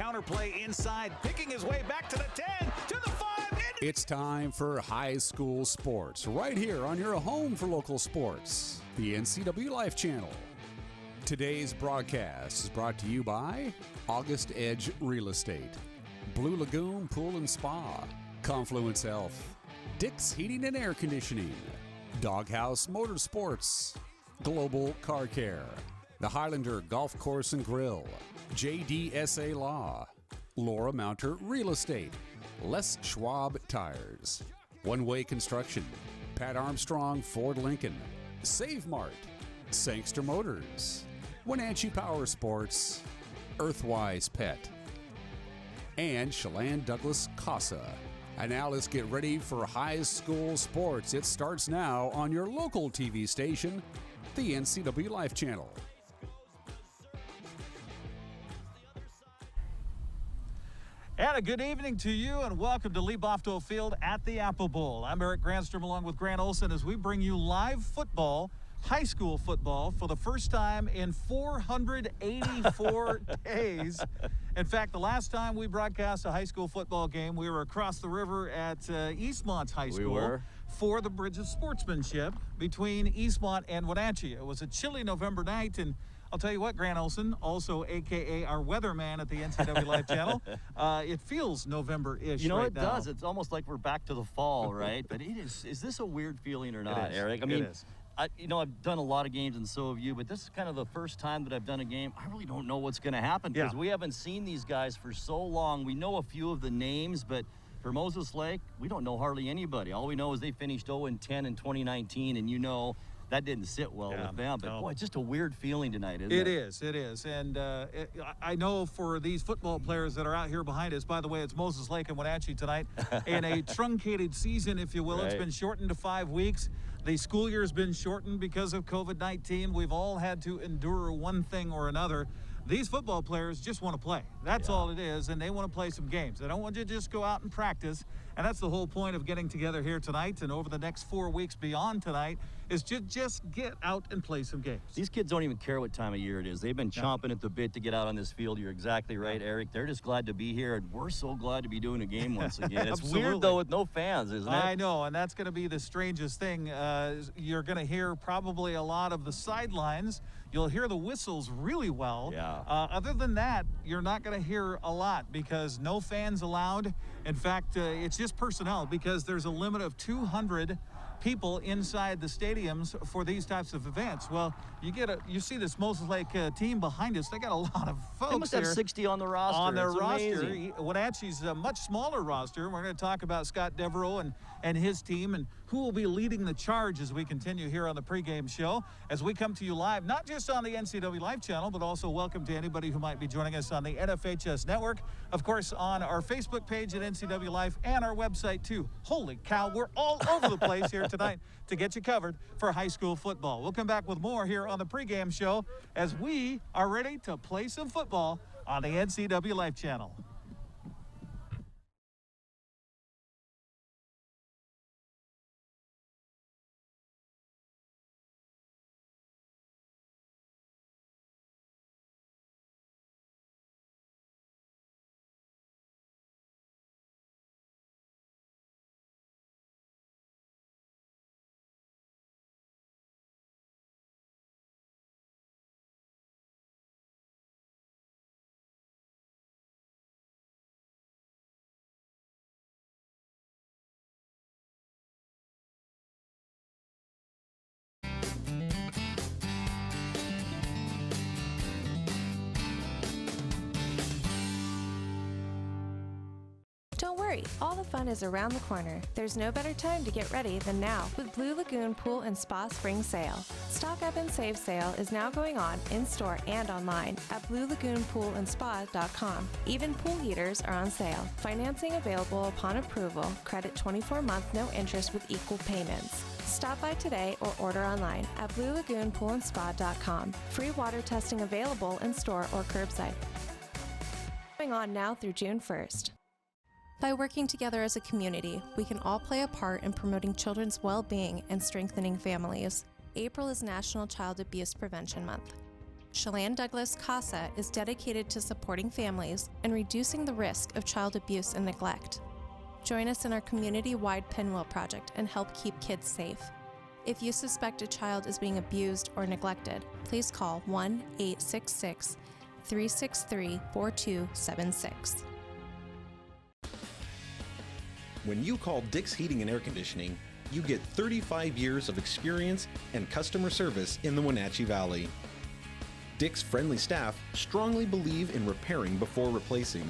counterplay inside, picking his way back to the 10, to the 5. It's time for high school sports, right here on your home for local sports, the NCWLIFE Channel. Today's broadcast is brought to you by August Edge Real Estate, Blue Lagoon Pool and Spa, Confluence Health, Dick's Heating and Air Conditioning, Doghouse Motorsports, Global Car Care, the Highlander Golf Course and Grill, JDSA Law, Laura Mounter Real Estate, Les Schwab Tires, One Way Construction, Pat Armstrong Ford Lincoln, Save Mart, Sangster Motors, Wenatchee Power Sports, Earthwise Pet, and Chelan Douglas Casa. And now let's get ready for high school sports. It starts now on your local TV station, the NCWLIFE Channel. And a good evening to you, and welcome to Lee Bofto Field at the Apple Bowl. I'm Eric Granstrom along with Grant Olson as we bring you live football, high school football, for the first time in 484 days. In fact, the last time we broadcast a high school football game, we were across the river at Eastmont's high school. We were. For the Bridge of Sportsmanship between Eastmont and Wenatchee. It was a chilly November night, and I'll tell you what, Grant Olson, also a.k.a. our weatherman at the NCWLIFE Channel, it feels November-ish. You know, right it now. does. It's almost like we're back to the fall, right? But it is this a weird feeling or not, It is. Eric? I mean, it is. I've done a lot of games, and so have you, but this is kind of the first time that I've done a game. I really don't know what's going to happen because we haven't seen these guys for so long. We know a few of the names, but for Moses Lake, we don't know hardly anybody. All we know is they finished 0-10 in 2019, and you know that didn't sit well with them. But, boy, it's just a weird feeling tonight, isn't it? It is. And I know for these football players that are out here behind us, by the way, it's Moses Lake and Wenatchee tonight, in a truncated season, if you will. Right. It's been shortened to 5 weeks. The school year has been shortened because of COVID-19. We've all had to endure one thing or another. These football players just want to play. That's all it is, and they want to play some games. They don't want you to just go out and practice, and that's the whole point of getting together here tonight and over the next 4 weeks beyond tonight is to just get out and play some games. These kids don't even care what time of year it is. They've been chomping at the bit to get out on this field. You're exactly right, Eric. They're just glad to be here, and we're so glad to be doing a game once again. It's weird, though, with no fans, isn't it? I know, and that's going to be the strangest thing. You're going to hear probably a lot of the sidelines. You'll hear the whistles really well. Yeah. Other than that, you're not going to hear a lot because no fans allowed. In fact, it's just personnel because there's a limit of 200 people inside the stadiums for these types of events. Well, you see this Moses Lake team behind us. They got a lot of folks. They must have 60 on the roster. On their it's roster. Amazing. Wenatchee's a much smaller roster. We're going to talk about Scott Devereaux and his team and who will be leading the charge as we continue here on the pregame show as we come to you live, not just on the NCWLIFE Channel, but also welcome to anybody who might be joining us on the NFHS Network. Of course, on our Facebook page at NCWLIFE and our website too. Holy cow, we're all over the place here tonight to get you covered for high school football. We'll come back with more here on the pregame show as we are ready to play some football on the NCWLIFE Channel. Don't worry, all the fun is around the corner. There's no better time to get ready than now with Blue Lagoon Pool and Spa Spring Sale. Stock Up and Save sale is now going on in-store and online at bluelagoompoolandspa.com. Even pool heaters are on sale. Financing available upon approval. Credit 24-month, no interest with equal payments. Stop by today or order online at bluelagoompoolandspa.com. Free water testing available in store or curbside. Going on now through June 1st. By working together as a community, we can all play a part in promoting children's well-being and strengthening families. April is National Child Abuse Prevention Month. Chelan Douglas CASA is dedicated to supporting families and reducing the risk of child abuse and neglect. Join us in our community-wide Pinwheel project and help keep kids safe. If you suspect a child is being abused or neglected, please call 1-866-363-4276. When you call Dick's Heating and Air Conditioning, you get 35 years of experience and customer service in the Wenatchee Valley. Dick's friendly staff strongly believe in repairing before replacing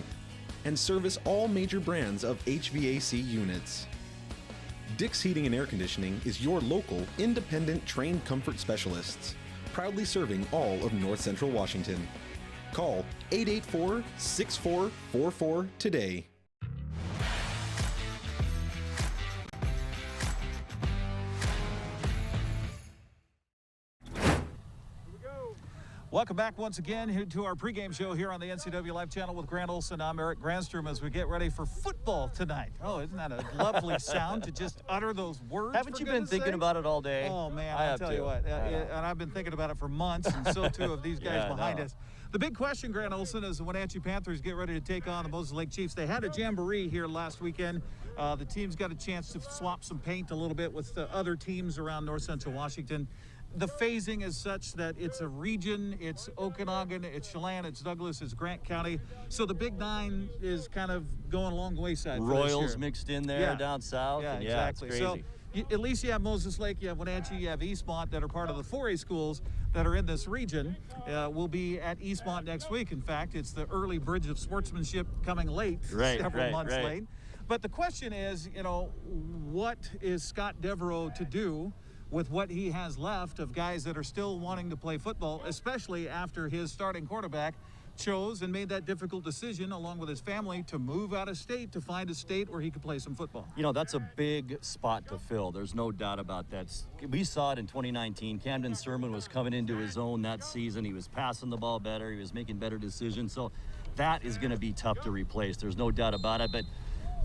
and service all major brands of HVAC units. Dick's Heating and Air Conditioning is your local, independent, trained comfort specialists, proudly serving all of North Central Washington. Call 884-6444 today. Welcome back once again here to our pregame show here on the NCWLIFE Channel with Grant Olson. I'm Eric Granstrom as we get ready for football tonight. Oh, isn't that a lovely sound to just utter those words? Haven't you been thinking about it all day? Oh, man, I'll tell you what. And I've been thinking about it for months, and so too have these guys behind us. The big question, Grant Olson, is the Wenatchee Panthers get ready to take on the Moses Lake Chiefs. They had a jamboree here last weekend. The teams got a chance to swap some paint a little bit with the other teams around North Central Washington. The phasing is such that it's a region, it's Okanagan, it's Chelan, it's Douglas, it's Grant County. So the Big Nine is kind of going along the wayside. Royals mixed in there down south. Yeah, and exactly. It's crazy. So at least you have Moses Lake, you have Wenatchee, you have Eastmont that are part of the 4A schools that are in this region. We'll be at Eastmont next week. In fact, it's the early Bridge of Sportsmanship coming late, several months late. But the question is, what is Scott Devereaux to do with what he has left of guys that are still wanting to play football, especially after his starting quarterback chose and made that difficult decision along with his family to move out of state to find a state where he could play some football. That's a big spot to fill. There's no doubt about that. We saw it in 2019. Camden Sermon was coming into his own that season. He was passing the ball better. He was making better decisions. So that is going to be tough to replace. There's no doubt about it. But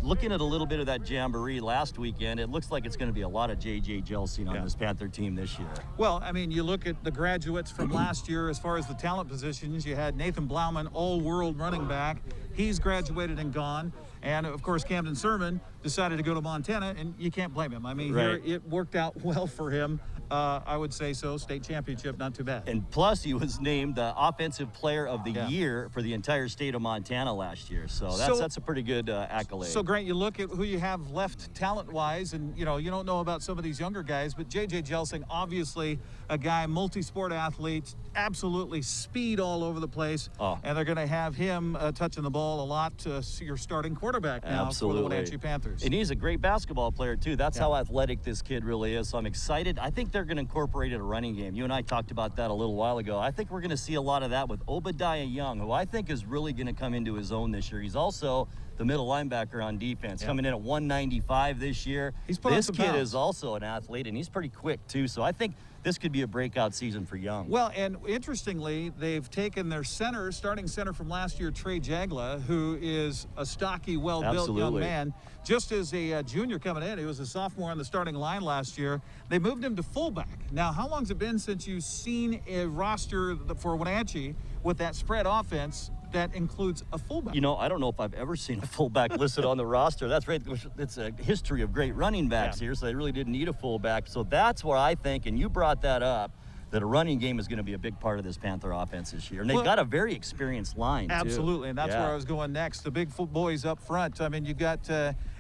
looking at a little bit of that jamboree last weekend, it looks like it's going to be a lot of J.J. Jelcing on this Panther team this year. Well, I mean, you look at the graduates from last year as far as the talent positions. You had Nathan Blauman, all-world running back. He's graduated and gone. And, of course, Camden Sermon decided to go to Montana, and you can't blame him. I mean, here it worked out well for him. I would say so. State championship, not too bad. And plus, he was named the Offensive Player of the Year for the entire state of Montana last year. So that's a pretty good accolade. So, Grant, you look at who you have left talent-wise, and, you don't know about some of these younger guys, but J.J. Jelcing, obviously a guy, multi-sport athlete, absolutely speed all over the place. And they're going to have him touching the ball a lot. Your starting quarterback now for the Wenatchee Panthers. And he's a great basketball player, too. That's how athletic this kid really is. So I'm excited. I think they're going to incorporate a running game. You and I talked about that a little while ago. I think we're going to see a lot of that with Obadiah Young, who I think is really going to come into his own this year. He's also the middle linebacker on defense, coming in at 195 this year. This kid is also an athlete, and he's pretty quick, too. So I think this could be a breakout season for Young. Well, and interestingly, they've taken their starting center from last year, Trey Jagla, who is a stocky, well-built young man. Just as a junior coming in, he was a sophomore on the starting line last year. They moved him to fullback. Now, how long has it been since you've seen a roster for Wenatchee with that spread offense that includes a fullback? I don't know if I've ever seen a fullback listed on the roster. That's right. It's a history of great running backs here, so they really didn't need a fullback. So that's where I think, and you brought that up, that a running game is going to be a big part of this Panther offense this year. And they've got a very experienced line, absolutely, and that's where I was going next. The big boys up front. I mean, you got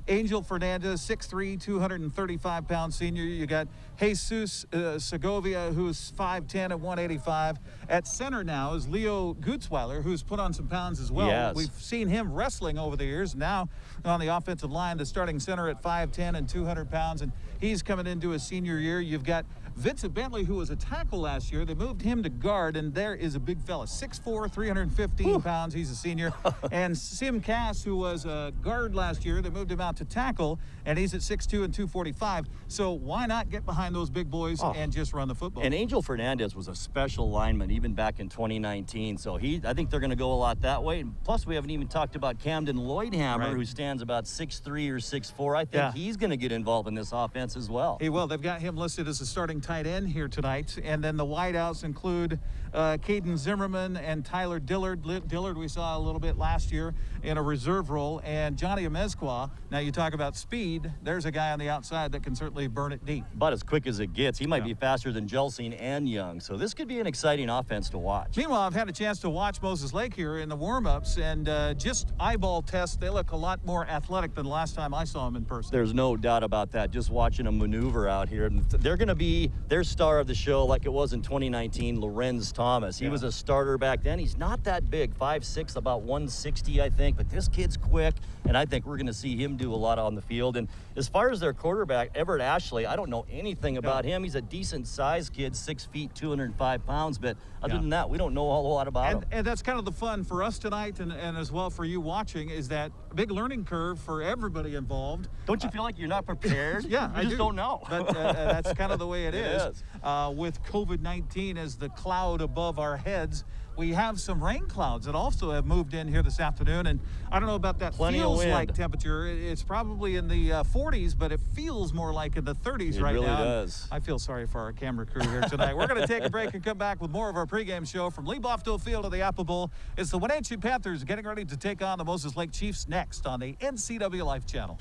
Angel Fernandez, 6'3", 235-pound senior. You got Jesus Segovia, who's 5'10" at 185. At center now is Leo Gutzweiler, who's put on some pounds as well. We've seen him wrestling over the years. Now on the offensive line, the starting center at 5'10" and 200 pounds, and he's coming into his senior year. You've got Vincent Bentley, who was a tackle last year. They moved him to guard, and there is a big fella, 6'4", 315 pounds. He's a senior. And Sim Cass, who was a guard last year, they moved him out out to tackle, and he's at 6'2" and 245. So why not get behind those big boys and just run the football? And Angel Fernandez was a special lineman even back in 2019. So I think they're going to go a lot that way. And plus, we haven't even talked about Camden Lloydhammer, who stands about 6'3" or 6'4". I think he's going to get involved in this offense as well. He will. They've got him listed as a starting tight end here tonight. And then the wideouts include Caden Zimmerman and Tyler Dillard. Dillard we saw a little bit last year in a reserve role. And Johnny Amezcua. Now you talk about speed. There's a guy on the outside that can certainly burn it deep. About as quick as it gets. He might be faster than Jelsing and Young. So this could be an exciting offense to watch. Meanwhile, I've had a chance to watch Moses Lake here in the warm-ups, and just eyeball tests, they look a lot more athletic than the last time I saw them in person. There's no doubt about that. Just watching them maneuver out here. They're going to be their star of the show like it was in 2019, Lorenz Thomas. He was a starter back then. He's not that big, 5'6", about 160, I think. But this kid's quick, and I think we're going to see him do a lot on the field. And as far as their quarterback, Everett Ashley, I don't know anything about him. He's a decent-sized kid, 6 feet, 205 pounds. But other than that, we don't know a whole lot about him. And that's kind of the fun for us tonight, and as well for you watching, is that big learning curve for everybody involved. Don't you feel like you're not prepared? I just don't know. But that's kind of the way it is. Yes. With COVID-19 as the cloud above our heads, we have some rain clouds that also have moved in here this afternoon, and I don't know about that. Plenty of wind. Like temperature. It's probably in the 40s, but it feels more like in the 30s right now. It really does. I feel sorry for our camera crew here tonight. We're going to take a break and come back with more of our pregame show from Lee Bofto Field of the Apple Bowl. It's the Wenatchee Panthers getting ready to take on the Moses Lake Chiefs next on the NCWLIFE Channel.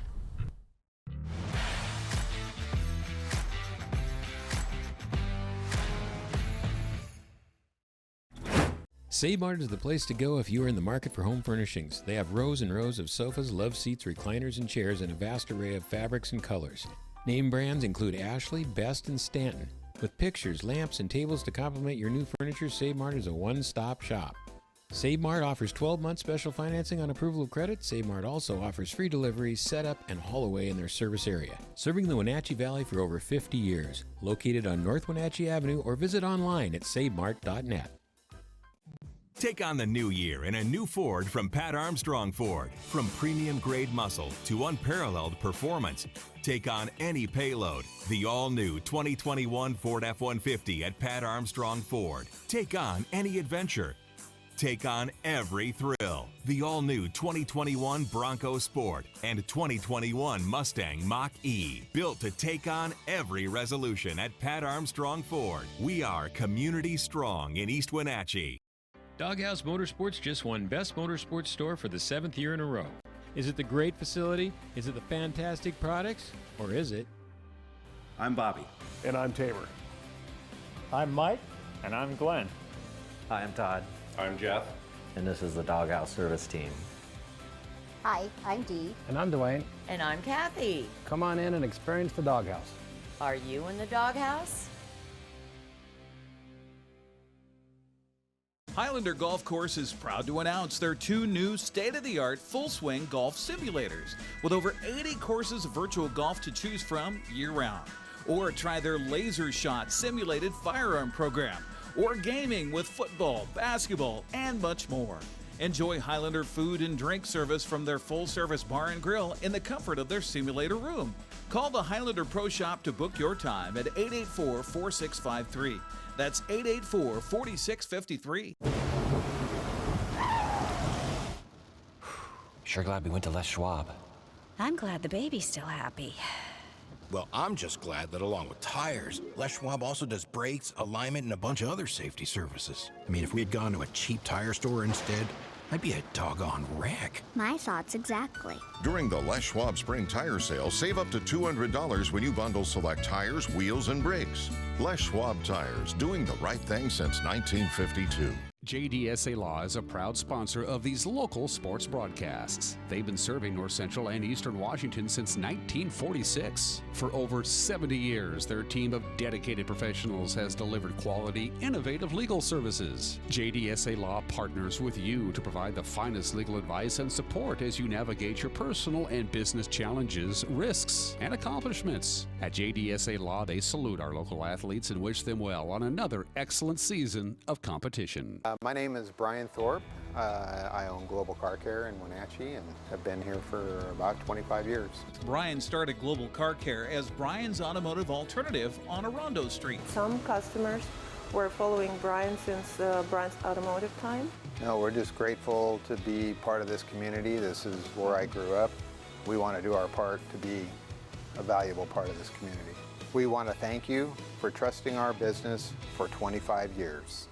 Save Mart is the place to go if you are in the market for home furnishings. They have rows and rows of sofas, love seats, recliners, and chairs in a vast array of fabrics and colors. Name brands include Ashley, Best, and Stanton. With pictures, lamps, and tables to complement your new furniture, Save Mart is a one-stop shop. Save Mart offers 12-month special financing on approval of credit. Save Mart also offers free delivery, setup, and haul away in their service area. Serving the Wenatchee Valley for over 50 years. Located on North Wenatchee Avenue or visit online at savemart.net. Take on the new year in a new Ford from Pat Armstrong Ford. From premium grade muscle to unparalleled performance, take on any payload. The all-new 2021 Ford F-150 at Pat Armstrong Ford. Take on any adventure. Take on every thrill. The all-new 2021 Bronco Sport and 2021 Mustang Mach-E. Built to take on every resolution at Pat Armstrong Ford. We are community strong in East Wenatchee. Doghouse Motorsports just won Best Motorsports Store for the 7th year in a row. Is it the great facility? Is it the fantastic products? Or is it? I'm Bobby. And I'm Tamer. I'm Mike. And I'm Glenn. Hi, I'm Todd. I'm Jeff. And this is the Doghouse Service Team. Hi, I'm Dee. And I'm Dwayne. And I'm Kathy. Come on in and experience the Doghouse. Are you in the Doghouse? Highlander Golf Course is proud to announce their 2 new state-of-the-art full-swing golf simulators with over 80 courses of virtual golf to choose from year-round. Or try their Laser Shot simulated firearm program, or gaming with football, basketball, and much more. Enjoy Highlander food and drink service from their full-service bar and grill in the comfort of their simulator room. Call the Highlander Pro Shop to book your time at 884-4653. That's 884-4653. Sure glad we went to Les Schwab. I'm glad the baby's still happy. Well, I'm just glad that along with tires, Les Schwab also does brakes, alignment, and a bunch of other safety services. I mean, if we had gone to a cheap tire store instead, I'd be a doggone wreck. My thoughts exactly. During the Les Schwab Spring Tire Sale, save up to $200 when you bundle select tires, wheels, and brakes. Les Schwab Tires, doing the right thing since 1952. JDSA Law is a proud sponsor of these local sports broadcasts. They've been serving North Central and Eastern Washington since 1946. For over 70 years, their team of dedicated professionals has delivered quality, innovative legal services. JDSA Law partners with you to provide the finest legal advice and support as you navigate your personal and business challenges, risks, and accomplishments. At JDSA Law, they salute our local athletes and wish them well on another excellent season of competition. My name is Brian Thorpe. I own Global Car Care in Wenatchee and have been here for about 25 years. Brian started Global Car Care as Brian's automotive alternative on Orondo Street. Some customers were following Brian since Brian's automotive time. No, we're just grateful to be part of this community. This is where I grew up. We want to do our part to be a valuable part of this community. We want to thank you for trusting our business for 25 years.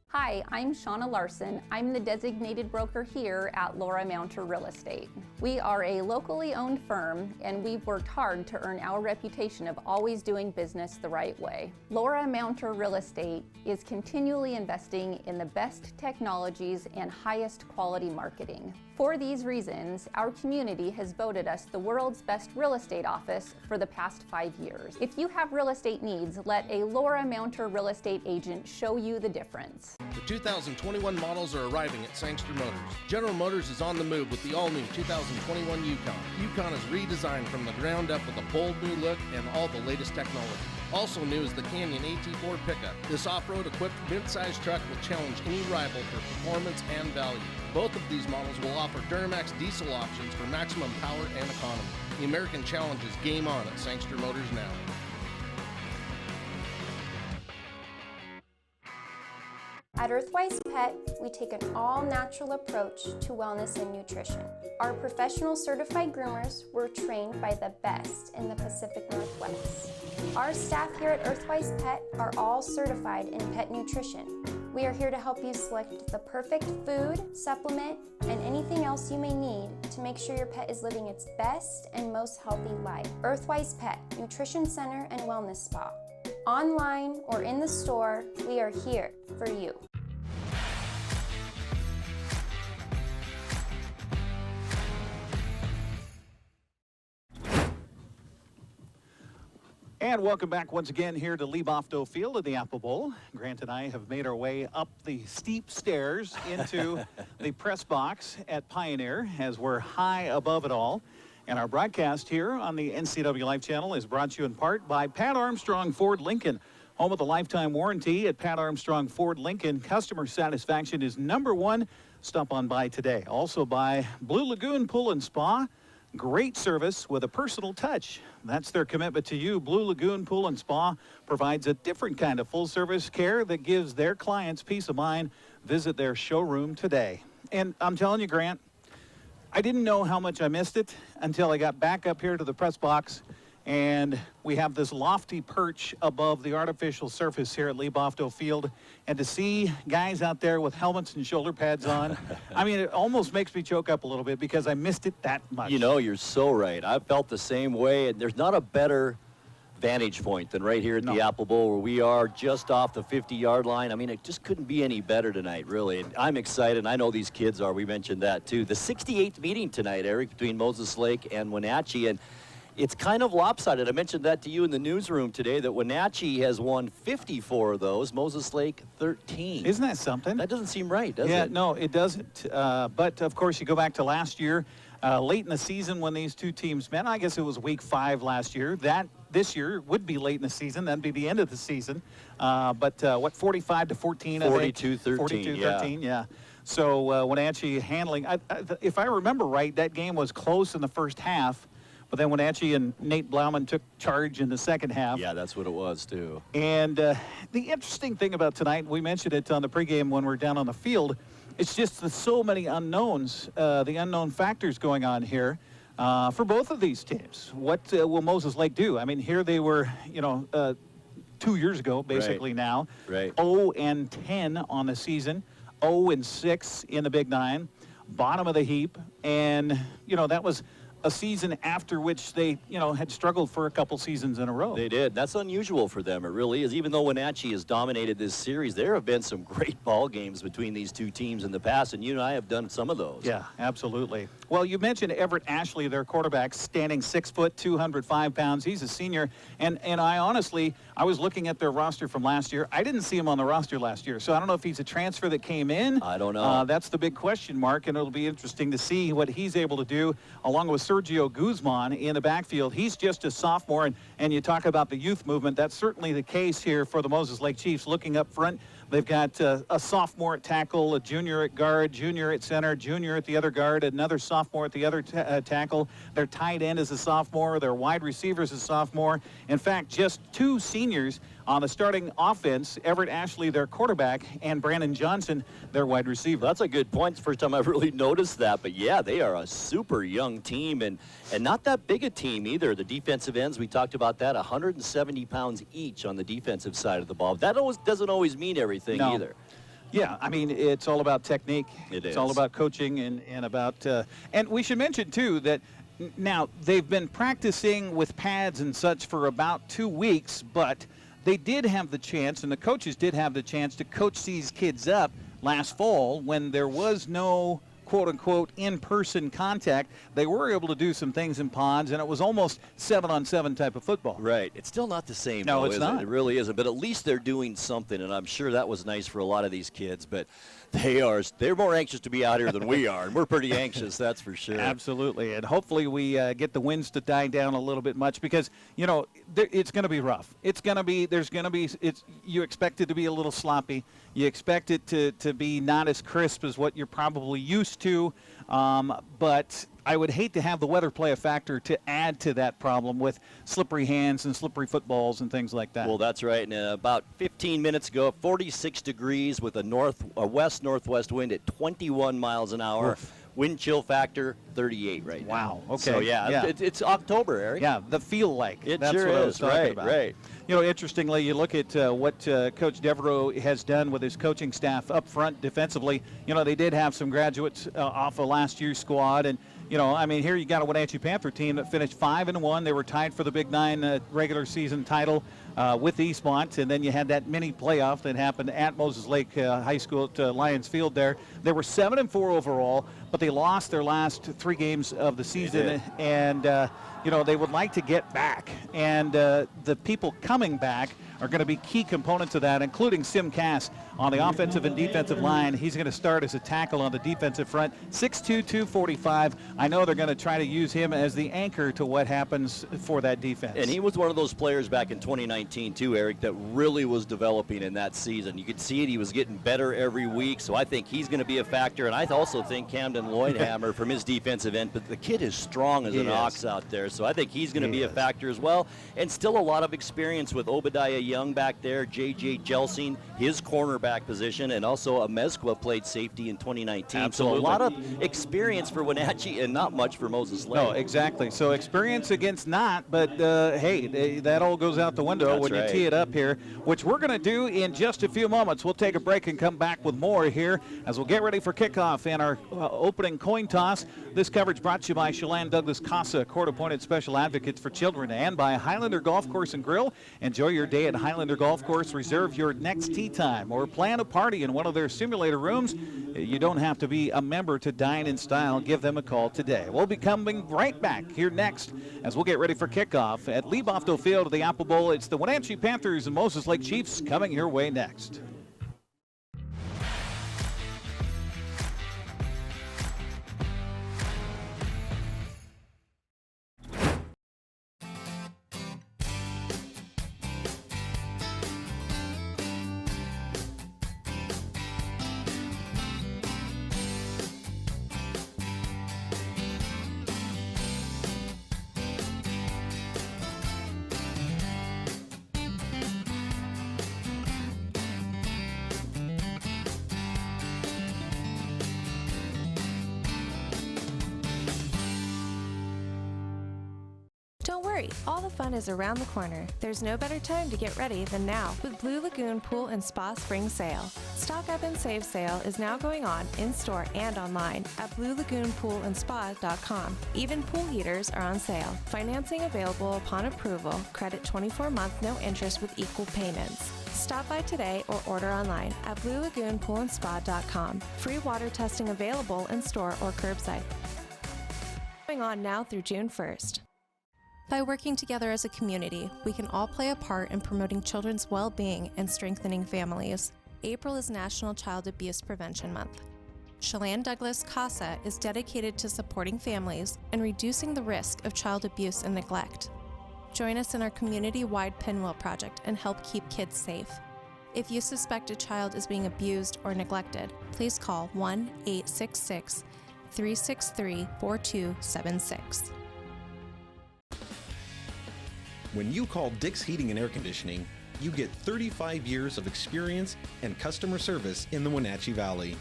Hi, I'm Shauna Larson. I'm the designated broker here at Laura Mounter Real Estate. We are a locally owned firm, and we've worked hard to earn our reputation of always doing business the right way. Laura Mounter Real Estate is continually investing in the best technologies and highest quality marketing. For these reasons, our community has voted us the world's best real estate office for the past 5 years. If you have real estate needs, let a Laura Mounter real estate agent show you the difference. The 2021 models are arriving at Sanchez Motors. General Motors is on the move with the all-new 2021 Yukon. Yukon is redesigned from the ground up with a bold new look and all the latest technology. Also new is the Canyon AT4 pickup. This off-road equipped mid-size truck will challenge any rival for performance and value. Both of these models will offer Duramax diesel options for maximum power and economy. The American Challenge is game on at Sanchez Motors now. At Earthwise Pet, we take an all-natural approach to wellness and nutrition. Our professional certified groomers were trained by the best in the Pacific Northwest. Our staff here at Earthwise Pet are all certified in pet nutrition. We are here to help you select the perfect food, supplement, and anything else you may need to make sure your pet is living its best and most healthy life. Earthwise Pet, Nutrition Center and Wellness Spa. Online or in the store, we are here for you. And welcome back once again here to Lee Bofto Field at the Apple Bowl. Grant and I have made our way up the steep stairs into the press box at Pioneer as we're high above it all. And our broadcast here on the NCWLIFE Channel is brought to you in part by Pat Armstrong Ford Lincoln. Home of the lifetime warranty at Pat Armstrong Ford Lincoln. Customer satisfaction is #1. Stop on by today. Also by Blue Lagoon Pool and Spa. Great service with a personal touch. That's their commitment to you. Blue Lagoon Pool and Spa provides a different kind of full-service care that gives their clients peace of mind. Visit their showroom today. And I'm telling you, Grant, I didn't know how much I missed it until I got back up here to the press box, and we have this lofty perch above the artificial surface here at Lee Bofto Field, and to see guys out there with helmets and shoulder pads on, I mean, it almost makes me choke up a little bit because I missed it that much. You know, you're so right. I've felt the same way, and there's not a better vantage point than right here at the Apple Bowl, where we are just off the 50-yard line. I mean, it just couldn't be any better tonight, really. And I'm excited, and I know these kids are. We mentioned that, too. The 68th meeting tonight, Eric, between Moses Lake and Wenatchee, and it's kind of lopsided. I mentioned that to you in the newsroom today, that Wenatchee has won 54 of those, Moses Lake 13. Isn't that something? That doesn't seem right, does it? Yeah, no, it doesn't. But, of course, you go back to last year, late in the season when these two teams met. I guess it was week 5 last year. This year would be late in the season. That'd be the end of the season. But what, 45-14? 42-13, 42-13, yeah. So Wenatchee handling. If I remember right, that game was close in the first half. But then Wenatchee and Nate Blauman took charge in the second half. Yeah, that's what it was, too. And the interesting thing about tonight, we mentioned it on the pregame when we're down on the field, it's just so many unknowns, the unknown factors going on here for both of these teams. What will Moses Lake do? I mean, here they were, 2 years ago, basically now. Right. 0-10 on the season, 0-6 in the Big Nine, bottom of the heap. And, that was a season after which they, had struggled for a couple seasons in a row. They did. That's unusual for them. It really is. Even though Wenatchee has dominated this series, there have been some great ball games between these two teams in the past, and you and I have done some of those. Yeah, absolutely. Well, you mentioned Everett Ashley, their quarterback, standing 6 foot, 205 pounds. He's a senior, and I was looking at their roster from last year. I didn't see him on the roster last year, so I don't know if he's a transfer that came in. I don't know. That's the big question mark, and it'll be interesting to see what he's able to do, along with Sergio Guzman in the backfield. He's just a sophomore, and you talk about the youth movement. That's certainly the case here for the Moses Lake Chiefs. Looking up front, They've got a sophomore at tackle, a junior at guard, junior at center, junior at the other guard, another sophomore at the other tackle. Their tight end is a sophomore. Their wide receiver is a sophomore. In fact, just 2 seniors on the starting offense, Everett Ashley, their quarterback, and Brandon Johnson, their wide receiver. That's a good point. It's the first time I've really noticed that. But, yeah, they are a super young team and not that big a team either. The defensive ends, we talked about that, 170 pounds each on the defensive side of the ball. That doesn't always mean everything either. Yeah, I mean, it's all about technique. It's all about coaching and about and we should mention, too, that now they've been practicing with pads and such for about 2 weeks, but they did have the chance, and the coaches did have the chance to coach these kids up last fall when there was no quote-unquote in-person contact. They were able to do some things in pods, and it was almost 7-on-7 type of football. Right. It's still not the same, no, though, it's is not. It really isn't. But at least they're doing something, and I'm sure that was nice for a lot of these kids. But they're more anxious to be out here than we are, and we're pretty anxious, that's for sure. Absolutely, and hopefully we get the winds to die down a little bit much because, you know, it's going to be rough. You expect it to be a little sloppy. You expect it to be not as crisp as what you're probably used to, but I would hate to have the weather play a factor to add to that problem with slippery hands and slippery footballs and things like that. Well, that's right. And about 15 minutes ago, 46 degrees with a west-northwest wind at 21 miles an hour. Oof. Wind chill factor 38 right now. Wow. Okay. So, yeah. It's October, Eric. Yeah, the feel like. That's sure what is. I was talking about. Right. You know, interestingly, you look at what Coach Devereaux has done with his coaching staff up front defensively. You know, they did have some graduates off of last year's squad, and you know, I mean, here you got a Wenatchee Panther team that finished 5-1. They were tied for the Big 9 regular season title with Eastmont, and then you had that mini playoff that happened at Moses Lake High School at Lions Field there. They were 7-4 overall, but they lost their last 3 games of the season, and you know, they would like to get back, and the people coming back are going to be key components of that, including Sim Cass on the offensive and defensive line. He's going to start as a tackle on the defensive front, 6'2", 245. I know they're going to try to use him as the anchor to what happens for that defense. And he was one of those players back in 2019 too, Eric, that really was developing in that season. You could see it. He was getting better every week, so I think he's going to be a factor. And I also think Camden Lloydhammer from his defensive end, but the kid is strong as an ox out there, so I think he's going to be a factor as well. And still a lot of experience with Obadiah Young back there, J.J. Jelsing, his cornerback position, and also Amezcua played safety in 2019. Absolutely. So a lot of experience for Wenatchee and not much for Moses Lake. No, exactly. So experience against not, but hey, that all goes out the window when you tee it up here, which we're going to do in just a few moments. We'll take a break and come back with more here as we'll get ready for kickoff and our opening coin toss. This coverage brought to you by Chelan Douglas Casa, court-appointed special advocates for children, and by Highlander Golf Course and Grill. Enjoy your day at Highlander Golf Course. Reserve your next tee time or plan a party in one of their simulator rooms. You don't have to be a member to dine in style. Give them a call today. We'll be coming right back here next as we'll get ready for kickoff at Lee Bofto Field of the Apple Bowl. It's the Wenatchee Panthers and Moses Lake Chiefs coming your way next. Don't worry, all the fun is around the corner. There's no better time to get ready than now with Blue Lagoon Pool and Spa Spring Sale. Stock Up and Save sale is now going on in-store and online at bluelagoonpoolandspa.com. Even pool heaters are on sale. Financing available upon approval. Credit 24-month, no interest with equal payments. Stop by today or order online at bluelagoonpoolandspa.com. Free water testing available in store or curbside. Going on now through June 1st. By working together as a community, we can all play a part in promoting children's well-being and strengthening families. April is National Child Abuse Prevention Month. Chelan Douglas Casa is dedicated to supporting families and reducing the risk of child abuse and neglect. Join us in our community-wide pinwheel project and help keep kids safe. If you suspect a child is being abused or neglected, please call 1-866-363-4276. When you call Dick's Heating and Air Conditioning, you get 35 years of experience and customer service in the Wenatchee Valley.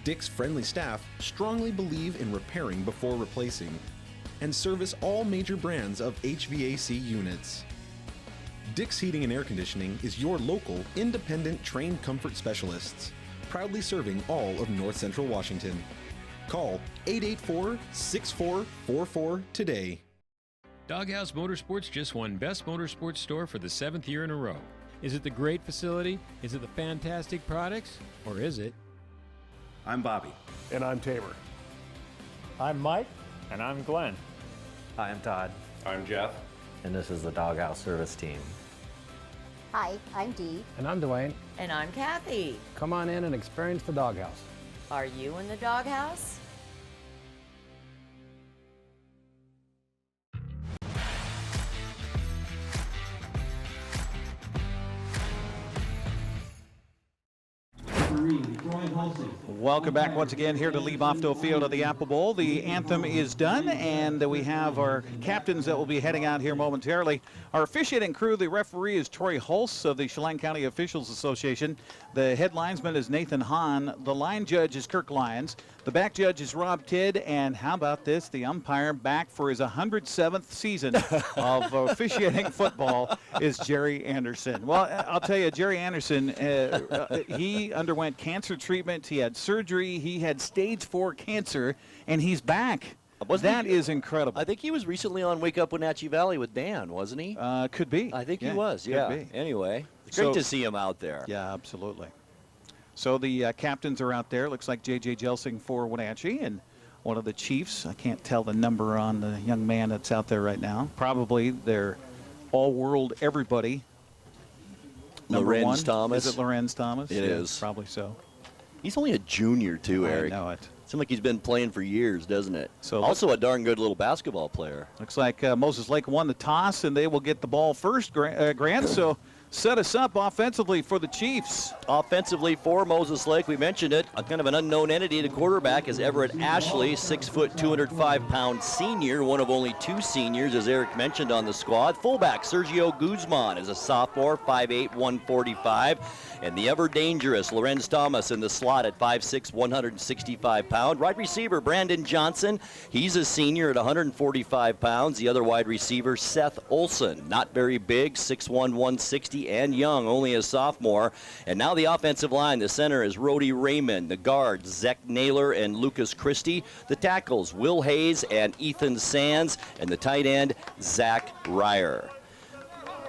Dick's friendly staff strongly believe in repairing before replacing and service all major brands of HVAC units. Dick's Heating and Air Conditioning is your local, independent, trained comfort specialists, proudly serving all of North Central Washington. Call 884-6444 today. Doghouse Motorsports just won Best Motorsports Store for the 7th year in a row. Is it the great facility? Is it the fantastic products? Or is it? I'm Bobby. And I'm Tabor. I'm Mike. And I'm Glenn. Hi, I'm Todd. I'm Jeff. And this is the Doghouse Service Team. Hi, I'm Dee. And I'm Dwayne. And I'm Kathy. Come on in and experience the doghouse. Are you in the doghouse? Welcome back once again here to Lee Bofto Field of the Apple Bowl. The anthem is done, and we have our captains that will be heading out here momentarily. Our officiating crew, the referee is Troy Hulse of the Chelan County Officials Association. The head linesman is Nathan Hahn. The line judge is Kirk Lyons. The back judge is Rob Tidd. And how about this? The umpire back for his 107th season of officiating football is Jerry Anderson. Well, I'll tell you, Jerry Anderson, he underwent cancer treatment. He had surgery. He had stage 4 cancer, and he's back. That is incredible. I think he was recently on Wake Up Wenatchee Valley with Dan, wasn't he? Could be. I think he was, yeah. Could be. Anyway, it's great to see him out there. Yeah, absolutely. So the captains are out there. Looks like J.J. Jelsing for Wenatchee and one of the Chiefs. I can't tell the number on the young man that's out there right now. Probably their all-world everybody. Lorenz Thomas. Is it Lorenz Thomas? It is. Probably so. He's only a junior, too, Eric. I know it. Seems like he's been playing for years, doesn't it? So also a darn good little basketball player. Looks like Moses Lake won the toss, and they will get the ball first, Grant. So set us up offensively for the Chiefs. Offensively for Moses Lake, we mentioned it, a kind of an unknown entity. The quarterback is Everett Ashley, 6 foot, 205-pound senior, one of only 2 seniors, as Eric mentioned, on the squad. Fullback Sergio Guzman is a sophomore, 5'8", 145. And the ever-dangerous Lorenz Thomas in the slot at 5'6", 165 pounds. Wide receiver Brandon Johnson, he's a senior at 145 pounds. The other wide receiver, Seth Olson, not very big, 6'1", 160, and young, only a sophomore. And now the offensive line, the center is Rhodey Raymond. The guards, Zach Naylor and Lucas Christie. The tackles, Will Hayes and Ethan Sands. And the tight end, Zach Ryer.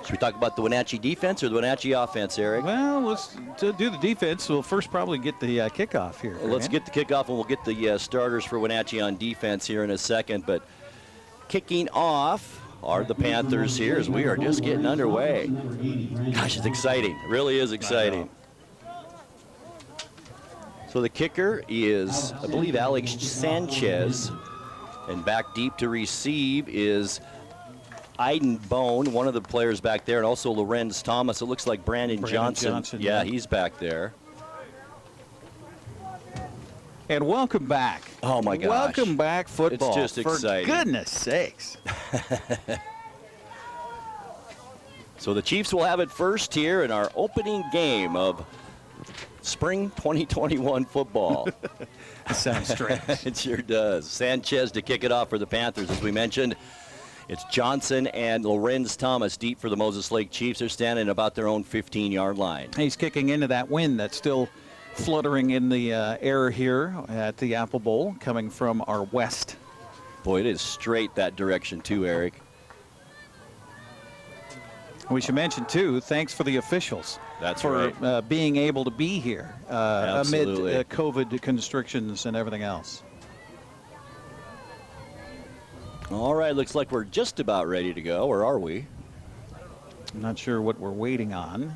Should we talk about the Wenatchee defense or the Wenatchee offense, Eric? Well, let's do the defense. We'll first probably get the kickoff here. Well, let's get the kickoff, and we'll get the starters for Wenatchee on defense here in a second. But kicking off are the Panthers here as we are just getting underway. Gosh, it's exciting. It really is exciting. So the kicker is, I believe, Alex Sanchez. And back deep to receive is Iden Bone, one of the players back there, and also Lorenz Thomas. It looks like Brandon Johnson. Yeah, he's back there. And welcome back. Oh, my gosh. Welcome back, football. It's just exciting. For goodness sakes. So the Chiefs will have it first here in our opening game of spring 2021 football. That sounds strange. It sure does. Sanchez to kick it off for the Panthers, as we mentioned. It's Johnson and Lorenz Thomas deep for the Moses Lake Chiefs. They're standing about their own 15-yard line. He's kicking into that wind that's still fluttering in the air here at the Apple Bowl, coming from our west. Boy, it is straight that direction too, Eric. We should mention, too, thanks for the officials. That's for right. Being able to be here amid Absolutely. COVID constrictions and everything else. All right, looks like we're just about ready to go, or are we? I'm not sure what we're waiting on.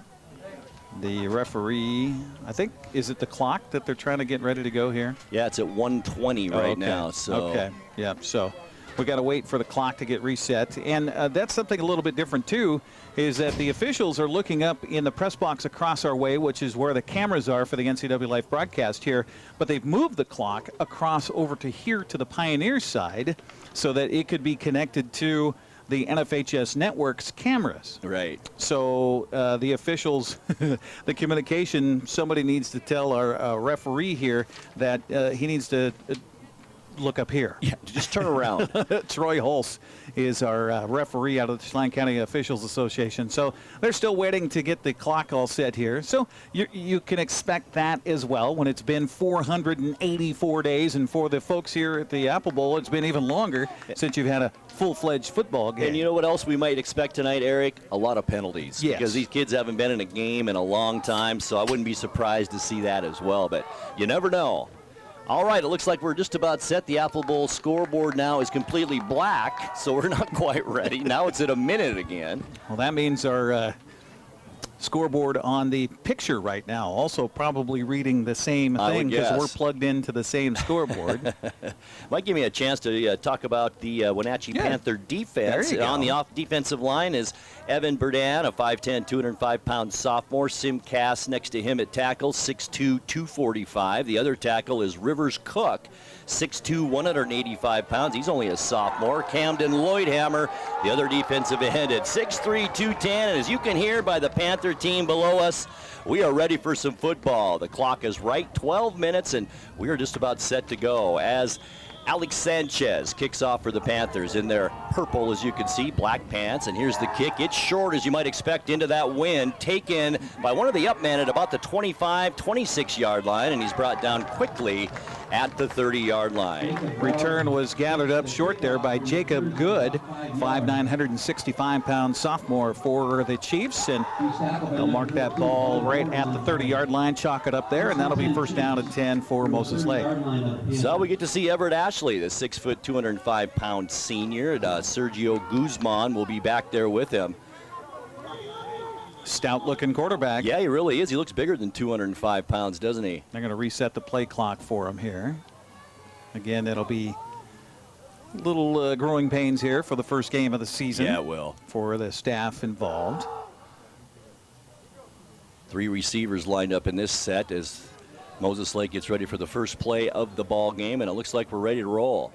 The referee, I think, is it the clock that they're trying to get ready to go here? Yeah, it's at 1:20 right now. So okay, yeah. So We got to wait for the clock to get reset. And that's something a little bit different, too, is that the officials are looking up in the press box across our way, which is where the cameras are for the NCWLIFE broadcast here. But they've moved the clock across over to here to the Pioneer side so that it could be connected to the NFHS network's cameras. Right. So the officials, the communication, somebody needs to tell our referee here that he needs to look up here. Yeah, just turn around. Troy Hulse is our referee out of the Chelan County Officials Association. So they're still waiting to get the clock all set here. So you can expect that as well when it's been 484 days. And for the folks here at the Apple Bowl, it's been even longer since you've had a full-fledged football game. And you know what else we might expect tonight, Eric? A lot of penalties. Yes. Because these kids haven't been in a game in a long time, so I wouldn't be surprised to see that as well. But you never know. All right, it looks like we're just about set. The Apple Bowl scoreboard now is completely black, so we're not quite ready. Now it's at a minute again. Well, that means our scoreboard on the picture right now also probably reading the same thing because we're plugged into the same scoreboard. Might give me a chance to talk about the Wenatchee Panther defense. On the defensive line is Evan Burdan, a 5'10", 205-pound sophomore. Sim Cass next to him at tackle, 6'2", 245. The other tackle is Rivers Cook, 6'2", 185 pounds. He's only a sophomore. Camden Lloydhammer, the other defensive end at 6'3", 210. And as you can hear by the Panther team below us, we are ready for some football. The clock is right, 12 minutes, and we are just about set to go as Alex Sanchez kicks off for the Panthers in their purple, as you can see, black pants. And here's the kick. It's short, as you might expect, into that wind, taken by one of the up men at about the 25, 26-yard line, and he's brought down quickly at the 30-yard line. Return was gathered up short there by Jacob Good, 5'9", 165-pound sophomore for the Chiefs, and they'll mark that ball right at the 30-yard line, chalk it up there, and that'll be first down at 10 for Moses Lake. So we get to see Everett Ashley, the 6', 205-pound senior. Sergio Guzman will be back there with him. Stout-looking quarterback. Yeah, he really is. He looks bigger than 205 pounds, doesn't he? They're going to reset the play clock for him here. Again, it'll be little growing pains here for the first game of the season. Yeah, it will. For the staff involved. 3 receivers lined up in this set as Moses Lake gets ready for the first play of the ball game, and it looks like we're ready to roll.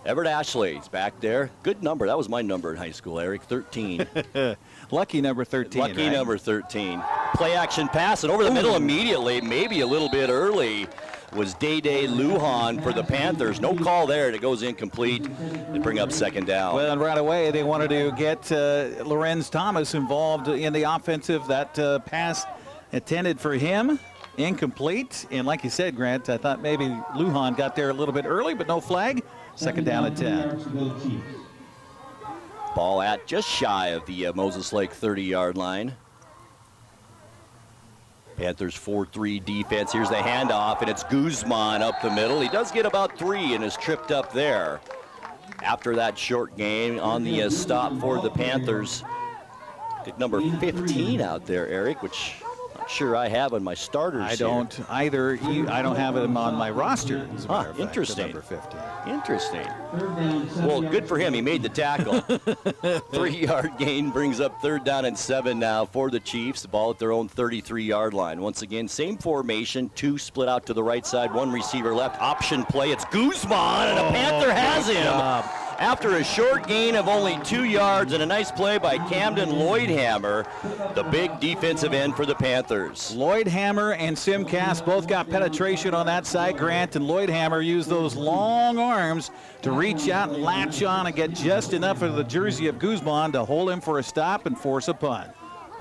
Everett Ashley's back there. Good number. That was my number in high school, Eric. 13. Lucky number 13. Lucky right? number 13. Play action pass, and over the middle immediately, maybe a little bit early, was Day-Day Lujan for the Panthers. No call there, and it goes incomplete. They bring up second down. Well, and right away they wanted to get Lorenz Thomas involved in the offensive. That pass intended for him. Incomplete. And like you said, Grant, I thought maybe Lujan got there a little bit early, but no flag. Second down at 10. Ball at just shy of the Moses Lake 30-yard line. Panthers 4-3 defense. Here's the handoff, and it's Guzman up the middle. He does get about 3 and is tripped up there. After that short game on the stop for the Panthers. Get number 15 out there, Eric, which I'm not sure I have on my starters. I don't either. I don't have him on my roster. As a matter of fact, interesting. Number 15. Interesting. Well, good for him. He made the tackle. 3-yard gain brings up third down and 7 now for the Chiefs. The ball at their own 33-yard line. Once again, same formation. 2 split out to the right side. 1 receiver left. Option play. It's Guzman, and a Panther has him. After a short gain of only 2 yards and a nice play by Camden Lloydhammer, the big defensive end for the Panthers. Lloydhammer and Sim Cass both got penetration on that side. Grant and Lloydhammer used those long arms to reach out and latch on and get just enough of the jersey of Guzman to hold him for a stop and force a punt.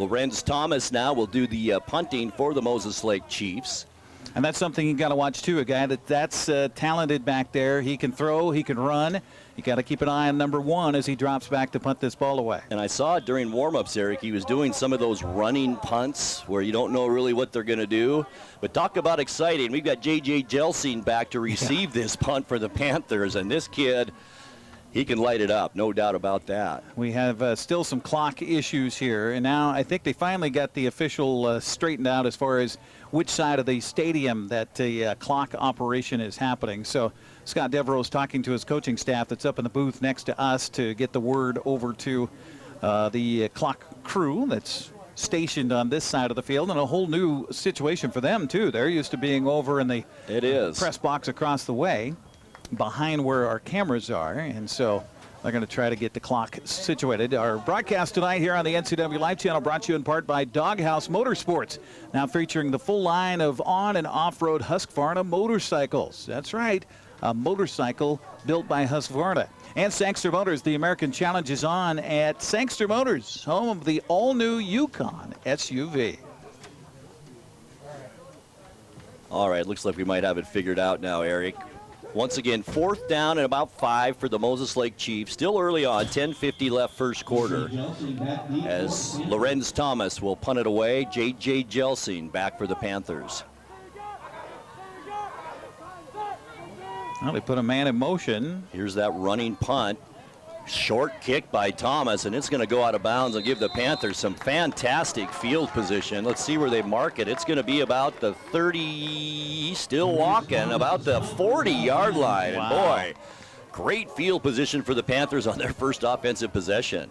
Lorenz Thomas now will do the punting for the Moses Lake Chiefs. And that's something you got to watch, too. A guy that's talented back there. He can throw, he can run. You got to keep an eye on number 1 as he drops back to punt this ball away. And I saw it during warm-ups, Eric. He was doing some of those running punts where you don't know really what they're going to do. But talk about exciting. We've got J.J. Gelsing back to receive this punt for the Panthers. And this kid, he can light it up, no doubt about that. We have still some clock issues here. And now I think they finally got the official straightened out as far as which side of the stadium that the clock operation is happening. So Scott Devereaux is talking to his coaching staff that's up in the booth next to us to get the word over to the clock crew that's stationed on this side of the field, and a whole new situation for them too. They're used to being over in the press box across the way behind where our cameras are, and so they're going to try to get the clock situated. Our broadcast tonight here on the NCWLIFE Channel brought to you in part by Doghouse Motorsports, now featuring the full line of on and off-road Husqvarna motorcycles. That's right, a motorcycle built by Husqvarna. And Sangster Motors, the American Challenge is on at Sangster Motors, home of the all-new Yukon SUV. All right, looks like we might have it figured out now, Eric. Once again, 4th down and about 5 for the Moses Lake Chiefs. Still early on, 10:50 left first quarter. As Lorenz Thomas will punt it away, J.J. Jelsing back for the Panthers. Well, they put a man in motion. Here's that running punt. Short kick by Thomas, and it's going to go out of bounds and give the Panthers some fantastic field position. Let's see where they mark it. It's going to be about the 30, still walking, about the 40-yard line. Wow. And boy, great field position for the Panthers on their first offensive possession.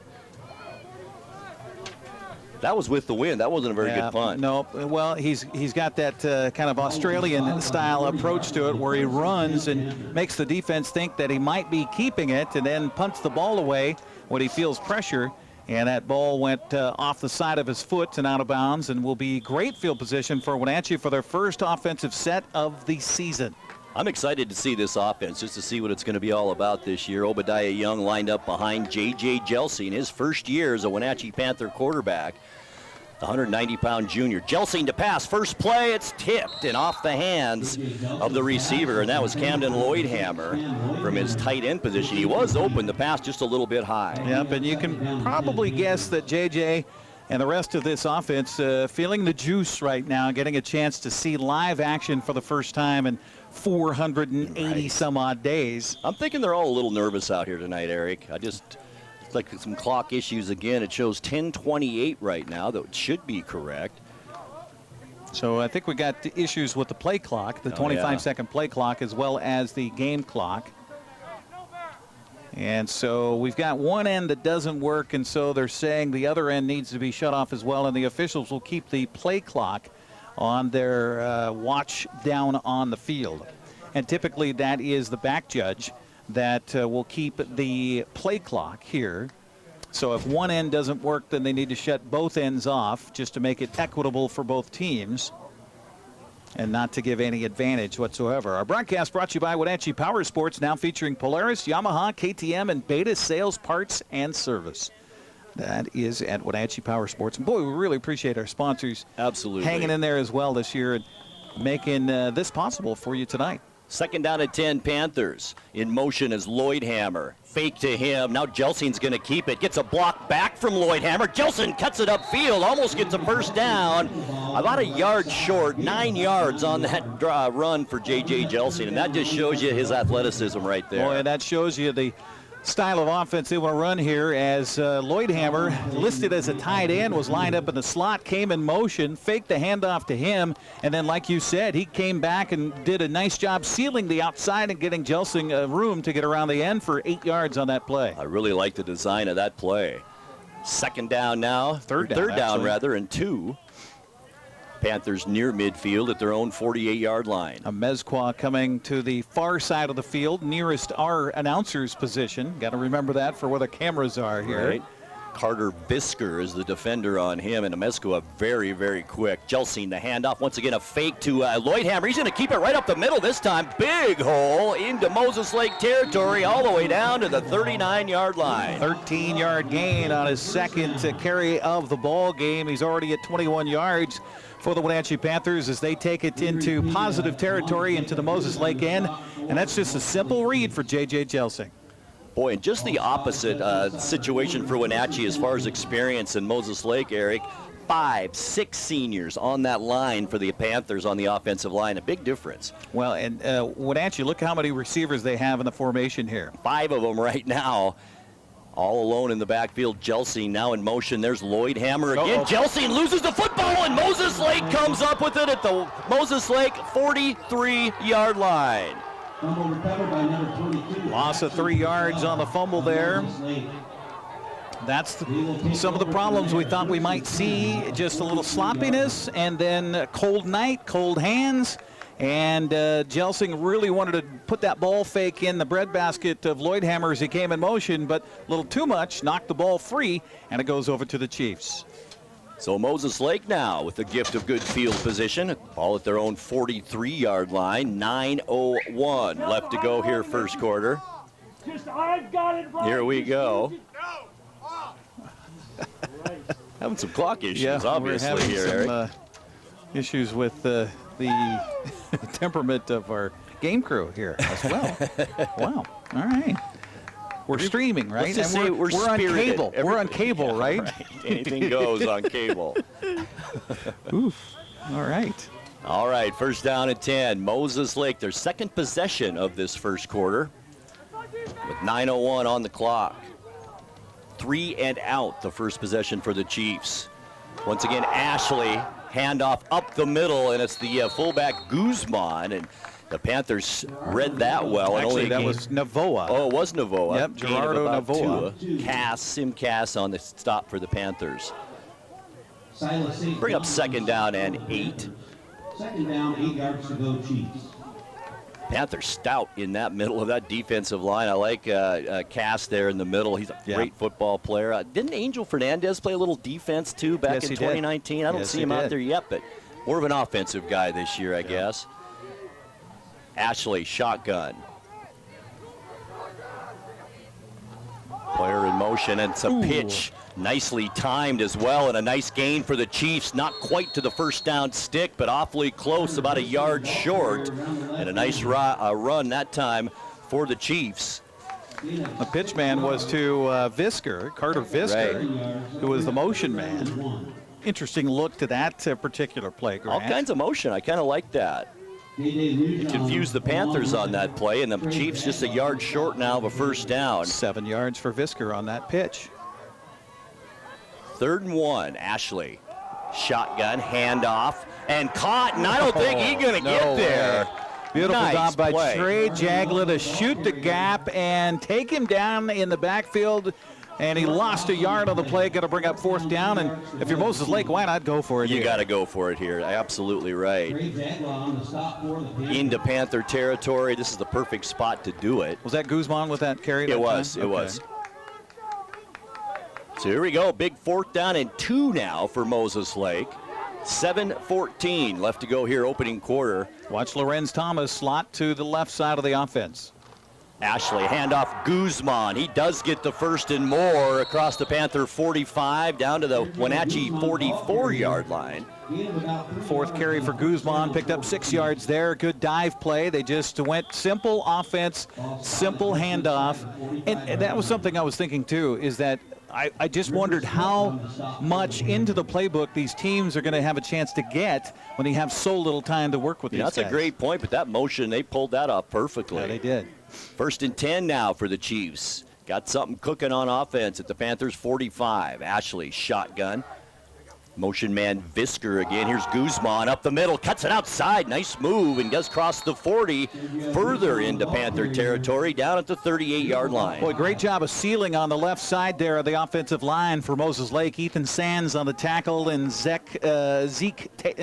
That was with the wind. That wasn't a very good punt. No, well, he's got that kind of Australian-style approach to it where he runs and makes the defense think that he might be keeping it and then punts the ball away when he feels pressure. And that ball went off the side of his foot and out of bounds, and will be great field position for Wenatchee for their first offensive set of the season. I'm excited to see this offense, just to see what it's going to be all about this year. Obadiah Young lined up behind J.J. Jelsing, his first year as a Wenatchee Panther quarterback. The 190-pound junior. Jelsing to pass. First play, it's tipped and off the hands of the receiver, and that was Camden Lloydhammer from his tight end position. He was open. The pass just a little bit high. Yep, and you can probably guess that J.J. and the rest of this offense feeling the juice right now, getting a chance to see live action for the first time in 480 some odd days. I'm thinking they're all a little nervous out here tonight, Eric. Like some clock issues again. It shows 10:28 right now. That should be correct. So I think we got the issues with the play clock, the 25-second play clock, as well as the game clock. And so we've got one end that doesn't work, and so they're saying the other end needs to be shut off as well, and the officials will keep the play clock on their watch down on the field. And typically that is the back judge that will keep the play clock here. So if one end doesn't work, then they need to shut both ends off just to make it equitable for both teams and not to give any advantage whatsoever. Our broadcast brought to you by Wenatchee Power Sports, now featuring Polaris, Yamaha, KTM, and Beta Sales Parts and Service. That is at Wenatchee Power Sports. And boy, we really appreciate our sponsors hanging in there as well this year and making this possible for you tonight. 2nd down at 10, Panthers. In motion is Lloydhammer. Fake to him. Now Jelsing's going to keep it. Gets a block back from Lloydhammer. Jelsing cuts it upfield. Almost gets a first down. About a yard short. 9 yards on that run for J.J. Jelsing. And that just shows you his athleticism right there. Boy, that shows you the style of offense they want to run here, as Lloydhammer, listed as a tight end, was lined up in the slot, came in motion, faked the handoff to him, and then like you said, he came back and did a nice job sealing the outside and getting Jelsing room to get around the end for 8 yards on that play. I really like the design of that play. 2nd down now, third down rather, and 2. Panthers near midfield at their own 48-yard line. A Mezqua coming to the far side of the field, nearest our announcer's position. Got to remember that for where the cameras are here. Right. Carter Bisker is the defender on him, and Mezqua very, very quick. Jelsing the handoff. Once again, a fake to Lloydhammer. He's going to keep it right up the middle this time. Big hole into Moses Lake territory all the way down to the 39-yard line. 13-yard gain on his second carry of the ball game. He's already at 21 yards for the Wenatchee Panthers as they take it into positive territory into the Moses Lake end. And that's just a simple read for J.J. Jelsing. Boy, and just the opposite situation for Wenatchee as far as experience in Moses Lake, Eric. 5, 6 seniors on that line for the Panthers on the offensive line. A big difference. Well, and Wenatchee, look how many receivers they have in the formation here. 5 of them right now. All alone in the backfield, Jelsing now in motion. There's Lloyd Hammer again. Jelsing loses the football, and Moses Lake comes up with it at the Moses Lake 43-yard line. Loss of 3 yards on the fumble there. That's some of the problems we thought we might see. Just a little sloppiness, and then a cold night, cold hands. And Jelsing really wanted to put that ball fake in the breadbasket of Lloyd Hammer as he came in motion, but a little too much, knocked the ball free, and it goes over to the Chiefs. So Moses Lake now with the gift of good field position. Ball at their own 43-yard line. 9:01 left to go here first quarter. Here we go. Having some clock issues, obviously, we're having here, some, Eric. Issues with the temperament of our game crew here as well. Wow. All right. We're streaming, right? Let's just and say we're on spirited. cable. We're on cable, right? Anything goes on cable. Oof. All right. All right, first down and 10. Moses Lake, their second possession of this first quarter with 9:01 on the clock. 3 and out, the first possession for the Chiefs. Once again, Ashley, handoff up the middle, and it's the fullback Guzman, and the Panthers read that well. Actually, that was Navoa. Oh, it was Navoa. Yep, Gerardo Navoa. Sim Cass on the stop for the Panthers. Bring up second down and 8. Second down, 8 yards to go, Chiefs. Panthers stout in that middle of that defensive line. I like Cass there in the middle. He's a great football player. Didn't Angel Fernandez play a little defense too back in 2019? Did. I don't see him out there yet, but more of an offensive guy this year, I guess. Ashley, shotgun. Player in motion, and it's a pitch. Nicely timed as well, and a nice gain for the Chiefs. Not quite to the first down stick, but awfully close, about a yard short. And a nice run that time for the Chiefs. The pitch man was to Carter Visker, who was the motion man. Interesting look to that particular play, Grant. All kinds of motion. I kind of like that. It confused the Panthers on that play, and the Chiefs just a yard short now of a first down. 7 yards for Visker on that pitch. 3rd and 1, Ashley. Shotgun, handoff, and caught, and I don't think he's going to get there. Beautiful Nice job by play. Trey Jagla to shoot the gap and take him down in the backfield, and he lost a yard on the play. Got to bring up 4th down, and if you're Moses Lake, why not go for it You here? got to go for it here. Absolutely right. Into Panther territory. This is the perfect spot to do it. Was that Guzman with that carry? It was. It was. So here we go. Big 4th down and 2 now for Moses Lake. 7:14 left to go here, opening quarter. Watch Lorenz Thomas slot to the left side of the offense. Ashley, handoff Guzman. He does get the 1st and more across the Panther 45 down to the Wenatchee 44-yard line. 4th carry for Guzman, picked up 6 yards there. Good dive play. They just went simple offense, simple handoff. And that was something I was thinking too, is that I just wondered how much into the playbook these teams are going to have a chance to get when they have so little time to work with these guys. That's a great point, but that motion, they pulled that off perfectly. Yeah, they did. 1st and 10 now for the Chiefs. Got something cooking on offense at the Panthers 45. Ashley, shotgun. Motion man Visker again. Here's Guzman up the middle, cuts it outside. Nice move, and does cross the 40 further into Panther territory, down at the 38-yard line. Boy, great job of sealing on the left side there of the offensive line for Moses Lake. Ethan Sands on the tackle, and Zeke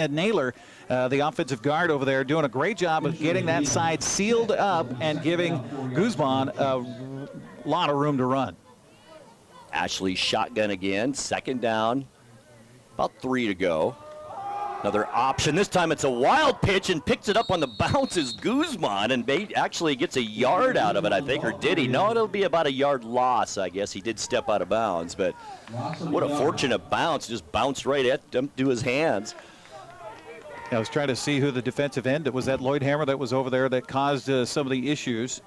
Naylor, the offensive guard over there, doing a great job of getting that side sealed up and giving Guzman a lot of room to run. Ashley, shotgun again, 2nd down. About 3 to go. Another option. This time it's a wild pitch, and picks it up on the bounce is Guzman, and actually gets a yard out of it, I think, or did he? No, it'll be about a yard loss, I guess. He did step out of bounds, but what a fortunate bounce. Just bounced right at him to his hands. I was trying to see who the defensive end, it was that Lloyd Hammer that was over there that caused some of the issues.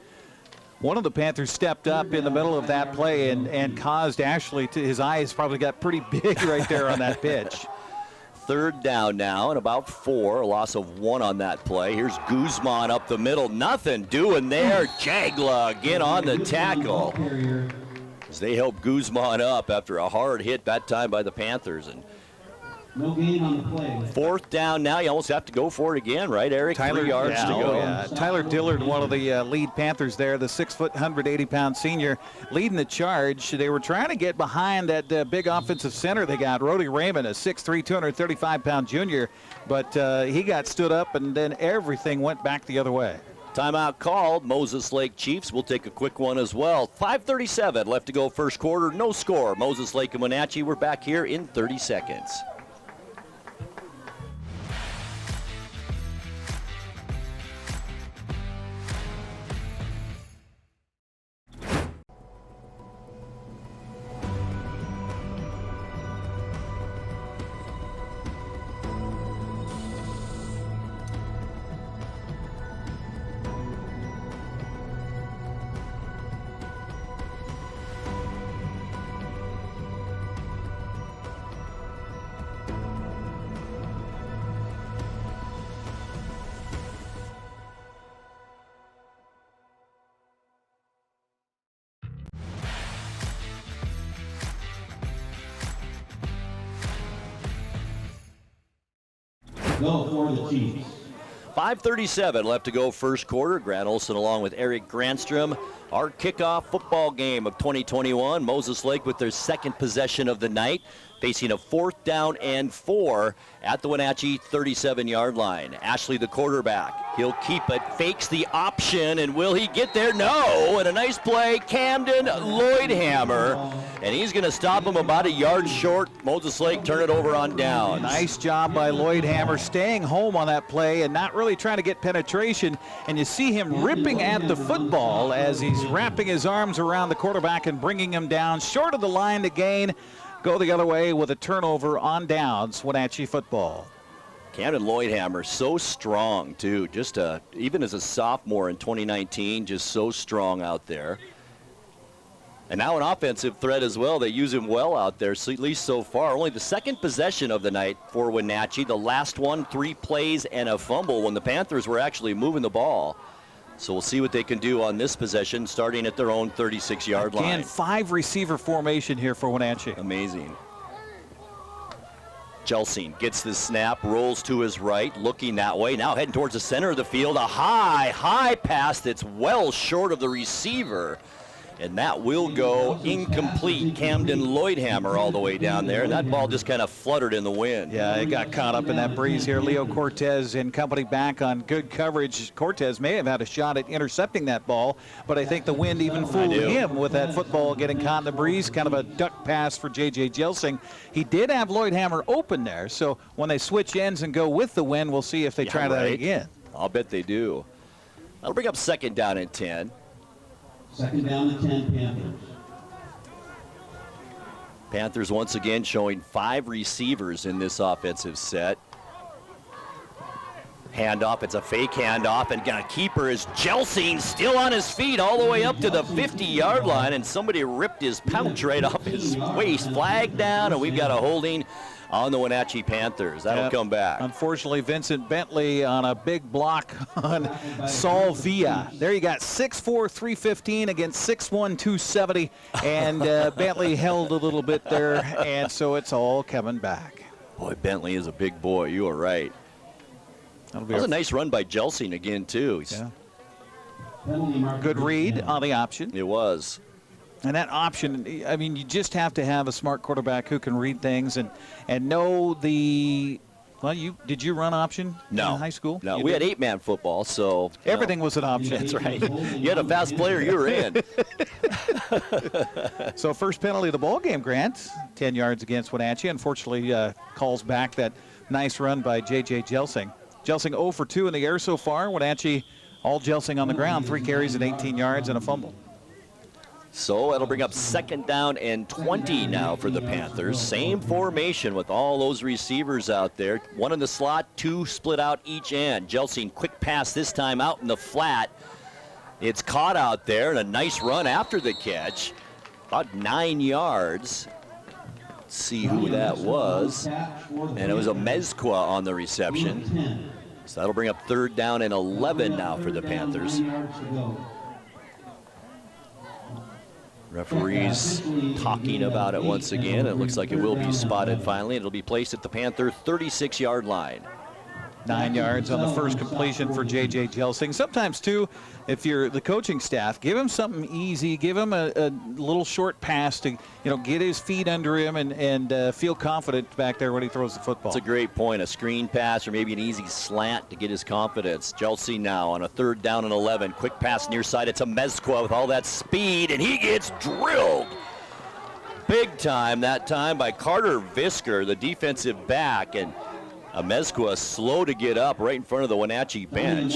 One of the Panthers stepped up in the middle of that play and caused Ashley to, his eyes probably got pretty big right there on that pitch. 3rd down now and about 4, a loss of 1 on that play. Here's Guzman up the middle, nothing doing there. Jagla again on the tackle. as they help Guzman up after a hard hit that time by the Panthers. And no gain on the play. Fourth down now. You almost have to go for it again, right, Eric? 3 yards to go. Yeah. Tyler Dillard, one of the lead Panthers there, the 6 foot, 180-pound senior, leading the charge. They were trying to get behind that big offensive center they got, Rody Raymond, a 6'3", 235-pound junior, but he got stood up, and then everything went back the other way. Timeout called. Moses Lake Chiefs will take a quick one as well. 5:37 left to go first quarter. No score. Moses Lake and Wenatchee. We're back here in 30 seconds. Go for the Chiefs. 5:37 left to go first quarter. Grant Olson along with Eric Granstrom. Our kickoff football game of 2021. Moses Lake with their second possession of the night, facing a 4th down and 4 at the Wenatchee 37-yard line. Ashley, the quarterback, he'll keep it, fakes the option, and will he get there? No, and a nice play, Camden Lloydhammer, and he's going to stop him about a yard short. Moses Lake turn it over on down. Nice job by Lloydhammer, staying home on that play and not really trying to get penetration, and you see him ripping at the football as he's wrapping his arms around the quarterback and bringing him down short of the line to gain. Go the other way with a turnover on downs, Wenatchee football. Camden Lloydhammer, so strong, too. Just even as a sophomore in 2019, just so strong out there. And now an offensive threat as well. They use him well out there, so at least so far. Only the second possession of the night for Wenatchee. The last one, 3 plays and a fumble when the Panthers were actually moving the ball. So we'll see what they can do on this possession, starting at their own 36-yard line. Again, 5 receiver formation here for Wenatchee. Amazing. Jelsing gets the snap, rolls to his right, looking that way. Now heading towards the center of the field. A high pass that's well short of the receiver. And that will go incomplete. Camden Lloydhammer all the way down there. That ball just kind of fluttered in the wind. Yeah, it got caught up in that breeze here. Leo Cortez and company back on good coverage. Cortez may have had a shot at intercepting that ball, but I think the wind even fooled him with that football getting caught in the breeze. Kind of a duck pass for J.J. Jelsing. He did have Lloydhammer open there, so when they switch ends and go with the wind, we'll see if they try that again. I'll bet they do. That'll bring up 2nd down and 10. 2nd down and 10, Panthers. Panthers once again showing 5 receivers in this offensive set. Handoff, it's a fake handoff, and got a keeper is Jelsing, still on his feet all the way up to the 50-yard line, and somebody ripped his pouch right off his waist. Flag down, and we've got a holding on the Wenatchee Panthers. That'll come back. Unfortunately, Vincent Bentley on a big block on Saul Villa. There you got 6'4", 315 against 6'1", 270, and Bentley held a little bit there, and so it's all coming back. Boy, Bentley is a big boy. You are right. That was a nice run by Jelsing again, too. Yeah. Good read on the option. It was. And that option, I mean, you just have to have a smart quarterback who can read things and know the. Well, did you run option in high school? No, we had 8-man football, so everything was an option. That's right. You had a fast player, you were in. So first penalty of the ball game, Grant, 10 yards against Wenatchee. Unfortunately, calls back that nice run by J.J. Jelsing. Jelsing 0 for 2 in the air so far. Wenatchee all Jelsing on the ground, 3 carries and 18 yards and a fumble. So that'll bring up 2nd down and 20 now for the Panthers. Same formation with all those receivers out there. 1 in the slot, 2 split out each end. Jelsing, quick pass this time out in the flat. It's caught out there, and a nice run after the catch. About 9 yards. Let's see who that was. And it was a Mezqua on the reception. So that'll bring up 3rd down and 11 now for the Panthers. Referees talking about it once again. It looks like it will be spotted finally. It'll be placed at the Panther 36-yard line. 9 yards on the first completion for J.J. Jelsing. Sometimes, too, if you're the coaching staff, give him something easy. Give him a little short pass to, get his feet under him and feel confident back there when he throws the football. That's a great point. A screen pass or maybe an easy slant to get his confidence. Jelsing now on a 3rd down and 11. Quick pass near side. It's a Mezqua with all that speed, and he gets drilled big time that time by Carter Visker, the defensive back, and Mezqua slow to get up right in front of the Wenatchee bench.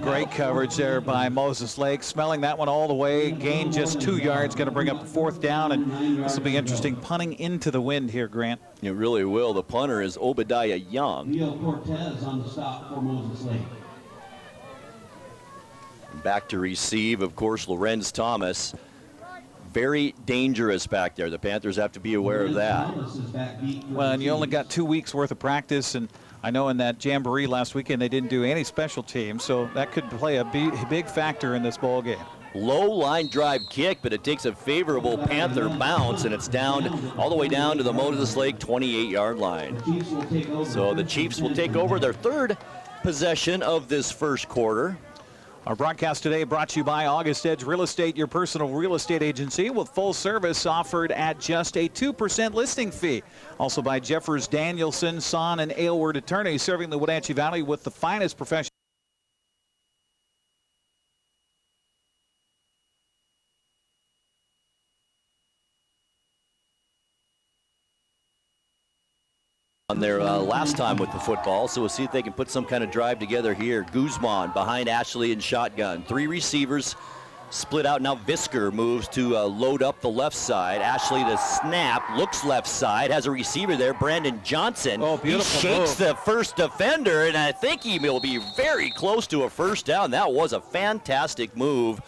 Great coverage there by Moses Lake. Smelling that one all the way. Gained just 2 yards. Going to bring up a 4th down, and this will be interesting. Punting into the wind here, Grant. It really will. The punter is Obadiah Young. Leo Cortez on the stop for Moses Lake. Back to receive, of course, Lorenz Thomas. Very dangerous back there. The Panthers have to be aware of that. Well, and you only got 2 weeks worth of practice, and I know in that jamboree last weekend they didn't do any special teams, so that could play a big factor in this ball game. Low line drive kick, but it takes a favorable Panther bounce, and it's down all the way down to the Moses Lake 28-yard line. So the Chiefs will take over their 3rd possession of this first quarter. Our broadcast today brought to you by August Edge Real Estate, your personal real estate agency with full service offered at just a 2% listing fee. Also by Jeffers Danielson, Son, and Aylward Attorneys, serving the Wenatchee Valley with the finest professional. On their last time with the football, so we'll see if they can put some kind of drive together here. Guzman behind Ashley in shotgun. 3 receivers split out. Now Visker moves to load up the left side. Ashley to snap, looks left side, has a receiver there, Brandon Johnson. Oh, beautiful He shakes move. the first defender, and I think he will be very close to a first down. That was a fantastic move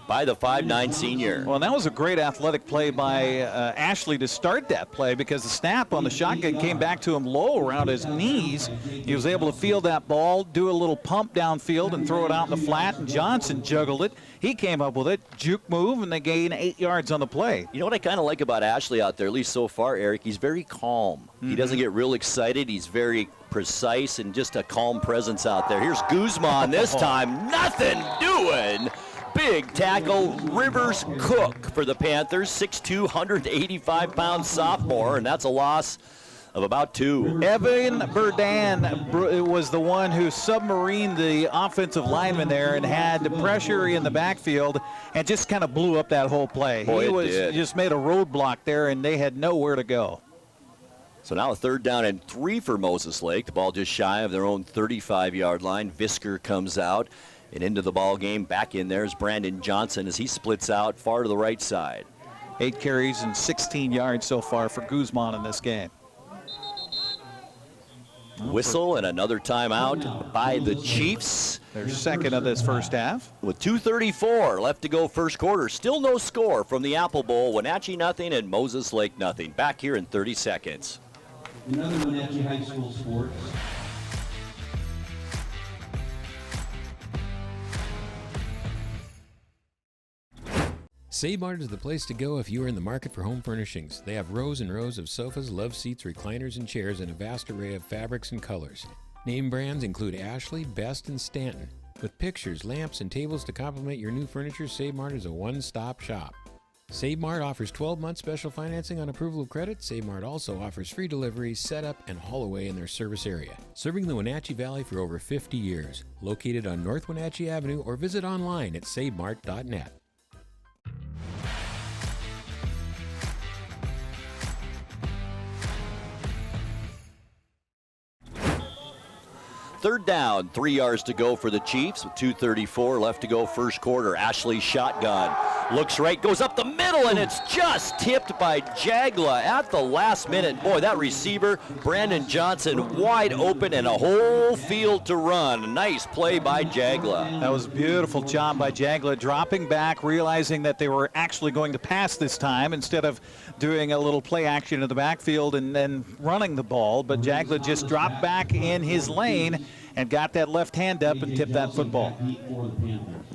by the 5'9" senior. Well, that was a great athletic play by Ashley to start that play, because the snap on the shotgun came back to him low around his knees. He was able to field that ball, do a little pump downfield, and throw it out in the flat, and Johnson juggled it. He came up with it, juke move, and they gain 8 yards on the play. You know what I kind of like about Ashley out there, at least so far, Eric? He's very calm. He doesn't get real excited. He's very precise and just a calm presence out there. Here's Guzman this time. Nothing doing. Big tackle, Rivers Cook for the Panthers, 6'2", 185-pound sophomore, and that's a loss of about 2. Evan Burdan was the one who submarined the offensive lineman there and had the pressure in the backfield and just kind of blew up that whole play. Boy, He just made a roadblock there, and they had nowhere to go. So now a 3rd down and 3 for Moses Lake. The ball just shy of their own 35-yard line. Visker comes out. And into the ball game, back in there is Brandon Johnson as he splits out far to the right side. 8 carries and 16 yards so far for Guzman in this game. Whistle and another timeout by the Chiefs. Their second of this first half. With 2:34 left to go first quarter. Still no score from the Apple Bowl. Wenatchee nothing and Moses Lake nothing. Back here in 30 seconds. Another Wenatchee High School sports. Save Mart is the place to go if you are in the market for home furnishings. They have rows and rows of sofas, love seats, recliners, and chairs in a vast array of fabrics and colors. Name brands include Ashley, Best, and Stanton. With pictures, lamps, and tables to complement your new furniture, Save Mart is a one-stop shop. Save Mart offers 12-month special financing on approval of credit. Save Mart also offers free delivery, setup, and haul away in their service area. Serving the Wenatchee Valley for over 50 years. Located on North Wenatchee Avenue, or visit online at savemart.net. Third down, 3 yards to go for the Chiefs with 2:34 left to go first quarter. Ashley shotgun. Looks right, goes up the middle, and it's just tipped by Jagla at the last minute. Boy, that receiver, Brandon Johnson, wide open and a whole field to run. Nice play by Jagla. That was a beautiful job by Jagla, dropping back, realizing that they were actually going to pass this time instead of doing a little play action in the backfield and then running the ball. But Jagla just dropped back in his lane and got that left hand up and tipped that football.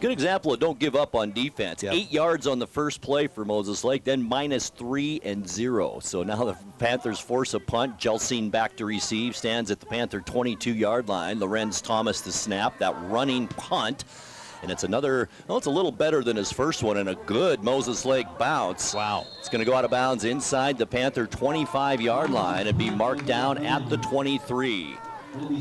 Good example of don't give up on defense. Yep. 8 yards on the first play for Moses Lake, then -3 and 0. So now the Panthers force a punt. Gelsing back to receive, stands at the Panther 22-yard line. Lorenz Thomas the snap, that running punt. And it's another, well, it's a little better than his first one, and a good Moses Lake bounce. Wow. It's going to go out of bounds inside the Panther 25-yard line and be marked down at the 23.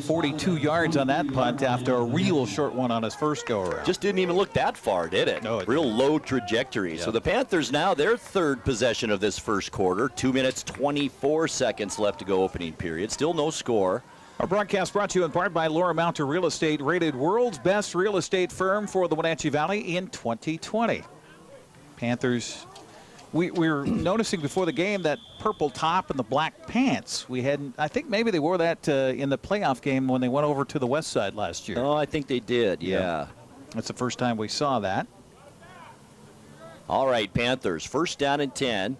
42 yards on that punt after a real short one on his first go-around. Just didn't even look that far, did it? No, real low trajectory. Yep. So the Panthers now, their third possession of this first quarter. 2 minutes, 24 seconds left to go opening period. Still no score. Our broadcast brought to you in part by Laura Mounter Real Estate, rated world's best real estate firm for the Wenatchee Valley in 2020. Panthers, we were noticing before the game that purple top and the black pants. We hadn't, I think maybe they wore that in the playoff game when they went over to the west side last year. Oh, I think they did, yeah. That's the first time we saw that. All right, Panthers, first down and 10.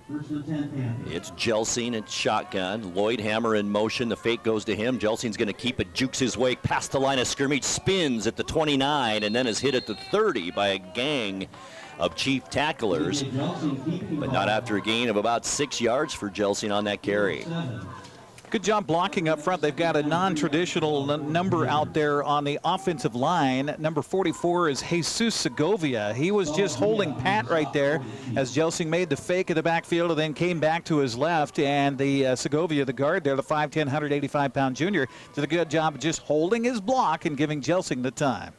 It's Gelsing and shotgun. Lloyd Hammer in motion. The fake goes to him. Gelsing's going to keep it, jukes his way past the line of scrimmage, spins at the 29, and then is hit at the 30 by a gang of chief tacklers, but not after a gain of about 6 yards for Gelsing on that carry. Good job blocking up front. They've got a non-traditional number out there on the offensive line. Number 44 is Jesus Segovia. He was just holding pat right there as Gelsing made the fake in the backfield and then came back to his left. And the Segovia, the guard there, the 5'10", 185-pound junior, did a good job of just holding his block and giving Gelsing the time.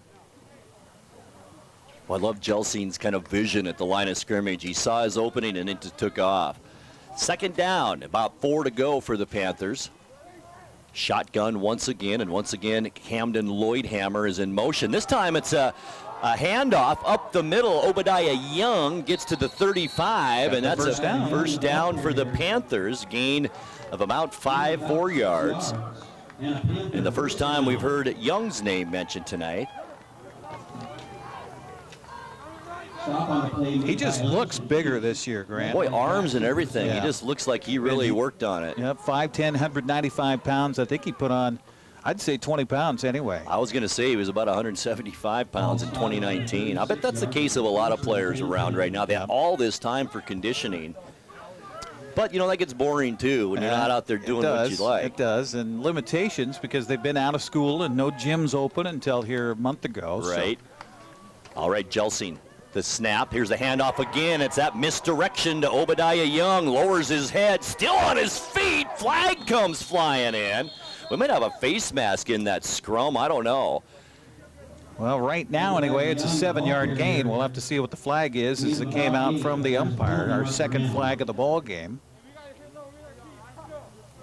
Well, I love Gelsing's kind of vision at the line of scrimmage. He saw his opening and it just took off. Second down, about 4 to go for the Panthers. Shotgun once again, and once again, Camden Lloyd Hammer is in motion. This time it's a handoff up the middle. Obadiah Young gets to the 35, and that's a first down for the Panthers. Gain of about 4 yards. And the first time we've heard Young's name mentioned tonight. He just looks bigger this year, Grant. Boy, arms and everything. Yeah. He just looks like he really worked on it. Yep, 5'10", 195 pounds. I think he put on, I'd say 20 pounds anyway. I was going to say he was about 175 pounds in 2019. I bet that's the case of a lot of players around right now. They have all this time for conditioning. But, you know, that gets boring, too, when you're not out there doing what you like. It does, and limitations because they've been out of school and no gyms open until here a month ago. Right. So. All right, Gelsing. The snap, here's the handoff again. It's that misdirection to Obadiah Young. Lowers his head, still on his feet. Flag comes flying in. We might have a face mask in that scrum. I don't know. Well, right now, anyway, it's a 7-yard gain. We'll have to see what the flag is as it came out from the umpire, our second flag of the ball game.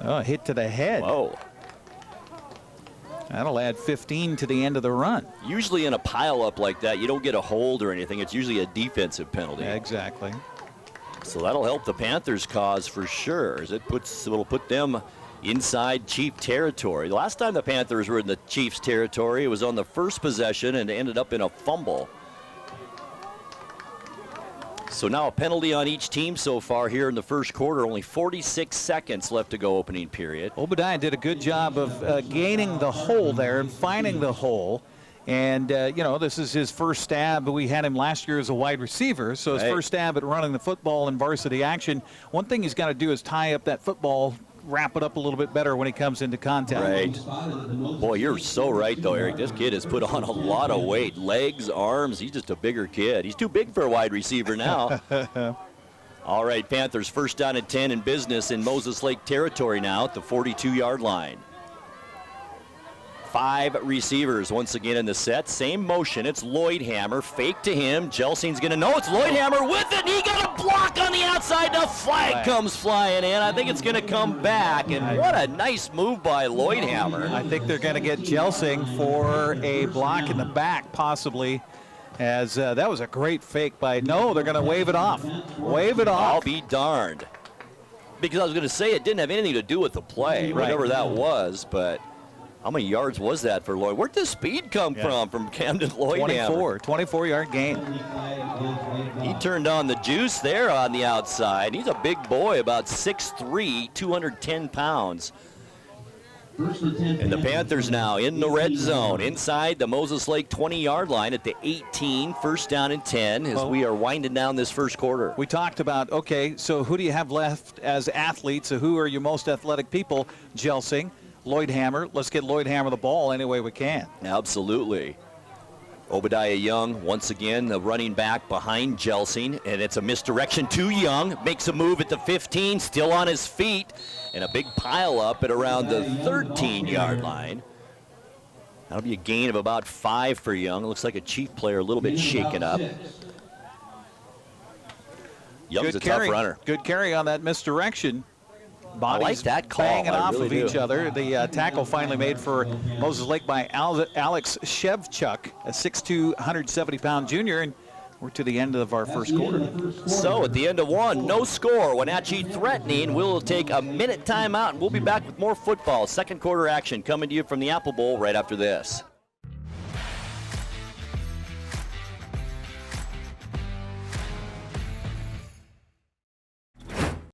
Oh, hit to the head. Whoa. That'll add 15 to the end of the run. Usually in a pile-up like that, you don't get a hold or anything. It's usually a defensive penalty. Yeah, exactly. So that'll help the Panthers' cause for sure, as it'll put them inside Chief territory. The last time the Panthers were in the Chiefs' territory, it was on the first possession and ended up in a fumble. So now a penalty on each team so far here in the first quarter. Only 46 seconds left to go opening period. Obadiah did a good job of gaining the hole there and finding the hole. And, you know, this is his first stab. We had him last year as a wide receiver, so his first stab at running the football in varsity action. One thing he's got to do is tie up that football, wrap it up a little bit better when he comes into contact. Right. Boy, you're so right, though, Eric. This kid has put on a lot of weight. Legs, arms, he's just a bigger kid. He's too big for a wide receiver now. All right, Panthers first down and 10 in business in Moses Lake territory now at the 42-yard line. 5 receivers once again in the set. Same motion. It's Lloyd Hammer. Fake to him. Gelsing's going to know it's Lloyd Hammer with it. He got a block on the outside. The flag comes flying in. I think it's going to come back. And what a nice move by Lloyd Hammer. I think they're going to get Gelsing for a block in the back, possibly. As that was a great fake by, no, they're going to wave it off. Wave it off. I'll be darned. Because I was going to say it didn't have anything to do with the play, whatever that was, but how many yards was that for Lloyd? Where'd the speed come from Camden Lloyd? 24-yard gain. He turned on the juice there on the outside. He's a big boy, about 6'3", 210 pounds. And the Panthers now in the red zone, inside the Moses Lake 20-yard line at the 18, first down and 10, as we are winding down this first quarter. We talked about, okay, so who do you have left as athletes? So who are your most athletic people? Jelsing, Lloyd Hammer. Let's get Lloyd Hammer the ball any way we can. Absolutely. Obadiah Young, once again, the running back behind Jelsing, and it's a misdirection to Young. Makes a move at the 15, still on his feet, and a big pile up at around the 13-yard line. That'll be a gain of about 5 for Young. Looks like a Chief player a little bit shaken up. Young's a tough runner. Good carry on that misdirection. Bodies I like that call. Banging off really of each other. The tackle finally made for Moses Lake by Alex Shevchuk, a 6'2", 170-pound junior, and we're to the end of our first quarter. So at the end of one, no score. Wenatchee threatening. We'll take a minute timeout, and we'll be back with more football. Second quarter action coming to you from the Apple Bowl right after this.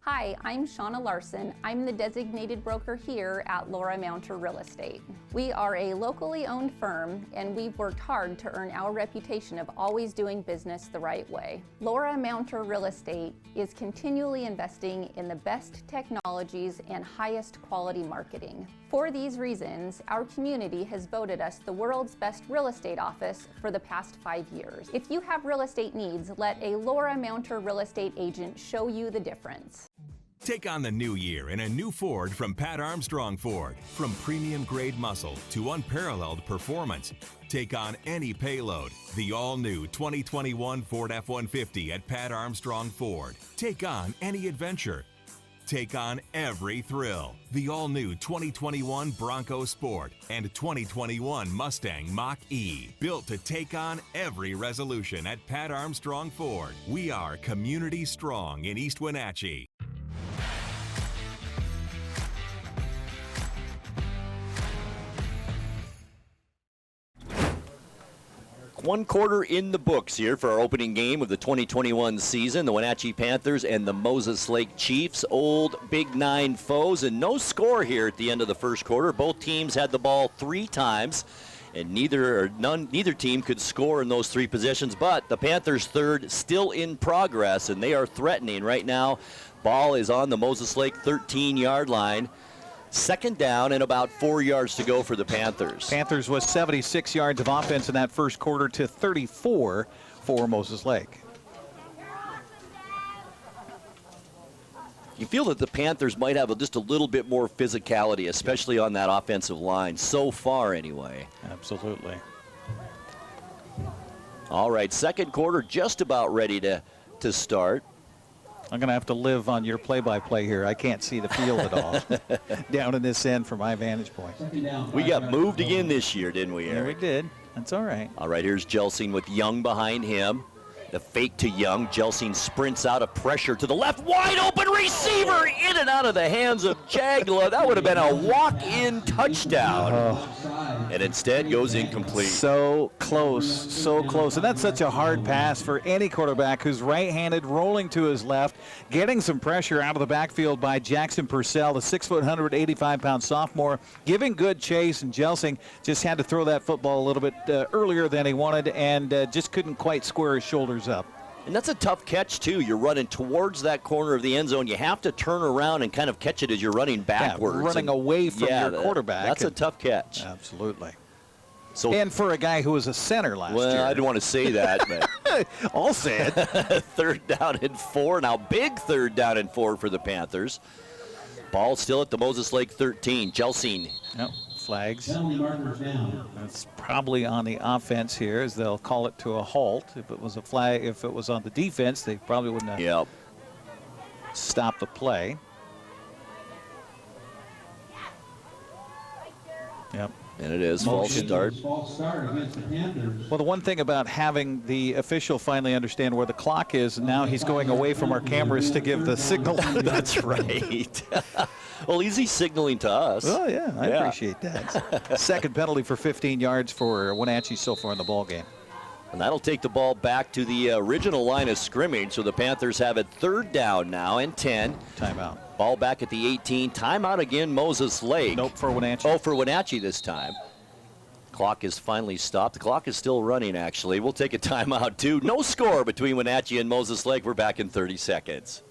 Hi, I'm Shauna Larson. I'm the designated broker here at Laura Mounter Real Estate. We are a locally owned firm, and we've worked hard to earn our reputation of always doing business the right way. Laura Mounter Real Estate is continually investing in the best technologies and highest quality marketing. For these reasons, our community has voted us the world's best real estate office for the past 5 years. If you have real estate needs, let a Laura Mounter Real Estate agent show you the difference. Take on the new year in a new Ford from Pat Armstrong Ford. From premium grade muscle to unparalleled performance. Take on any payload. The all-new 2021 Ford F-150 at Pat Armstrong Ford. Take on any adventure. Take on every thrill. The all-new 2021 Bronco Sport and 2021 Mustang Mach-E. Built to take on every resolution at Pat Armstrong Ford. We are community strong in East Wenatchee. One quarter in the books here for our opening game of the 2021 season. The Wenatchee Panthers and the Moses Lake Chiefs, old Big Nine foes, and no score here at the end of the first quarter. Both teams had the ball 3 times, and neither team could score in those 3 possessions, but the Panthers' third still in progress, and they are threatening right now. Ball is on the Moses Lake 13-yard line. Second down and about 4 yards to go for the Panthers. Panthers was 76 yards of offense in that first quarter to 34 for Moses Lake. You feel that the Panthers might have just a little bit more physicality, especially on that offensive line, so far anyway. Absolutely. All right, second quarter just about ready to start. I'm going to have to live on your play-by-play here. I can't see the field at all down in this end from my vantage point. We got moved again this year, didn't we, Eric? Yeah, we did. That's all right. All right, here's Jelsing with Young behind him. The fake to Young. Jelsing sprints out of pressure to the left. Wide open receiver in and out of the hands of Jagla. That would have been a walk-in touchdown. And instead goes incomplete. So close, so close. And that's such a hard pass for any quarterback who's right-handed, rolling to his left, getting some pressure out of the backfield by Jackson Purcell, the 6', 185-pound sophomore, giving good chase, and Jelsing just had to throw that football a little bit earlier than he wanted and just couldn't quite square his shoulders up. And that's a tough catch, too. You're running towards that corner of the end zone. You have to turn around and kind of catch it as you're running backwards. Yeah, running away from your quarterback. That's a tough catch. Absolutely. So, and for a guy who was a center last year. Well, I didn't want to say that, but all said. Third down and 4. Now big third down and 4 for the Panthers. Ball still at the Moses Lake 13. Jelsing. Yep. Flags. That's probably on the offense here, as they'll call it to a halt. If it was a flag, if it was on the defense, they probably wouldn't have stopped the play. Yep. And it is false start. Well, the one thing about having the official finally understand where the clock is, and now he's going away from our cameras to give the signal. That's right. Well, he's signaling to us. Oh, yeah, I appreciate that. Second penalty for 15 yards for Wenatchee so far in the ball game. And that'll take the ball back to the original line of scrimmage. So the Panthers have it 3rd down now and 10. Timeout. Ball back at the 18. Timeout again, Moses Lake. Nope, for Wenatchee. Oh, for Wenatchee this time. Clock is finally stopped. The clock is still running, actually. We'll take a timeout, too. No score between Wenatchee and Moses Lake. We're back in 30 seconds.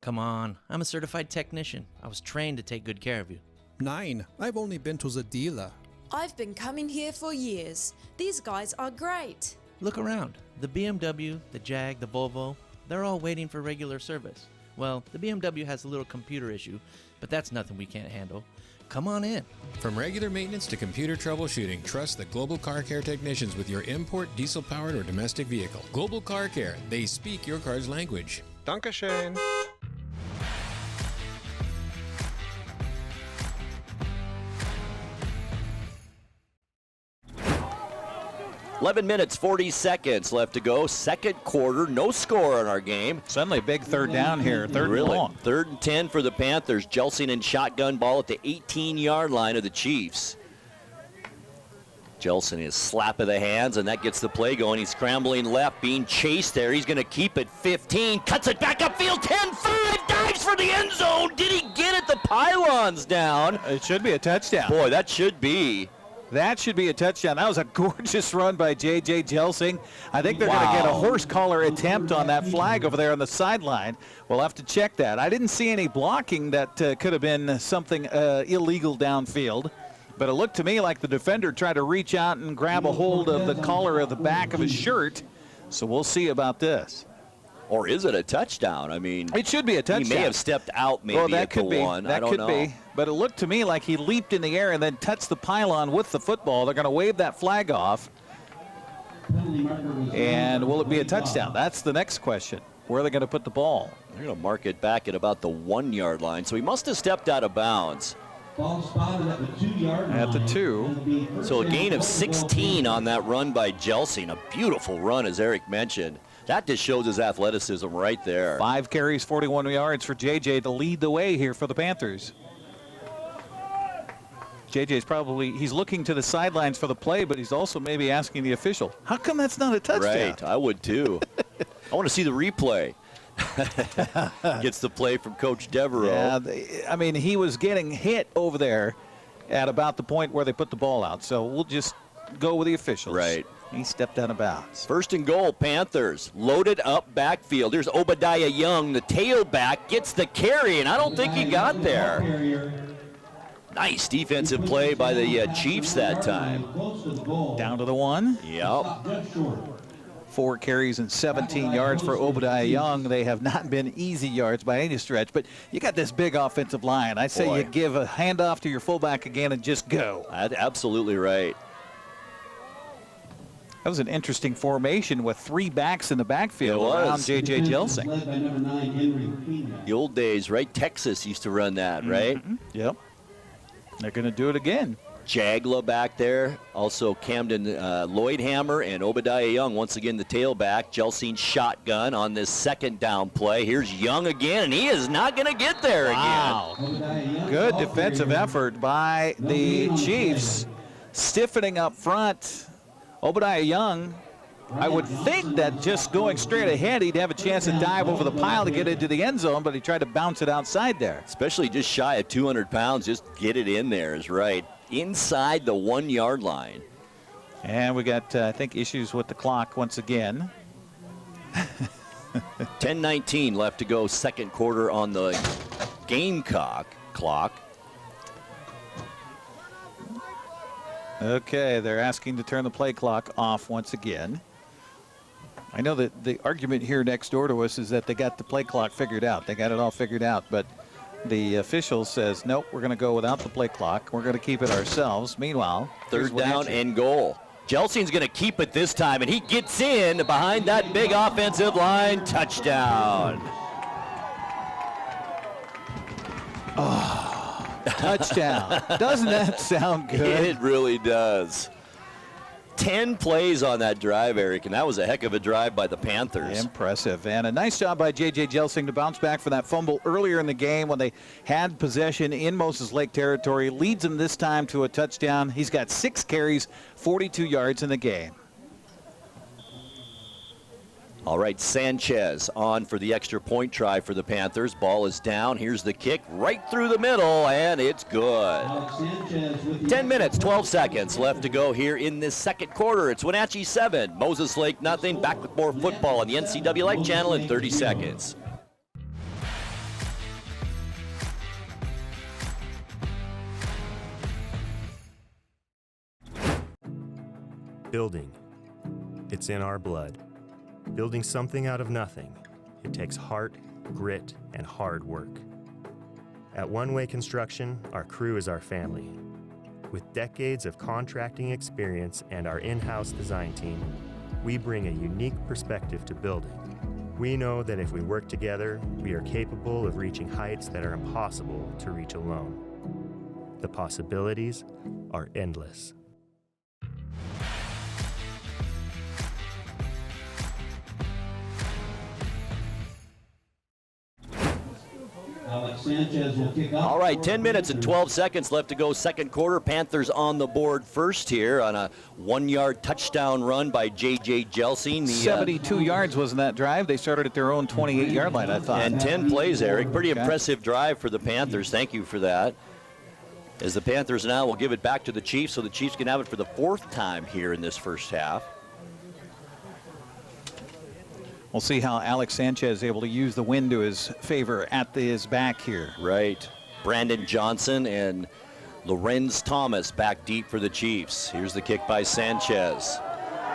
Come on, I'm a certified technician. I was trained to take good care of you. 9. I've only been to the dealer. I've been coming here for years. These guys are great. Look around. The BMW, the Jag, the Volvo, they're all waiting for regular service. Well, the BMW has a little computer issue, but that's nothing we can't handle. Come on in. From regular maintenance to computer troubleshooting, trust the Global Car Care technicians with your import, diesel-powered, or domestic vehicle. Global Car Care. They speak your car's language. Dankeschön. 11 minutes, 40 seconds left to go. Second quarter, no score in our game. Suddenly a big 3rd down here, 3rd and long. 3rd and 10 for the Panthers. Jelsing in shotgun ball at the 18-yard line of the Chiefs. Jelson is slap of the hands, and that gets the play going. He's scrambling left, being chased there. He's going to keep it 15, cuts it back upfield, 10-5, dives for the end zone. Did he get it? The pylons down. It should be a touchdown. Boy, that should be. That should be a touchdown. That was a gorgeous run by J.J. Jelsing. I think they're going to get a horse collar attempt on that flag over there on the sideline. We'll have to check that. I didn't see any blocking that could have been something illegal downfield. But it looked to me like the defender tried to reach out and grab a hold of the collar of the back of his shirt. So we'll see about this. Or is it a touchdown? I mean, it should be a touchdown. He may have stepped out maybe that at could the be. one. That I don't could know. be. But it looked to me like he leaped in the air and then touched the pylon with the football. They're going to wave that flag off. And will it be a touchdown? That's the next question. Where are they going to put the ball? They're going to mark it back at about the 1-yard line. So he must have stepped out of bounds. Ball spotted at the 2-yard line. At the 2. So a gain of 16 on that run by Jelsing. A beautiful run, as Eric mentioned. That just shows his athleticism right there. 5 carries, 41 yards for J.J. to lead the way here for the Panthers. J.J.'s he's looking to the sidelines for the play, but he's also maybe asking the official, how come that's not a touchdown? Right, I would too. I want to see the replay. Gets the play from Coach Devereaux. Yeah, I mean, he was getting hit over there at about the point where they put the ball out. So we'll just go with the officials. Right. He stepped out of bounds. 1st and goal, Panthers. Loaded up backfield. There's Obadiah Young, the tailback, gets the carry, and I don't think he got there. Nice defensive play by the Chiefs that time. Down to the 1. Yep. 4 carries and 17 yards for Obadiah Young. They have not been easy yards by any stretch, but you got this big offensive line. I say you give a handoff to your fullback again and just go. That's absolutely right. That was an interesting formation with 3 backs in the backfield around J.J. Jelsing. The old days, right? Texas used to run that, right? Mm-hmm. Yep. They're going to do it again. Jagla back there. Also Camden Lloydhammer and Obadiah Young. Once again, the tailback. Jelsing shotgun on this 2nd down play. Here's Young again, and he is not going to get there again. Good defensive effort by the Chiefs. Stiffening up front. Obadiah Young, I would think that just going straight ahead, he'd have a chance to dive over the pile to get into the end zone, but he tried to bounce it outside there. Especially just shy of 200 pounds, just get it in there is right. Inside the 1-yard line. And we got, I think, issues with the clock once again. 10:19 left to go, 2nd quarter on the Gamecock clock. Okay, they're asking to turn the play clock off once again. I know that the argument here next door to us is that they got the play clock figured out. They got it all figured out, but the official says, nope, we're going to go without the play clock. We're going to keep it ourselves. Meanwhile, 3rd down and goal. Jelsing's going to keep it this time, and he gets in behind that big offensive line. Touchdown. Touchdown. Doesn't that sound good? It really does. 10 plays on that drive, Eric, and that was a heck of a drive by the Panthers. Impressive. And a nice job by J.J. Jelsing to bounce back from that fumble earlier in the game when they had possession in Moses Lake territory. Leads them this time to a touchdown. He's got 6 carries, 42 yards in the game. All right, Sanchez on for the extra point try for the Panthers. Ball is down. Here's the kick right through the middle, and it's good. 10 minutes, 12 seconds left to go here in this second quarter. It's Wenatchee 7, Moses Lake nothing. Back with more football on the NCWLIFE Channel in 30 seconds. Building. It's in our blood. Building something out of nothing, it takes heart, grit, and hard work. At One Way Construction, our crew is our family. With decades of contracting experience and our in-house design team, we bring a unique perspective to building. We know that if we work together, we are capable of reaching heights that are impossible to reach alone. The possibilities are endless. Sanchez will kick off. All right, 10 minutes and 12 seconds left to go. Second quarter. Panthers on the board first here on a 1-yard touchdown run by J.J. Jelsing. 72 yards was in that drive. They started at their own 28-yard line, I thought. And 10 plays, Eric. Pretty impressive drive for the Panthers. Thank you for that. As the Panthers now will give it back to the Chiefs, so the Chiefs can have it for the 4th time here in this first half. We'll see how Alex Sanchez is able to use the wind to his favor at his back here. Right. Brandon Johnson and Lorenz Thomas back deep for the Chiefs. Here's the kick by Sanchez.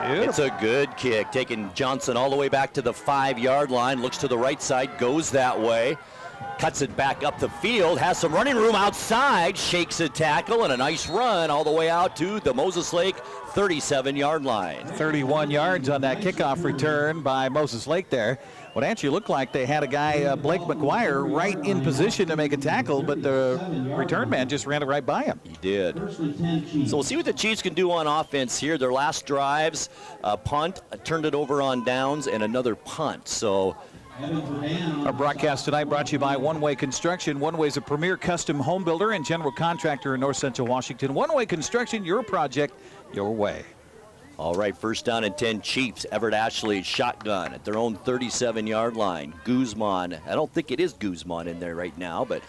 Beautiful. It's a good kick, taking Johnson all the way back to the 5-yard line. Looks to the right side, goes that way. Cuts it back up the field, has some running room outside, shakes a tackle, and a nice run all the way out to the Moses Lake 37-yard line. 31 yards on that kickoff return by Moses Lake there. What actually looked like they had a guy, Blake McGuire, right in position to make a tackle, but the return man just ran it right by him. He did. So we'll see what the Chiefs can do on offense here. Their last drives, a punt, turned it over on downs, and another punt. So our broadcast tonight brought to you by One Way Construction. One Way is a premier custom home builder and general contractor in North Central Washington. One Way Construction, your project, your way. All right, first down and 10 Chiefs. Everett Ashley shotgun at their own 37-yard line. Guzman, I don't think it is Guzman in there right now, but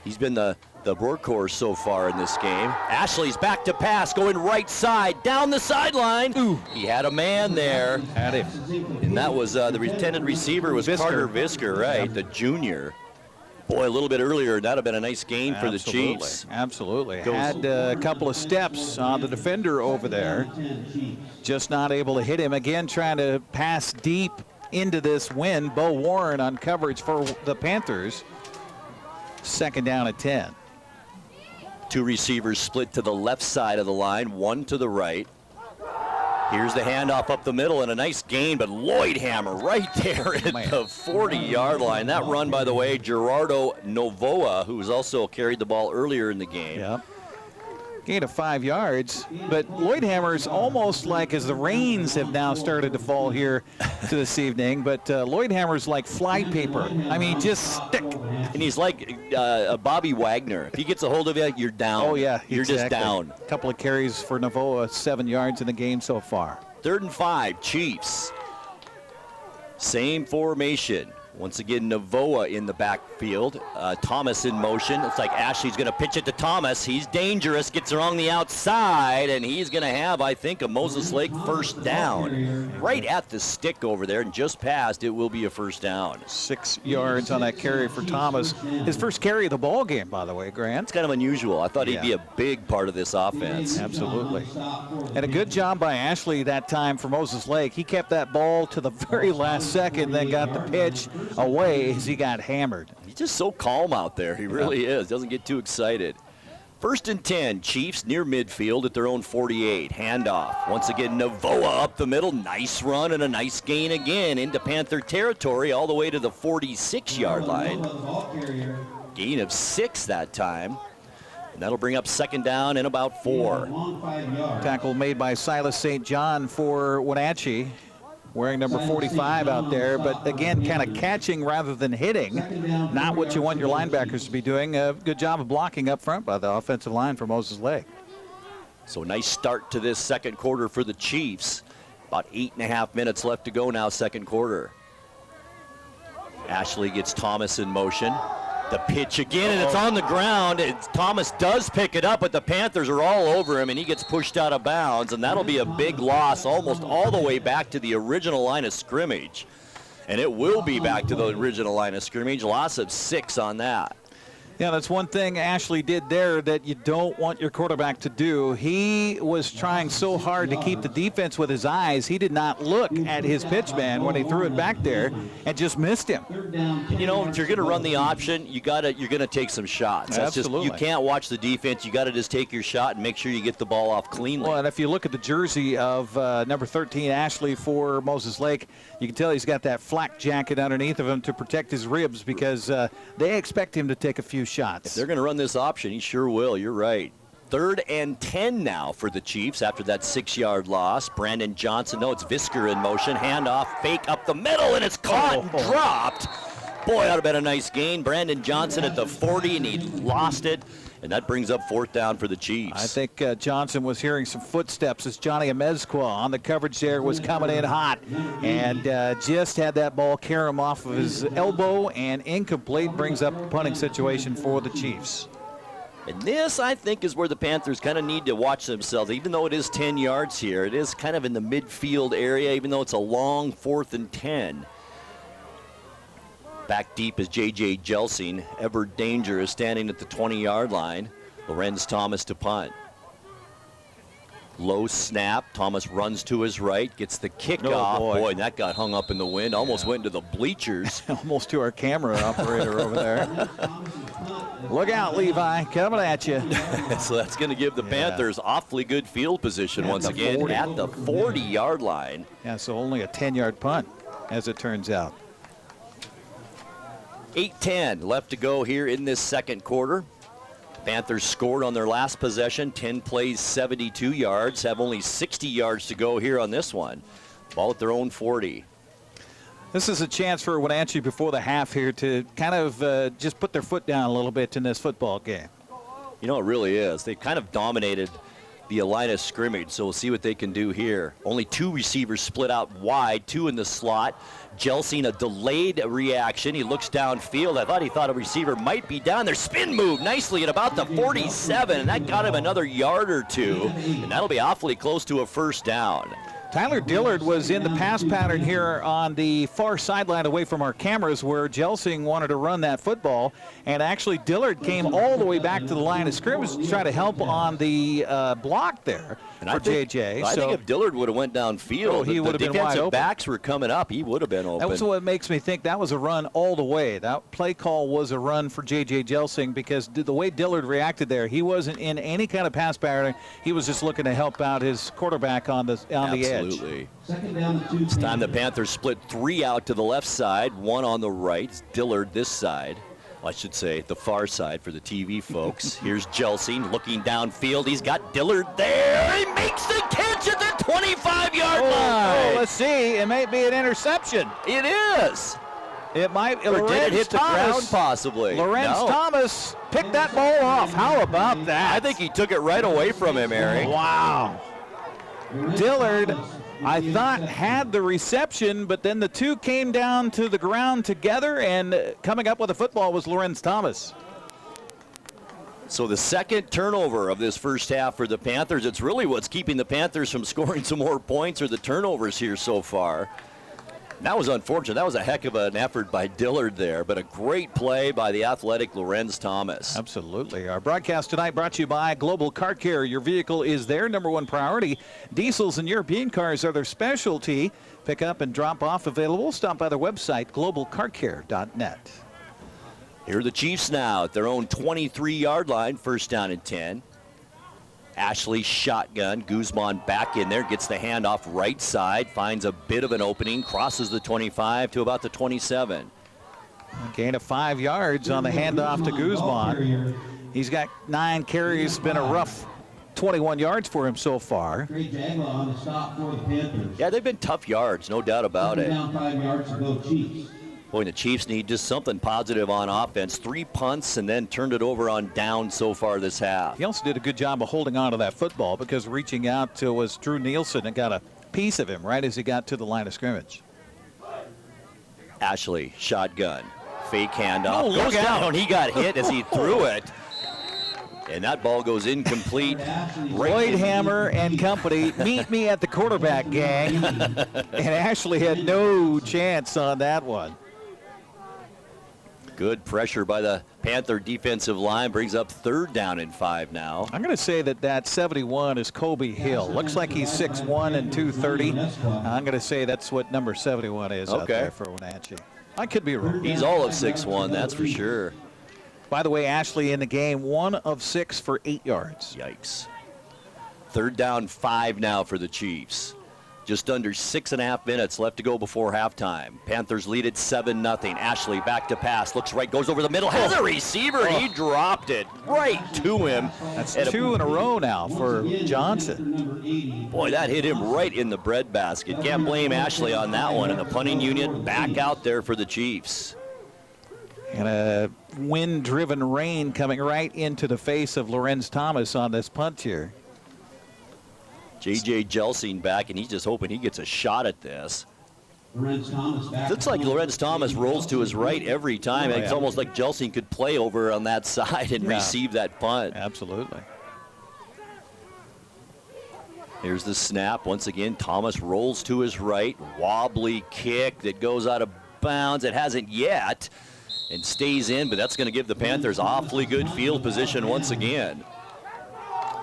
he's been the workhorse so far in this game. Ashley's back to pass, going right side, down the sideline. Ooh. He had a man there. Had him. And that was the intended receiver was Carter Visker, right, the junior. Boy, a little bit earlier, that would have been a nice gain for the Chiefs. Absolutely. Had a couple of steps on the defender over there. Just not able to hit him. Again, trying to pass deep into this wind. Bo Warren on coverage for the Panthers. Second down at 10. Two receivers split to the left side of the line, one to the right. Here's the handoff up the middle and a nice gain, but Lloyd Hammer right there at the 40-yard line. That run, by the way, Gerardo Novoa, who's also carried the ball earlier in the game. Yep. Gain of 5 yards, but Lloyd Hammer's almost like as the rains have now started to fall here to this evening, but Lloyd Hammer's like fly paper. I mean, just stick. And he's like Bobby Wagner. If he gets a hold of you, you're down. Oh, yeah, You're just down. A couple of carries for Novoa, 7 yards in the game so far. 3rd and 5, Chiefs. Same formation. Once again, Novoa in the backfield. Thomas in motion. Looks like Ashley's going to pitch it to Thomas. He's dangerous, gets along the outside, and he's going to have, I think, a Moses Lake first down. Right at the stick over there, and just past, it will be a first down. 6 yards on that carry for Thomas. His first carry of the ball game, by the way, Grant. It's kind of unusual. I thought he'd be a big part of this offense. Absolutely. And a good job by Ashley that time for Moses Lake. He kept that ball to the very last second, then got the pitch away as he got hammered. He's just so calm out there. He really is. Doesn't get too excited. 1st and 10, Chiefs near midfield at their own 48. Handoff. Once again, Novoa up the middle. Nice run and a nice gain again into Panther territory all the way to the 46-yard line. Gain of 6 that time. And that'll bring up second down and about 4. Tackle made by Silas St. John for Wenatchee, wearing number 45 out there, but again, kind of catching rather than hitting. Not what you want your linebackers to be doing. A good job of blocking up front by the offensive line for Moses Lake. So nice start to this second quarter for the Chiefs. About 8.5 minutes left to go now, second quarter. Ashley gets Thomas in motion. The pitch again, and it's on the ground. Thomas does pick it up, but the Panthers are all over him, and he gets pushed out of bounds, and that'll be a big loss almost all the way back to the original line of scrimmage. And it will be back to the original line of scrimmage. Loss of 6 on that. Yeah, that's one thing Ashley did there that you don't want your quarterback to do. He was trying so hard to keep the defense with his eyes. He did not look at his pitch man when he threw it back there and just missed him. You know, if you're going to run the option, you're going to take some shots. That's Absolutely. Just, you can't watch the defense. You got to just take your shot and make sure you get the ball off cleanly. Well, and if you look at the jersey of number 13, Ashley, for Moses Lake, you can tell he's got that flak jacket underneath of him to protect his ribs because they expect him to take a few shots. If they're going to run this option, he sure will. You're right. 3rd and 10 now for the Chiefs after that 6-yard loss. Brandon Johnson, no, it's Visker in motion. Handoff, fake up the middle, and it's caught and dropped. Boy, that would have been a nice gain. Brandon Johnson at the 40, and he lost it. And that brings up 4th down for the Chiefs. I think Johnson was hearing some footsteps as Johnny Amezcua on the coverage there was coming in hot and just had that ball carry him off of his elbow, and incomplete, brings up a punting situation for the Chiefs. And this, I think, is where the Panthers kind of need to watch themselves. Even though it is 10 yards here, it is kind of in the midfield area, even though it's a long 4th and 10. Back deep is J.J. Jelsing. Ever dangerous, standing at the 20-yard line. Lorenz Thomas to punt. Low snap. Thomas runs to his right, gets the kickoff. Boy, that got hung up in the wind. Almost went into the bleachers. Almost to our camera operator over there. Look out, Levi, coming at you. So that's going to give the Panthers awfully good field position once again at the 40-yard line. Yeah, so only a 10-yard punt, as it turns out. 8:10 left to go here in this second quarter. Panthers scored on their last possession, 10 plays, 72 yards, have only 60 yards to go here on this one. Ball at their own 40. This is a chance for Wenatchee before the half here to kind of just put their foot down a little bit in this football game. You know, it really is. They've kind of dominated the line of scrimmage, so we'll see what they can do here. Only 2 receivers split out wide, 2 in the slot. Jelsing, a delayed reaction. He looks downfield. I thought a receiver might be down there. Spin move nicely at about the 47, and that got him another yard or 2, and that'll be awfully close to a 1st down. Tyler Dillard was in the pass pattern here on the far sideline away from our cameras where Jelsing wanted to run that football. And actually Dillard came all the way back to the line of scrimmage to try to help on the block there for JJ. I think if Dillard would have went downfield, he would have been wide open. The defensive backs were coming up. He would have been open. That was what makes me think that was a run all the way. That play call was a run for JJ Jelsing because the way Dillard reacted there, he wasn't in any kind of pass pattern. He was just looking to help out his quarterback on the edge. Absolutely. It's time the Panthers split 3 out to the left side, 1 on the right. Dillard this side. Well, I should say the far side for the TV folks. Here's Jelsing looking downfield. He's got Dillard there. He makes the catch at the 25-yard line. Oh, let's see. It may be an interception. It is. It might. Or did it hit the ground possibly? Lorenz Thomas picked that ball off. How about that? I think he took it right away from him, Eric. Wow. Dillard, I thought, had the reception, but then the 2 came down to the ground together, and coming up with the football was Lorenz Thomas. So the second turnover of this first half for the Panthers, it's really what's keeping the Panthers from scoring some more points, or the turnovers here so far. That was unfortunate. That was a heck of an effort by Dillard there, but a great play by the athletic Lorenz Thomas. Absolutely. Our broadcast tonight brought to you by Global Car Care. Your vehicle is their #1 priority. Diesels and European cars are their specialty. Pick up and drop off available. Stop by their website, globalcarcare.net. Here are the Chiefs now at their own 23-yard line, 1st down and 10. Ashley shotgun. Guzman back in there, gets the handoff right side, finds a bit of an opening, crosses the 25 to about the 27. A gain of 5 yards on the handoff to Guzman. He's got 9 carries, been a rough 21 yards for him so far. Great Jaguar on the stop for the Panthers. Yeah, they've been tough yards, no doubt about it. Down 5 yards to go Chiefs. Boy, the Chiefs need just something positive on offense. 3 punts and then turned it over on down so far this half. He also did a good job of holding on to that football because reaching out to was Drew Nielsen and got a piece of him right as he got to the line of scrimmage. Ashley, shotgun, fake handoff. Oh, look goes out. down. He got hit as he threw it. And that ball goes incomplete. Lloyd Hammer and company, meet me at the quarterback, gang. And Ashley had no chance on that one. Good pressure by the Panther defensive line. Brings up 3rd down and 5 now. I'm going to say that 71 is Kobe Hill. Looks like he's 6'1" and 230. I'm going to say that's what number 71 is out there for Wenatchee. I could be wrong. He's all of 6'1", that's for sure. By the way, Ashley in the game, 1 of 6 for 8 yards. Yikes. 3rd down, 5 now for the Chiefs. Just under 6.5 minutes left to go before halftime. Panthers lead it 7-0. Ashley back to pass, looks right, goes over the middle, has a receiver, and he dropped it right to him. That's 2 in a row now for Johnson. Boy, that hit him right in the breadbasket. Can't blame Ashley on that one, and the punting unit back out there for the Chiefs. And a wind-driven rain coming right into the face of Lorenz Thomas on this punt here. J.J. Jelsing back, and he's just hoping he gets a shot at this. Looks like Lorenz Thomas rolls to his right every time. It's almost like Jelsing could play over on that side and receive that punt. Absolutely. Here's the snap. Once again, Thomas rolls to his right. Wobbly kick that goes out of bounds. It hasn't yet and stays in, but that's going to give the Panthers awfully good field position once again.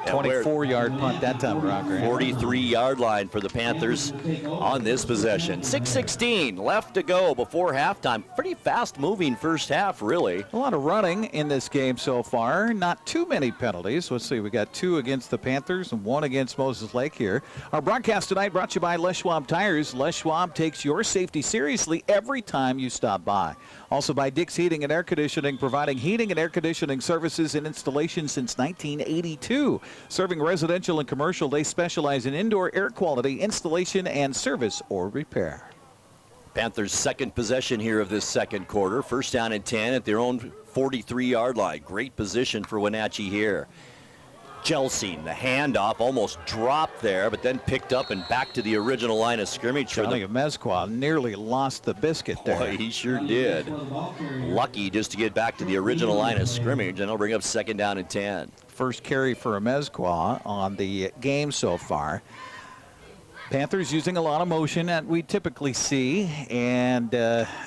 24-yard punt that time around. 43-yard line for the Panthers on this possession. 6:16 left to go before halftime. Pretty fast-moving first half, really. A lot of running in this game so far. Not too many penalties. Let's see, we got 2 against the Panthers and 1 against Moses Lake here. Our broadcast tonight brought to you by Les Schwab Tires. Les Schwab takes your safety seriously every time you stop by. Also by Dick's Heating and Air Conditioning, providing heating and air conditioning services and installation since 1982. Serving residential and commercial, they specialize in indoor air quality, installation, and service or repair. Panthers' second possession here of this second quarter. 1st down and 10 at their own 43-yard line. Great position for Wenatchee here. Jelsing, the handoff, almost dropped there, but then picked up and back to the original line of scrimmage. Johnny Mezqua nearly lost the biscuit there. Boy, he sure did. Lucky just to get back to the original line of scrimmage, and it'll bring up 2nd down and 10. First carry for Mezqua on the game so far. Panthers using a lot of motion that we typically see, and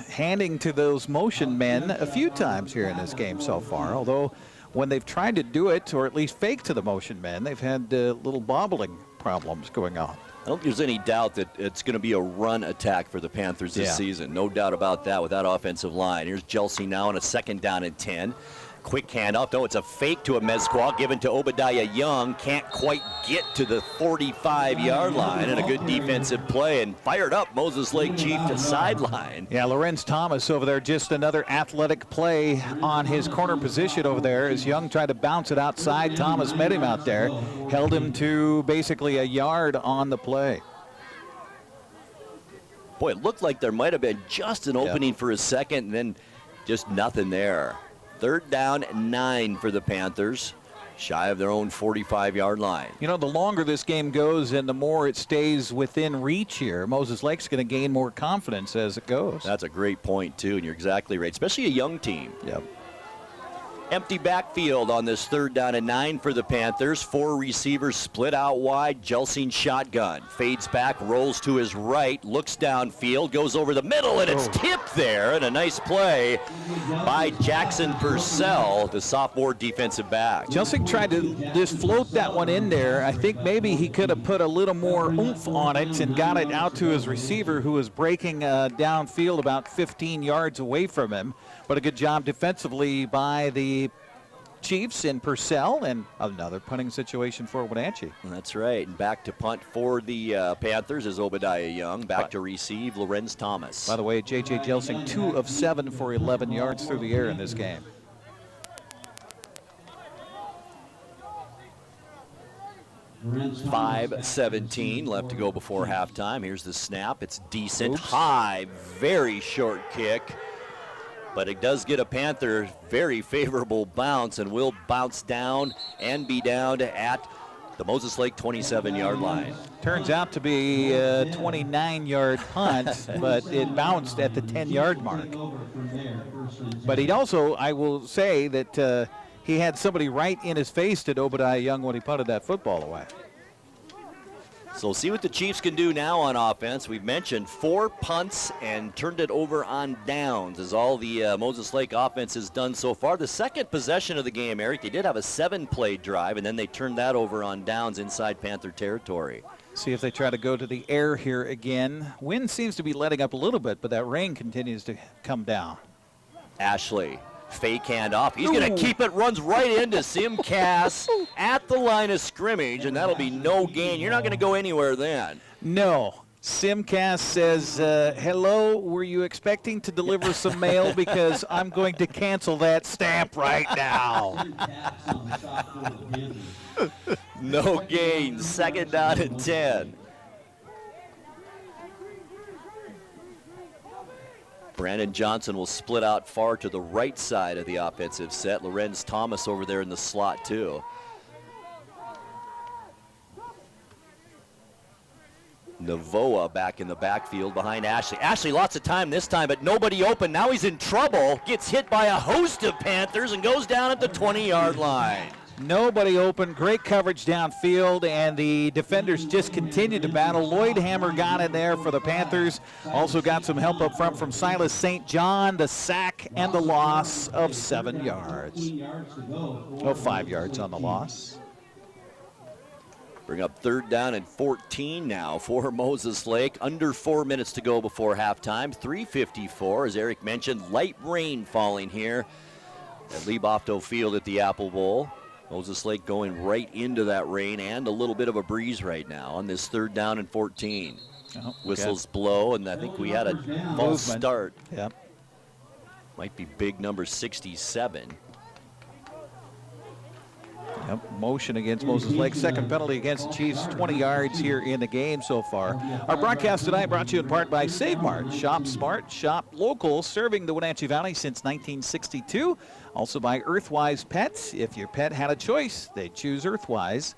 handing to those motion men a few times here in this game so far, although when they've tried to do it, or at least fake to the motion men, they've had little bobbling problems going on. I don't think there's any doubt that it's going to be a run attack for the Panthers this season. No doubt about that with that offensive line. Here's Jelsing now on a 2nd down and 10. Quick handoff. No, it's a fake to a Mezqua given to Obadiah Young. Can't quite get to the 45-yard line, and a good defensive play, and fired up Moses Lake Chief to sideline. Yeah, Lorenz Thomas over there, just another athletic play on his corner position over there as Young tried to bounce it outside. Thomas met him out there, held him to basically a yard on the play. Boy, it looked like there might have been just an opening for a second, and then just nothing there. 3rd down, 9 for the Panthers, shy of their own 45-yard line. You know, the longer this game goes and the more it stays within reach here, Moses Lake's going to gain more confidence as it goes. That's a great point, too, and you're exactly right, especially a young team. Yep. Empty backfield on this 3rd down and 9 for the Panthers. 4 receivers split out wide. Jelsing shotgun. Fades back, rolls to his right, looks downfield, goes over the middle, and it's tipped there. And a nice play by Jackson Purcell, the sophomore defensive back. Jelsing tried to just float that one in there. I think maybe he could have put a little more oomph on it and got it out to his receiver, who was breaking downfield about 15 yards away from him. But a good job defensively by the Chiefs in Purcell, and another punting situation for Wenatchee. That's right. And back to punt for the Panthers is Obadiah Young. Back to receive Lorenz Thomas. By the way, J.J. Jelsing 2 of 7 for 11 yards through the air in this game. 5:17 left to go before halftime. Here's the snap. It's decent. High, very short kick. But it does get a Panther very favorable bounce and will bounce down and be down at the Moses Lake 27-yard line. Turns out to be a 29-yard punt, but it bounced at the 10-yard mark. But he'd also, I will say that he had somebody right in his face to Obadiah Young when he punted that football away. So we'll see what the Chiefs can do now on offense. We've mentioned 4 punts and turned it over on downs is all the Moses Lake offense has done so far. The second possession of the game, Eric, they did have a 7-play drive, and then they turned that over on downs inside Panther territory. See if they try to go to the air here again. Wind seems to be letting up a little bit, but that rain continues to come down. Ashley. Fake handoff. He's going to keep it, runs right into Sim Cass at the line of scrimmage, and that'll be no gain. You're not going to go anywhere then. No. Sim Cass says, hello, were you expecting to deliver some mail? Because I'm going to cancel that stamp right now. No gain. 2nd down and 10. Brandon Johnson will split out far to the right side of the offensive set. Lorenz Thomas over there in the slot too. Navoa back in the backfield behind Ashley. Ashley lots of time this time, but nobody open. Now he's in trouble. Gets hit by a host of Panthers and goes down at the 20-yard line. Nobody open, great coverage downfield, and the defenders just continued to battle. Lloyd Hammer got in there for the Panthers. Also got some help up front from Silas St. John, the sack and the loss of 7 yards. 5 yards on the loss. Bring up 3rd down and 14 now for Moses Lake. Under 4 minutes to go before halftime. 3:54, as Eric mentioned, light rain falling here at Lee Bofto Field at the Apple Bowl. Moses Lake going right into that rain and a little bit of a breeze right now on this 3rd down and 14. Whistles blow, and I think we had a false start. Yep. Might be big number 67. Yep. Motion against Moses Lake. 2nd penalty against the Chiefs. 20 yards here in the game so far. Our broadcast tonight brought to you in part by Save Mart. Shop smart, shop local, serving the Wenatchee Valley since 1962. Also by Earthwise Pets. If your pet had a choice, they'd choose Earthwise.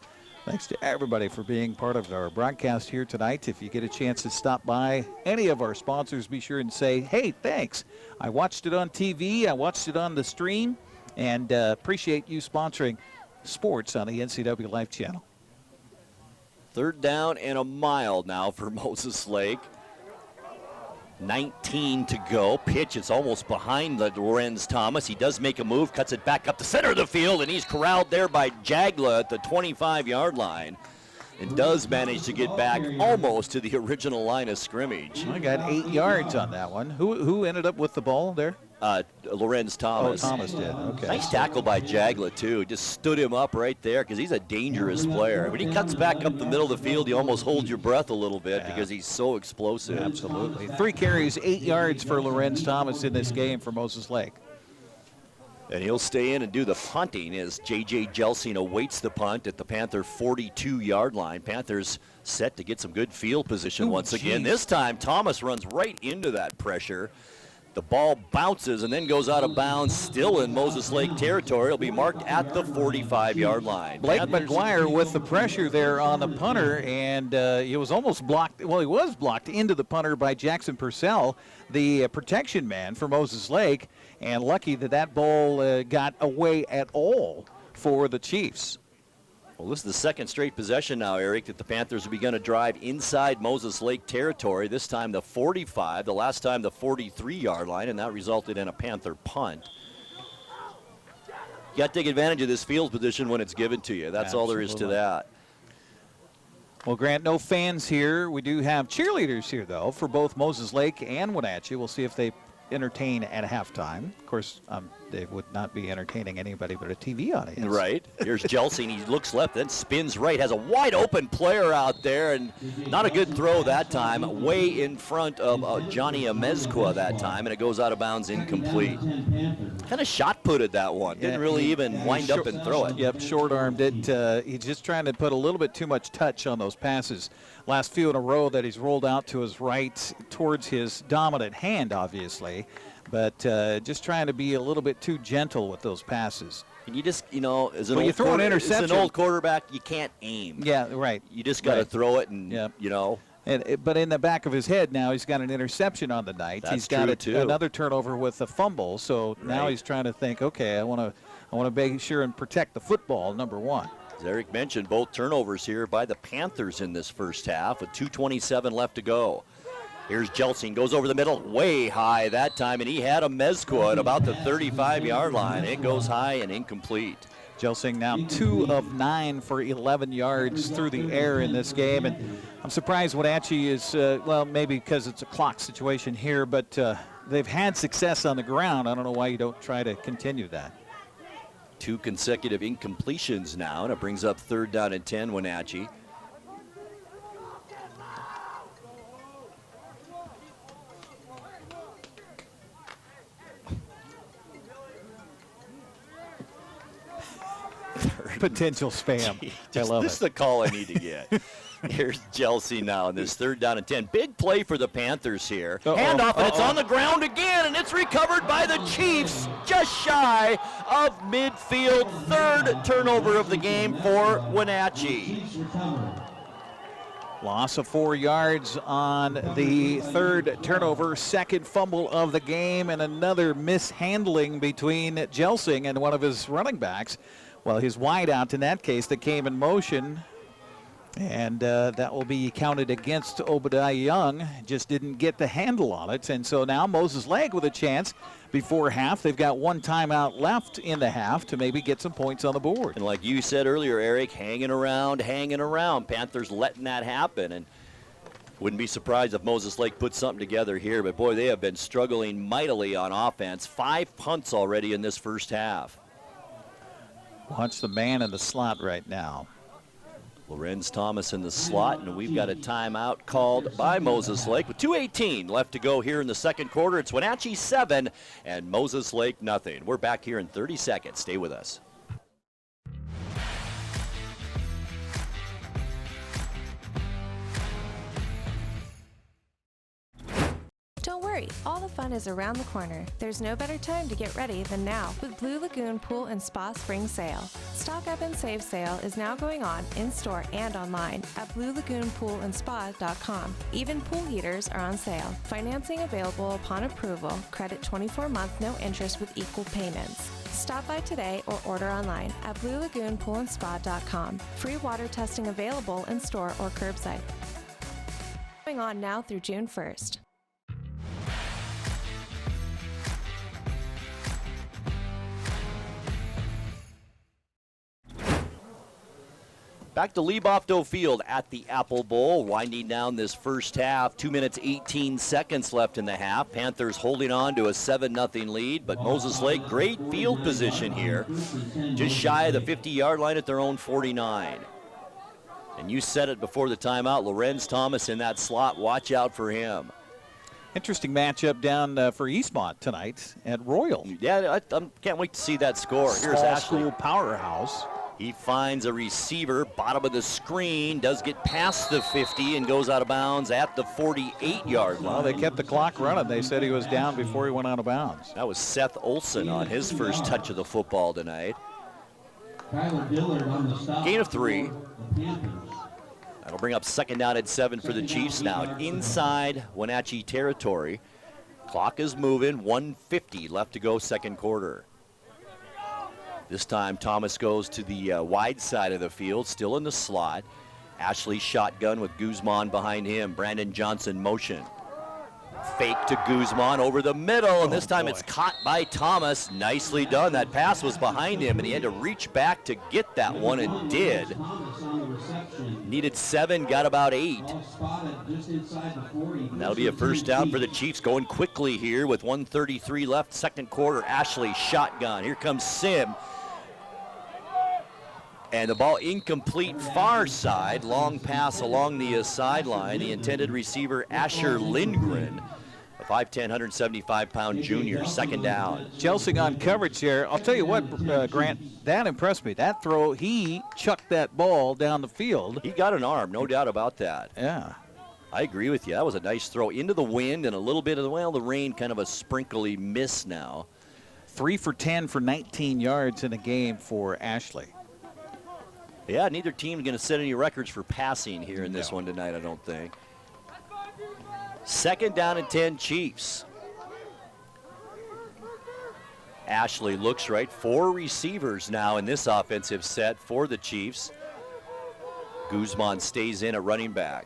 Thanks to everybody for being part of our broadcast here tonight. If you get a chance to stop by any of our sponsors, be sure and say, hey, thanks. I watched it on TV. I watched it on the stream. And appreciate you sponsoring sports on the NCWLIFE Channel. 3rd down and a mile now for Moses Lake. 19 to go. Pitch, it's almost behind the Lorenz Thomas. He does make a move, cuts it back up the center of the field, and he's corralled there by Jagla at the 25-yard line. And does manage to get back almost to the original line of scrimmage. I got 8 yards on that one. Who ended up with the ball there? Lorenz Thomas. Oh, Thomas did. Okay. Nice tackle by Jagla, too. Just stood him up right there because he's a dangerous player. When he cuts back up the middle of the field, you almost hold your breath a little bit because he's so explosive. Absolutely. 3 carries, 8 yards for Lorenz Thomas in this game for Moses Lake. And he'll stay in and do the punting as J.J. Jelsing awaits the punt at the Panther 42-yard line. Panthers set to get some good field position once again. This time, Thomas runs right into that pressure. The ball bounces and then goes out of bounds, still in Moses Lake territory. It'll be marked at the 45-yard line. Blake McGuire with the pressure there on the punter, and he was almost blocked. Well, he was blocked into the punter by Jackson Purcell, the protection man for Moses Lake, and lucky that that ball got away at all for the Chiefs. Well, this is the 2nd straight possession now, Eric, that the Panthers have begun to drive inside Moses Lake territory. This time the 45, the last time the 43-yard line, and that resulted in a Panther punt. You got to take advantage of this field position when it's given to you. That's all there is to that. Well, Grant, no fans here. We do have cheerleaders here, though, for both Moses Lake and Wenatchee. We'll see if they entertain at halftime. Of course, they would not be entertaining anybody but a TV audience. Right. Here's Jelsing. He looks left, then spins right. Has a wide open player out there, and not a good throw that time. Way in front of Johnny Amezcua that time, and it goes out of bounds incomplete. Kind of shot put short-footed that one. Didn't really even wind up and throw it. Yep, short-armed it. He's just trying to put a little bit too much touch on those passes. Last few in a row that he's rolled out to his right towards his dominant hand, obviously. But just trying to be a little bit too gentle with those passes. And you just, you know, as an interception, old quarterback, you can't aim. Yeah, right. You just got to throw it and, you know. But in the back of his head now, he's got an interception on the night. That's he's got true, another turnover with a fumble. So now he's trying to think, okay, I want to make sure and protect the football, number one. As Eric mentioned, both turnovers here by the Panthers in this first half with 2:27 left to go. Here's Gelsing, goes over the middle, way high that time, and he had a Mezcua at about the 35-yard line. It goes high and incomplete. Gelsing now 2 of 9 for 11 yards through the air in this game. And I'm surprised Wenatchee is, well, maybe because it's a clock situation here, but they've had success on the ground. I don't know why you don't try to continue that. 2 consecutive incompletions now, and it brings up 3rd down and 10, Wenatchee. Potential spam. I love this is the call I need to get. Here's Gelsing now in this 3rd down and 10. Big play for the Panthers here. Handoff, and it's on the ground again, and it's recovered by the Chiefs, just shy of midfield. 3rd turnover of the game for Wenatchee. Loss of 4 yards on the 3rd turnover, 2nd fumble of the game, and another mishandling between Gelsing and one of his running backs. Well, his wideout in that case that came in motion, and that will be counted against Obadiah Young. Just didn't get the handle on it, and so now Moses Lake with a chance before half. They've got 1 timeout left in the half to maybe get some points on the board. And like you said earlier, Eric, hanging around. Panthers letting that happen, and wouldn't be surprised if Moses Lake put something together here, but boy, they have been struggling mightily on offense. 5 punts already in this first half. Watch the man in the slot right now. Lorenz Thomas in the slot, and we've got a timeout called by Moses Lake with 2:18 left to go here in the 2nd quarter. It's Wenatchee 7 and Moses Lake nothing. We're back here in 30 seconds. Stay with us. Don't worry, all the fun is around the corner. There's no better time to get ready than now with Blue Lagoon Pool and Spa Spring Sale. Stock Up and Save sale is now going on in-store and online at bluelagoonpoolandspa.com. Even pool heaters are on sale. Financing available upon approval. Credit 24-month, no interest with equal payments. Stop by today or order online at bluelagoonpoolandspa.com. Free water testing available in store or curbside. Going on now through June 1st. Back to Lee Bofto Field at the Apple Bowl, winding down this first half. 2 minutes, 18 seconds left in the half. Panthers holding on to a 7-0 lead, but Moses Lake, great field position here. Just shy of the 50-yard line at their own 49. And you said it before the timeout, Lorenz Thomas in that slot. Watch out for him. Interesting matchup down for Eastmont tonight at Royal. Yeah, I can't wait to see that score. Here's Ashley. School powerhouse. He finds a receiver, bottom of the screen, does get past the 50 and goes out of bounds at the 48-yard line. Well, they kept the clock running. They said he was down before he went out of bounds. That was Seth Olson on his first touch of the football tonight. Gain of 3. That'll bring up 2nd down and 7 for the Chiefs now. Inside Wenatchee territory. Clock is moving, 1:50 left to go 2nd quarter. This time Thomas goes to the wide side of the field, still in the slot. Ashley shotgun with Guzman behind him. Brandon Johnson motion. Fake to Guzman over the middle, and this time it's caught by Thomas. Nicely done. That pass was behind him, and he had to reach back to get that one, and did. Needed 7, got about 8. And that'll be a first down for the Chiefs, going quickly here with 1:33 left, 2nd quarter. Ashley shotgun. Here comes Sim. And the ball incomplete, far side. Long pass along the sideline. The intended receiver, Asher Lindgren, with 5'10", 175-pound junior, second down. Jelsing on coverage here. I'll tell you what, Grant, that impressed me. That throw, he chucked that ball down the field. He got an arm, no doubt about that. Yeah. I agree with you. That was a nice throw into the wind and a little bit of the rain, kind of a sprinkly miss now. 3 for 10 for 19 yards in a game for Ashley. Yeah, neither team's going to set any records for passing here in this one tonight, I don't think. Second down and 10, Chiefs. Ashley looks right. 4 receivers now in this offensive set for the Chiefs. Guzman stays in at running back.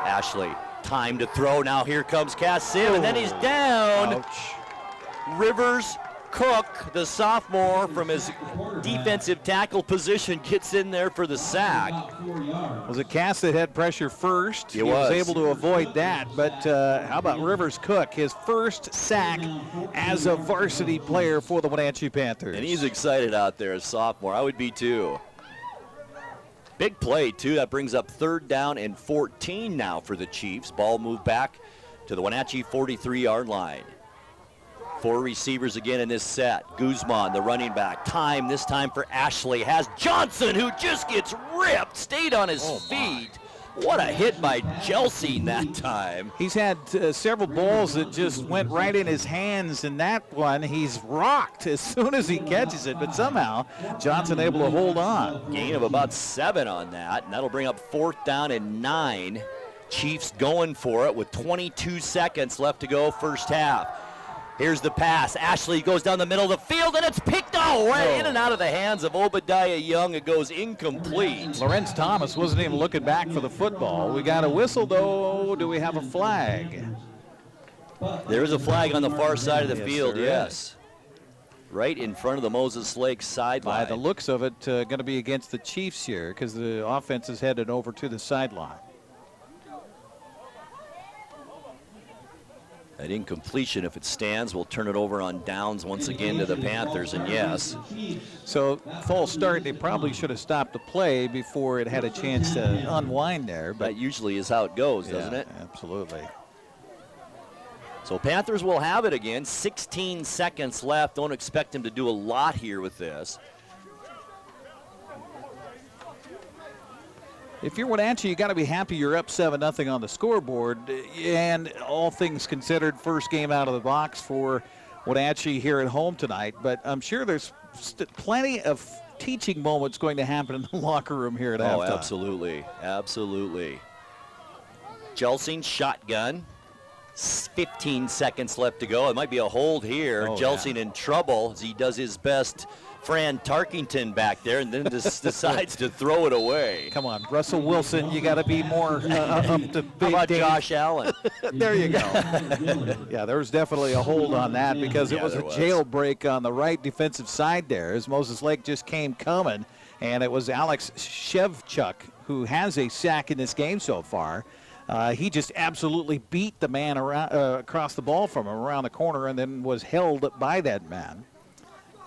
Ashley, time to throw. Now here comes Cassim, and then he's down. Ouch. Rivers Cook, the sophomore from his defensive tackle position, gets in there for the sack. Was it Cass that had pressure first? He was able to avoid that, but how about Rivers Cook, his first sack as a varsity player for the Wenatchee Panthers? And he's excited out there as sophomore. I would be too. Big play too. That brings up 3rd down and 14 now for the Chiefs. Ball moved back to the Wenatchee 43-yard line. 4 receivers again in this set. Guzman, the running back. This time for Ashley. Has Johnson, who just gets ripped, stayed on his feet. What a hit by Jelsing that time. He's had several balls that just went right in his hands, and that one he's rocked as soon as he catches it, but somehow Johnson able to hold on. Gain of about 7 on that, and that'll bring up 4th down and 9. Chiefs going for it with 22 seconds left to go first half. Here's the pass. Ashley goes down the middle of the field, and it's picked out right in and out of the hands of Obadiah Young. It goes incomplete. Lorenz Thomas wasn't even looking back for the football. We got a whistle, though. Do we have a flag? There is a flag on the far side of the field, yes. Right in front of the Moses Lake sideline. By the looks of it, going to be against the Chiefs here because the offense is headed over to the sideline. That incompletion, if it stands, will turn it over on downs once again to the Panthers, and yes. So, false start, they probably should have stopped the play before it had a chance to unwind there. But that usually is how it goes, doesn't it? Absolutely. So Panthers will have it again. 16 seconds left. Don't expect him to do a lot here with this. If you're Wenatchee, you got to be happy you're up 7-0 on the scoreboard. And all things considered, first game out of the box for Wenatchee here at home tonight. But I'm sure there's plenty of teaching moments going to happen in the locker room here at halftime. Oh, absolutely. Absolutely. Jelsing shotgun. 15 seconds left to go. It might be a hold here. Jelsing in trouble as he does his best. Fran Tarkington back there, and then decides to throw it away. Come on, Russell Wilson, you got to be more up to How about Josh Allen? There you go. Yeah, there was definitely a hold on that because it was a jailbreak on the right defensive side there as Moses Lake just came coming, and it was Alex Shevchuk who has a sack in this game so far. He just absolutely beat the man around, across the ball from him around the corner and then was held by that man.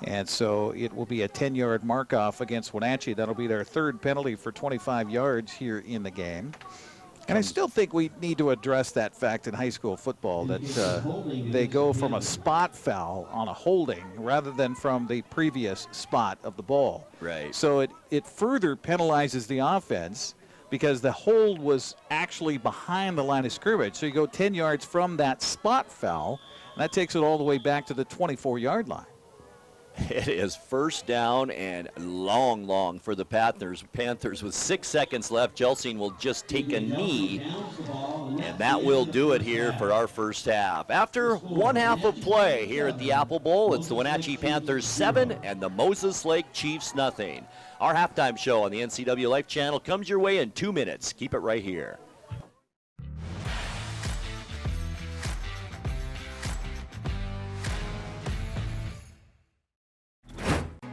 And so it will be a 10-yard mark-off against Wenatchee. That'll be their third penalty for 25 yards here in the game. And I still think we need to address that fact in high school football that they go from a spot foul on a holding rather than from the previous spot of the ball. Right. So it further penalizes the offense because the hold was actually behind the line of scrimmage. So you go 10 yards from that spot foul, and that takes it all the way back to the 24-yard line. It is first down and long for the Panthers with 6 seconds left. Jelsing will just take a knee, and that will do it here for our first half. After one half of play here at the Apple Bowl, it's the Wenatchee Panthers 7 and the Moses Lake Chiefs nothing. Our halftime show on the NCWLIFE Channel comes your way in 2 minutes. Keep it right here.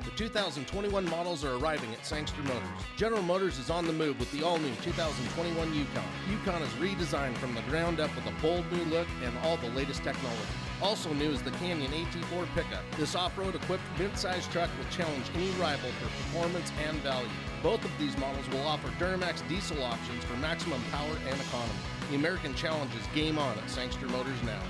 The 2021 models are arriving at Sangster Motors. General Motors is on the move with the all-new 2021 Yukon. Yukon is redesigned from the ground up with a bold new look and all the latest technology. Also new is the Canyon AT4 pickup. This off-road equipped mid-size truck will challenge any rival for performance and value. Both of these models will offer Duramax diesel options for maximum power and economy. The American Challenge is game on at Sanchez Motors now.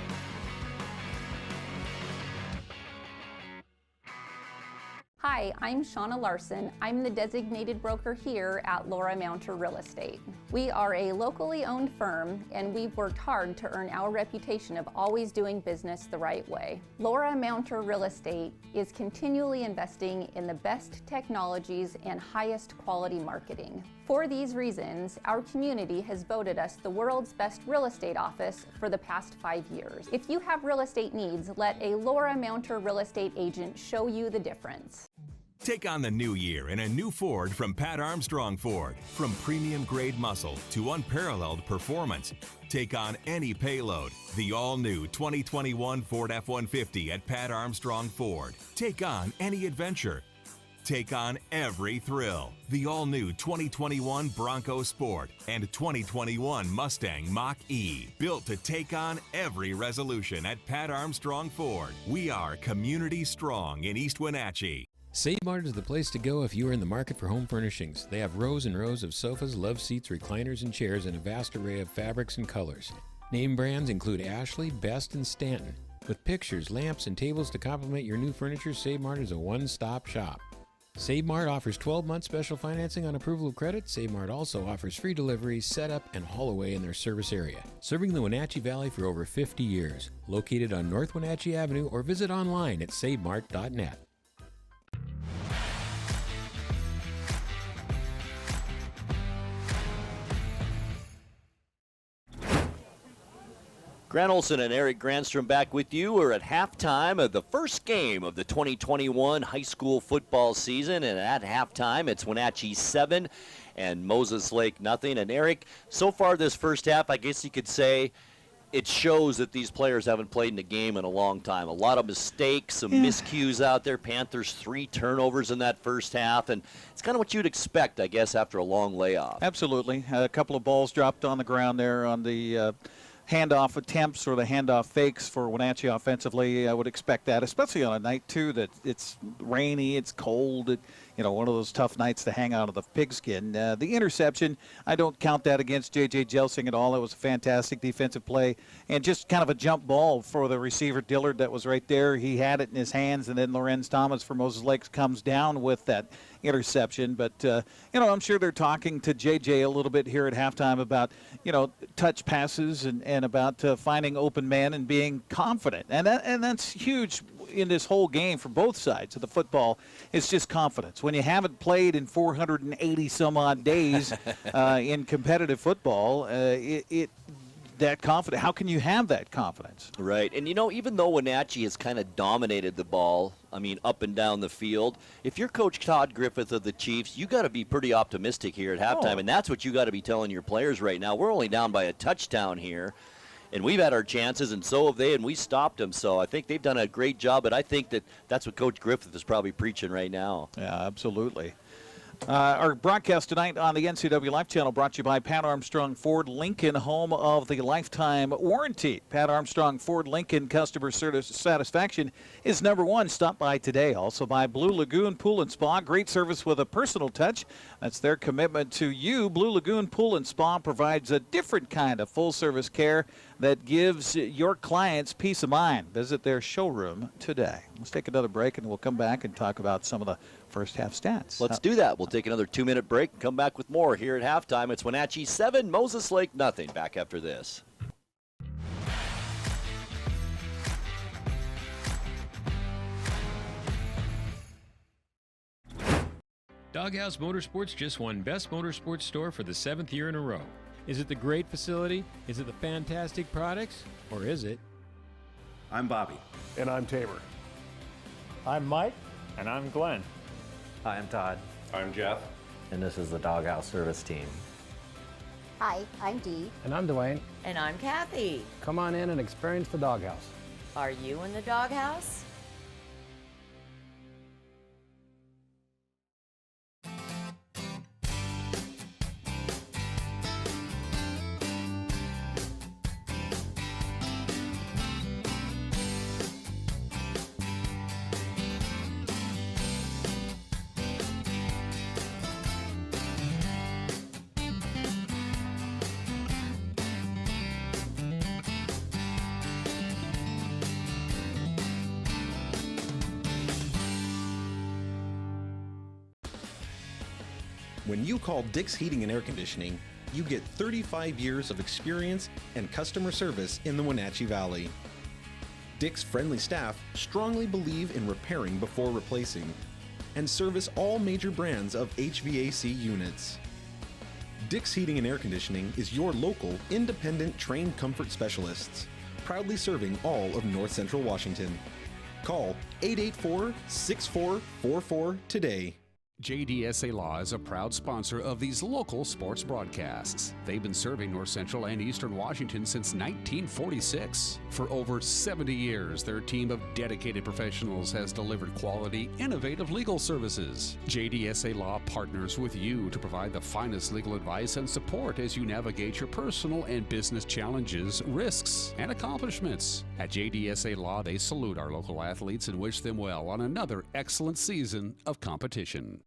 Hi, I'm Shauna Larson. I'm the designated broker here at Laura Mounter Real Estate. We are a locally owned firm, and we've worked hard to earn our reputation of always doing business the right way. Laura Mounter Real Estate is continually investing in the best technologies and highest quality marketing. For these reasons, our community has voted us the world's best real estate office for the past 5 years. If you have real estate needs, let a Laura Mounter Real Estate agent show you the difference. Take on the new year in a new Ford from Pat Armstrong Ford. From premium grade muscle to unparalleled performance. Take on any payload. The all-new 2021 Ford F-150 at Pat Armstrong Ford. Take on any adventure. Take on every thrill. The all-new 2021 Bronco Sport and 2021 Mustang Mach-E. Built to take on every resolution at Pat Armstrong Ford. We are community strong in East Wenatchee. Save Mart is the place to go if you are in the market for home furnishings. They have rows and rows of sofas, love seats, recliners, and chairs in a vast array of fabrics and colors. Name brands include Ashley, Best, and Stanton. With pictures, lamps, and tables to complement your new furniture, Save Mart is a one-stop shop. Save Mart offers 12-month special financing on approval of credit. Save Mart also offers free delivery, setup, and haul away in their service area. Serving the Wenatchee Valley for over 50 years. Located on North Wenatchee Avenue or visit online at savemart.net. Grant Olson and Eric Granstrom back with you. We're at halftime of the first game of the 2021 high school football season. And at halftime, it's Wenatchee 7 and Moses Lake nothing. And Eric, so far this first half, I guess you could say it shows that these players haven't played in a game in a long time. A lot of mistakes, some miscues out there. Panthers 3 turnovers in that first half. And it's kind of what you'd expect, I guess, after a long layoff. Absolutely. A couple of balls dropped on the ground there on the handoff attempts or the handoff fakes for Wenatchee offensively. I would expect that, especially on a night, too, that it's rainy, it's cold, one of those tough nights to hang out of the pigskin. The interception, I don't count that against J.J. Jelsing at all. It was a fantastic defensive play and just kind of a jump ball for the receiver Dillard that was right there. He had it in his hands, and then Lorenz Thomas for Moses Lakes comes down with that interception. But, I'm sure they're talking to J.J. a little bit here at halftime about, touch passes and about finding open men and being confident. And that's huge in this whole game for both sides of the football. It's just confidence. When you haven't played in 480 some odd days in competitive football, that confidence, how can you have that confidence? Right. And, even though Wenatchee has kind of dominated the ball, up and down the field, if you're Coach Todd Griffith of the Chiefs, you got to be pretty optimistic here at halftime, and that's what you got to be telling your players right now. We're only down by a touchdown here, and we've had our chances, and so have they, and we stopped them. So I think they've done a great job, but I think that's what Coach Griffith is probably preaching right now. Yeah, absolutely. Our broadcast tonight on the NCWLIFE Channel brought to you by Pat Armstrong Ford Lincoln, home of the lifetime warranty. Pat Armstrong Ford Lincoln customer satisfaction is #1. Stop by today. Also by Blue Lagoon Pool and Spa. Great service with a personal touch. That's their commitment to you. Blue Lagoon Pool and Spa provides a different kind of full-service care that gives your clients peace of mind. Visit their showroom today. Let's take another break, and we'll come back and talk about some of the first half stats. Let's do that. We'll take another 2-minute break and come back with more here at halftime. It's Wenatchee 7, Moses Lake nothing. Back after this. Doghouse Motorsports just won Best Motorsports Store for the 7th year in a row. Is it the great facility? Is it the fantastic products? Or is it? I'm Bobby. And I'm Tabor. I'm Mike. And I'm Glenn. Hi, I'm Todd. I'm Jeff. And this is the Doghouse Service Team. Hi, I'm Dee. And I'm Dwayne. And I'm Kathy. Come on in and experience the Doghouse. Are you in the doghouse? When you call Dick's Heating and Air Conditioning, you get 35 years of experience and customer service in the Wenatchee Valley. Dick's friendly staff strongly believe in repairing before replacing and service all major brands of HVAC units. Dick's Heating and Air Conditioning is your local, independent, trained comfort specialists, proudly serving all of North Central Washington. Call 884-6444 today. JDSA Law is a proud sponsor of these local sports broadcasts. They've been serving North Central and Eastern Washington since 1946. For over 70 years, their team of dedicated professionals has delivered quality, innovative legal services. JDSA Law partners with you to provide the finest legal advice and support as you navigate your personal and business challenges, risks, and accomplishments. At JDSA Law, they salute our local athletes and wish them well on another excellent season of competition.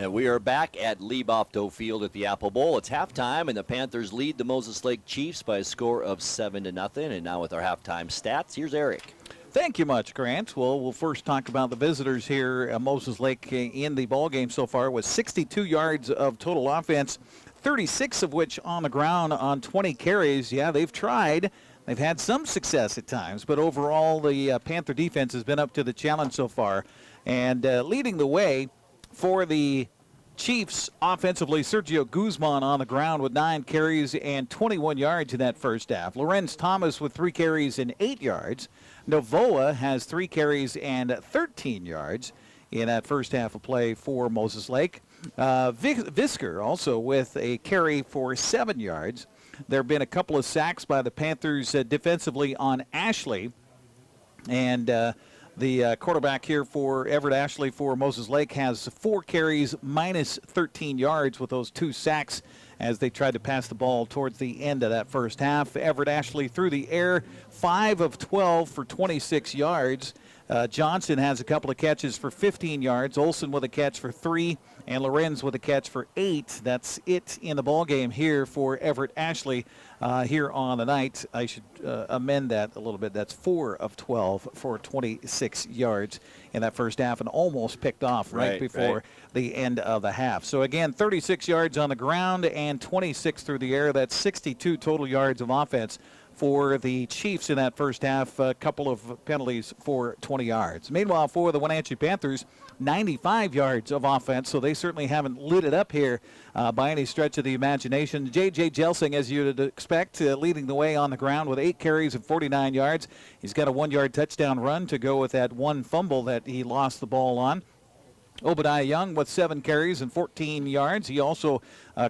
And we are back at Lee Bofto Field at the Apple Bowl. It's halftime, and the Panthers lead the Moses Lake Chiefs by a score of 7-0. And now with our halftime stats, here's Eric. Thank you much, Grant. Well, we'll first talk about the visitors here at Moses Lake in the ball game so far with 62 yards of total offense, 36 of which on the ground on 20 carries. Yeah, they've tried. They've had some success at times, but overall the Panther defense has been up to the challenge so far. And leading the way for the Chiefs offensively, Sergio Guzman on the ground with 9 carries and 21 yards in that first half. Lorenz Thomas with 3 carries and 8 yards. Novoa has 3 carries and 13 yards in that first half of play for Moses Lake. Visker also with a carry for 7 yards. There have been a couple of sacks by the Panthers defensively on Ashley. And the quarterback here for Everett Ashley for Moses Lake has 4 carries minus 13 yards with those 2 sacks as they tried to pass the ball towards the end of that first half. Everett Ashley through the air, 5 of 12 for 26 yards. Johnson has a couple of catches for 15 yards. Olson with a catch for 3, and Lorenz with a catch for 8. That's it in the ball game here for Everett Ashley here on the night. I should amend that a little bit. That's 4 of 12 for 26 yards in that first half, and almost picked off right before the end of the half. So again, 36 yards on the ground and 26 through the air. That's 62 total yards of offense for the Chiefs in that first half. A couple of penalties for 20 yards. Meanwhile, for the Wenatchee Panthers, 95 yards of offense, so they certainly haven't lit it up here by any stretch of the imagination. J.J. Jelsing, as you'd expect, leading the way on the ground with 8 carries and 49 yards. He's got a 1-yard touchdown run to go with that one fumble that he lost the ball on. Obadiah Young with 7 carries and 14 yards. He also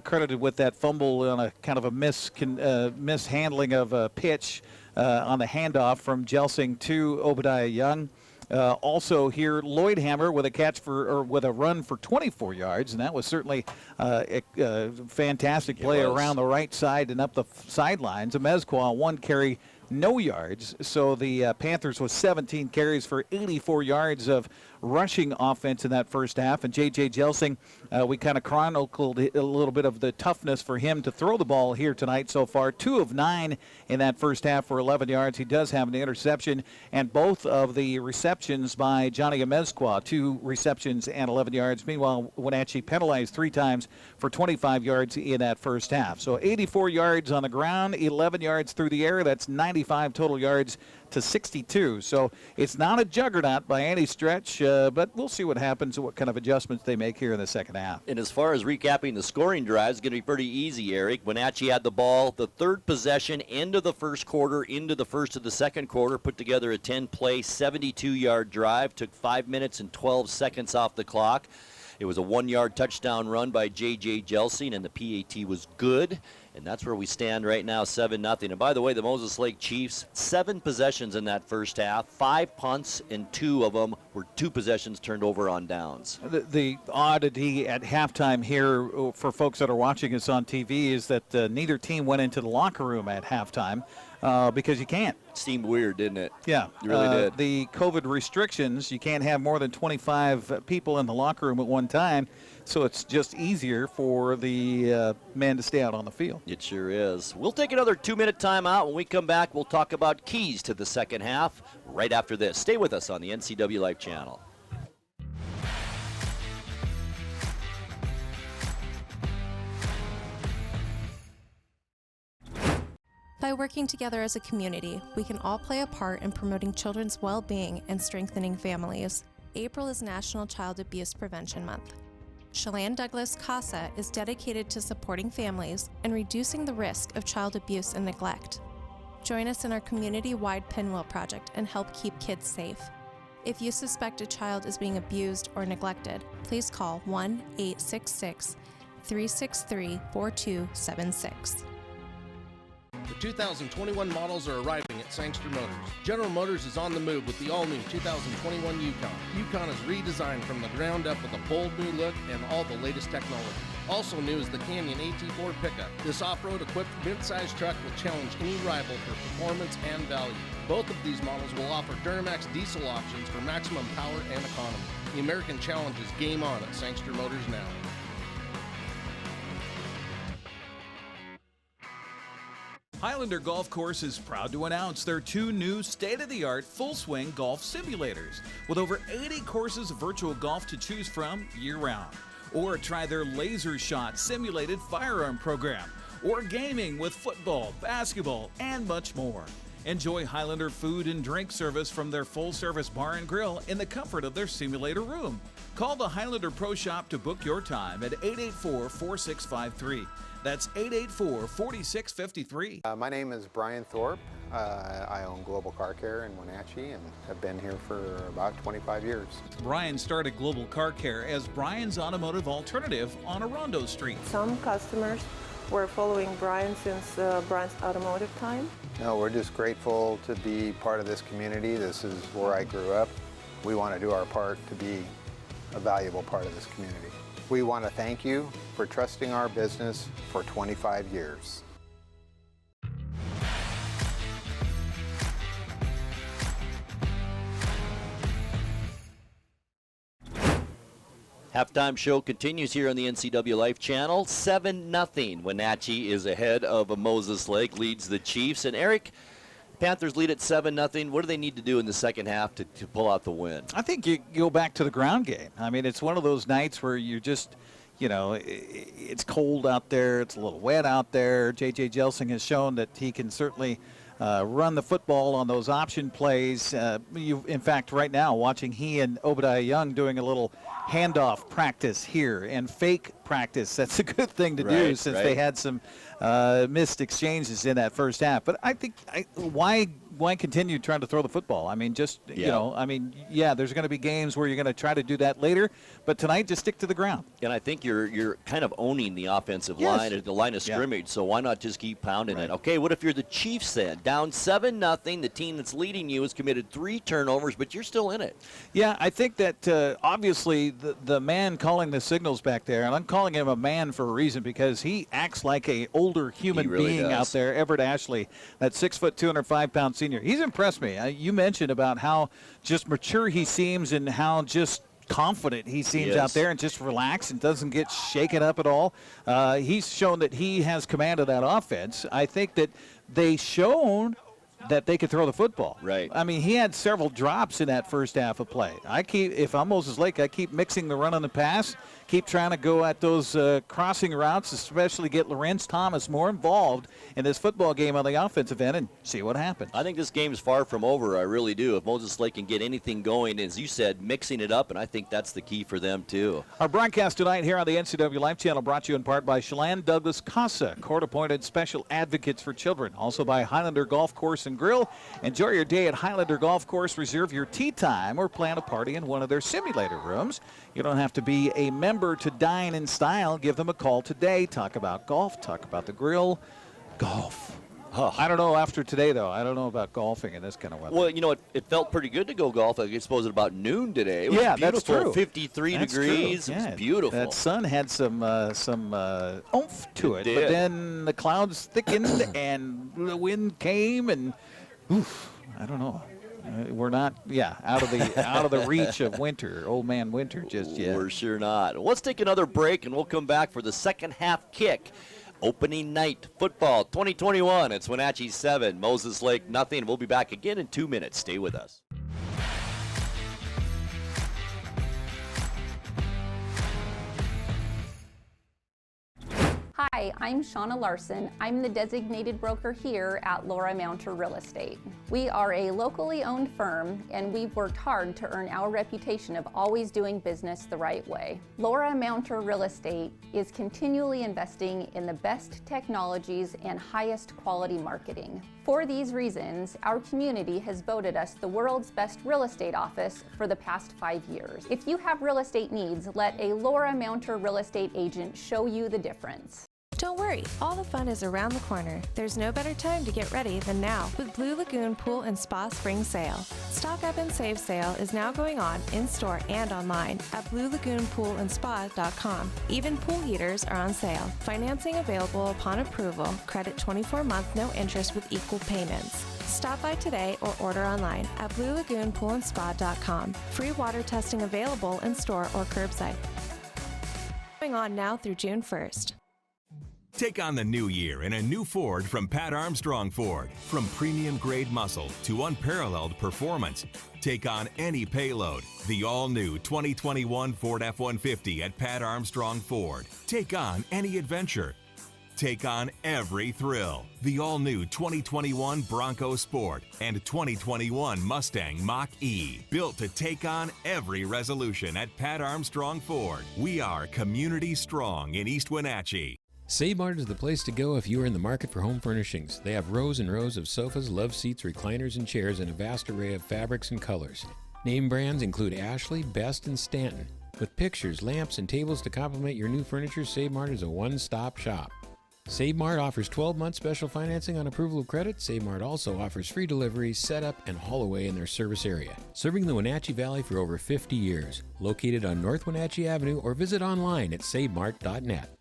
credited with that fumble on a kind of a mishandling of a pitch on the handoff from Jelsing to Obadiah Young. Also here, Lloyd Hammer with a run for 24 yards, and that was certainly a fantastic play around the right side and up the sidelines. Amezquah, 1 carry, no yards. So the Panthers with 17 carries for 84 yards of rushing offense in that first half. And J.J. Jelsing, we kind of chronicled a little bit of the toughness for him to throw the ball here tonight so far. 2 of 9 in that first half for 11 yards. He does have an interception, and both of the receptions by Johnny Amezquah, 2 receptions and 11 yards. Meanwhile, Wenatchee penalized 3 times for 25 yards in that first half. So 84 yards on the ground, 11 yards through the air. That's 95 total yards to 62. So it's not a juggernaut by any stretch, but we'll see what happens and what kind of adjustments they make here in the second half. And as far as recapping the scoring drive, it's going to be pretty easy, Eric. Wenatchee had the ball, the 3rd possession, end of the first quarter, into the first of the second quarter, put together a 10-play, 72-yard drive, took 5 minutes and 12 seconds off the clock. It was a 1-yard touchdown run by J.J. Jelsing, and the PAT was good. And that's where we stand right now, 7-0. And by the way, the Moses Lake Chiefs, 7 possessions in that first half, 5 punts, and 2 of them were 2 possessions turned over on downs. The oddity at halftime here for folks that are watching us on TV is that neither team went into the locker room at halftime because you can't. It seemed weird, didn't it? Yeah. It really did. The COVID restrictions, you can't have more than 25 people in the locker room at one time. so it's just easier for the man to stay out on the field. It sure is. We'll take another 2-minute timeout. When we come back, we'll talk about keys to the second half right after this. Stay with us on the NCWLIFE Channel. By working together as a community, we can all play a part in promoting children's well-being and strengthening families. April is National Child Abuse Prevention Month. Chelan Douglas CASA is dedicated to supporting families and reducing the risk of child abuse and neglect. Join us in our community-wide Pinwheel project and help keep kids safe. If you suspect a child is being abused or neglected, please call 1-866-363-4276. The 2021 models are arriving at Sangster Motors. General Motors is on the move with the all-new 2021 Yukon. Yukon is redesigned from the ground up with a bold new look and all the latest technology. Also new is the Canyon AT4 pickup. This off-road equipped mid-size truck will challenge any rival for performance and value. Both of these models will offer Duramax diesel options for maximum power and economy. The American Challenge is game on at Sangster Motors now. Highlander Golf Course is proud to announce their 2 new state-of-the-art full-swing golf simulators with over 80 courses of virtual golf to choose from year-round. Or try their Laser Shot simulated firearm program, or gaming with football, basketball, and much more. Enjoy Highlander food and drink service from their full-service bar and grill in the comfort of their simulator room. Call the Highlander Pro Shop to book your time at 884-4653. That's 884-4653. My name is Brian Thorpe. I own Global Car Care in Wenatchee and have been here for about 25 years. Brian started Global Car Care as Brian's automotive alternative on Orondo Street. Some customers were following Brian since Brian's automotive time. No, we're just grateful to be part of this community. This is where I grew up. We want to do our part to be a valuable part of this community. We want to thank you for trusting our business for 25 years. Halftime show continues here on the NCWLIFE Channel. 7-0. Wenatchee is ahead of Moses Lake, leads the Chiefs. And Eric, Panthers lead at 7-0. What do they need to do in the second half to pull out the win? I think you go back to the ground game. I mean, it's one of those nights where you're just, you know, it's cold out there. It's a little wet out there. J.J. Jelsing has shown that he can certainly run the football on those option plays. In fact, right now, watching he and Obadiah Young doing a little handoff practice here and fake practice. That's a good thing to do since they had some missed exchanges in that first half. But I think why continue trying to throw the football? I mean, just, you know, I mean, yeah, there's going to be games where you're going to try to do that later, but tonight just stick to the ground. And I think you're kind of owning the offensive line at the line of scrimmage, so why not just keep pounding it? Okay, what if you're the Chiefs then? Down 7-0, the team that's leading you has committed 3 turnovers, but you're still in it. Yeah, I think that obviously the man calling the signals back there, and I'm calling him a man for a reason because he acts like a older human being out there, Everett Ashley, that 6', 205-pound senior. He's impressed me. You mentioned about how just mature he seems and how just confident he seems out there and just relaxed and doesn't get shaken up at all. He's shown that he has command of that offense. I think that they shown that they could throw the football. Right. I mean, he had several drops in that first half of play. If I'm Moses Lake, I keep mixing the run and the pass, keep trying to go at those crossing routes, especially get Lorenz Thomas more involved in this football game on the offensive end and see what happens. I think this game's far from over. I really do. If Moses Lake can get anything going, as you said, mixing it up, and I think that's the key for them too. Our broadcast tonight here on the NCWLIFE Channel brought to you in part by Chelan Douglas CASA, court-appointed special advocates for children. Also by Highlander Golf Course and Grill. Enjoy your day at Highlander Golf Course. Reserve your tee time or plan a party in one of their simulator rooms. You don't have to be a member to dine in style. Give them a call today. Talk about golf. Talk about the grill. Golf. Oh. I don't know after today, though. I don't know about golfing in this kind of weather. Well, you know, it felt pretty good to go golf. I suppose at about noon today. It was beautiful. That's true. 53 degrees. True. It was beautiful. That sun had some oomph to it. But then the clouds thickened and the wind came and, oof, I don't know. We're not, out of the reach of winter, old man winter just yet. We're sure not. Let's take another break, and we'll come back for the second half kick. Opening night football 2021. It's Wenatchee 7, Moses Lake nothing. We'll be back again in 2 minutes. Stay with us. Hi, I'm Shauna Larson. I'm the designated broker here at Laura Mounter Real Estate. We are a locally owned firm, and we've worked hard to earn our reputation of always doing business the right way. Laura Mounter Real Estate is continually investing in the best technologies and highest quality marketing. For these reasons, our community has voted us the world's best real estate office for the past 5 years. If you have real estate needs, let a Laura Mounter Real Estate agent show you the difference. Don't worry, all the fun is around the corner. There's no better time to get ready than now with Blue Lagoon Pool and Spa Spring Sale. Stock Up and Save sale is now going on in-store and online at bluelagoonpoolandspa.com. Even pool heaters are on sale. Financing available upon approval. Credit 24-month, no interest with equal payments. Stop by today or order online at bluelagoonpoolandspa.com. Free water testing available in store or curbside. Going on now through June 1st. Take on the new year in a new Ford from Pat Armstrong Ford. From premium grade muscle to unparalleled performance. Take on any payload. The all-new 2021 Ford F-150 at Pat Armstrong Ford. Take on any adventure. Take on every thrill. The all-new 2021 Bronco Sport and 2021 Mustang Mach-E. Built to take on every resolution at Pat Armstrong Ford. We are community strong in East Wenatchee. Save Mart is the place to go if you are in the market for home furnishings. They have rows and rows of sofas, love seats, recliners, and chairs in a vast array of fabrics and colors. Name brands include Ashley, Best, and Stanton. With pictures, lamps, and tables to complement your new furniture, Save Mart is a one-stop shop. Save Mart offers 12-month special financing on approval of credit. Save Mart also offers free delivery, setup, and haul away in their service area. Serving the Wenatchee Valley for over 50 years. Located on North Wenatchee Avenue or visit online at savemart.net.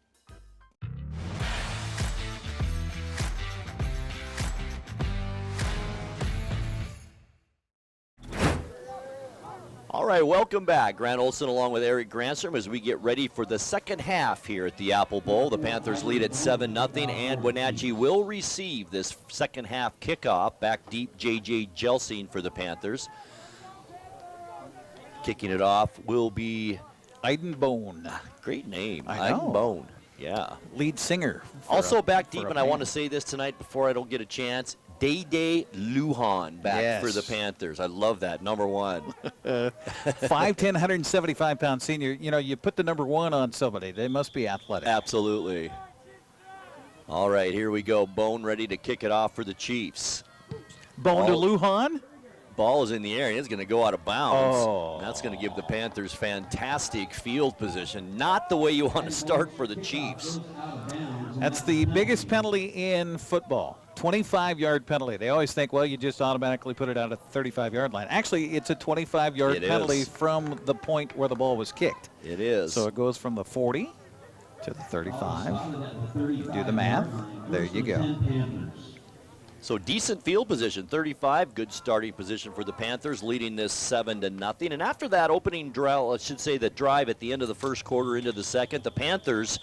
All right, welcome back. Grant Olson along with Eric Granstrom as we get ready for the second half here at the Apple Bowl. The Panthers lead at 7-0, and Wenatchee will receive this second half kickoff. Back deep, J.J. Jelsing for the Panthers. Kicking it off will be Aiden Bone. Great name. I know. Aiden Bone. Yeah. Lead singer. Also back deep, and I want to say this tonight before I don't get a chance, Day Lujan back for the Panthers. I love that, number 1. 5'10", 175-pound senior. You know, you put the number 1 on somebody. They must be athletic. Absolutely. All right, here we go. Bone ready to kick it off for the Chiefs. Bone to Lujan? Ball is in the air, and it's going to go out of bounds. Oh. That's going to give the Panthers fantastic field position. Not the way you want to start for the Chiefs. That's the biggest penalty in football. 25-yard penalty. They always think, well, you just automatically put it out at the 35-yard line. Actually, it's a 25-yard penalty from the point where the ball was kicked. It is. So it goes from the 40 to the 35. Do the math. There you go. So decent field position, 35. Good starting position for the Panthers, leading this 7-0. And after that opening drive, I should say the drive at the end of the first quarter into the second, the Panthers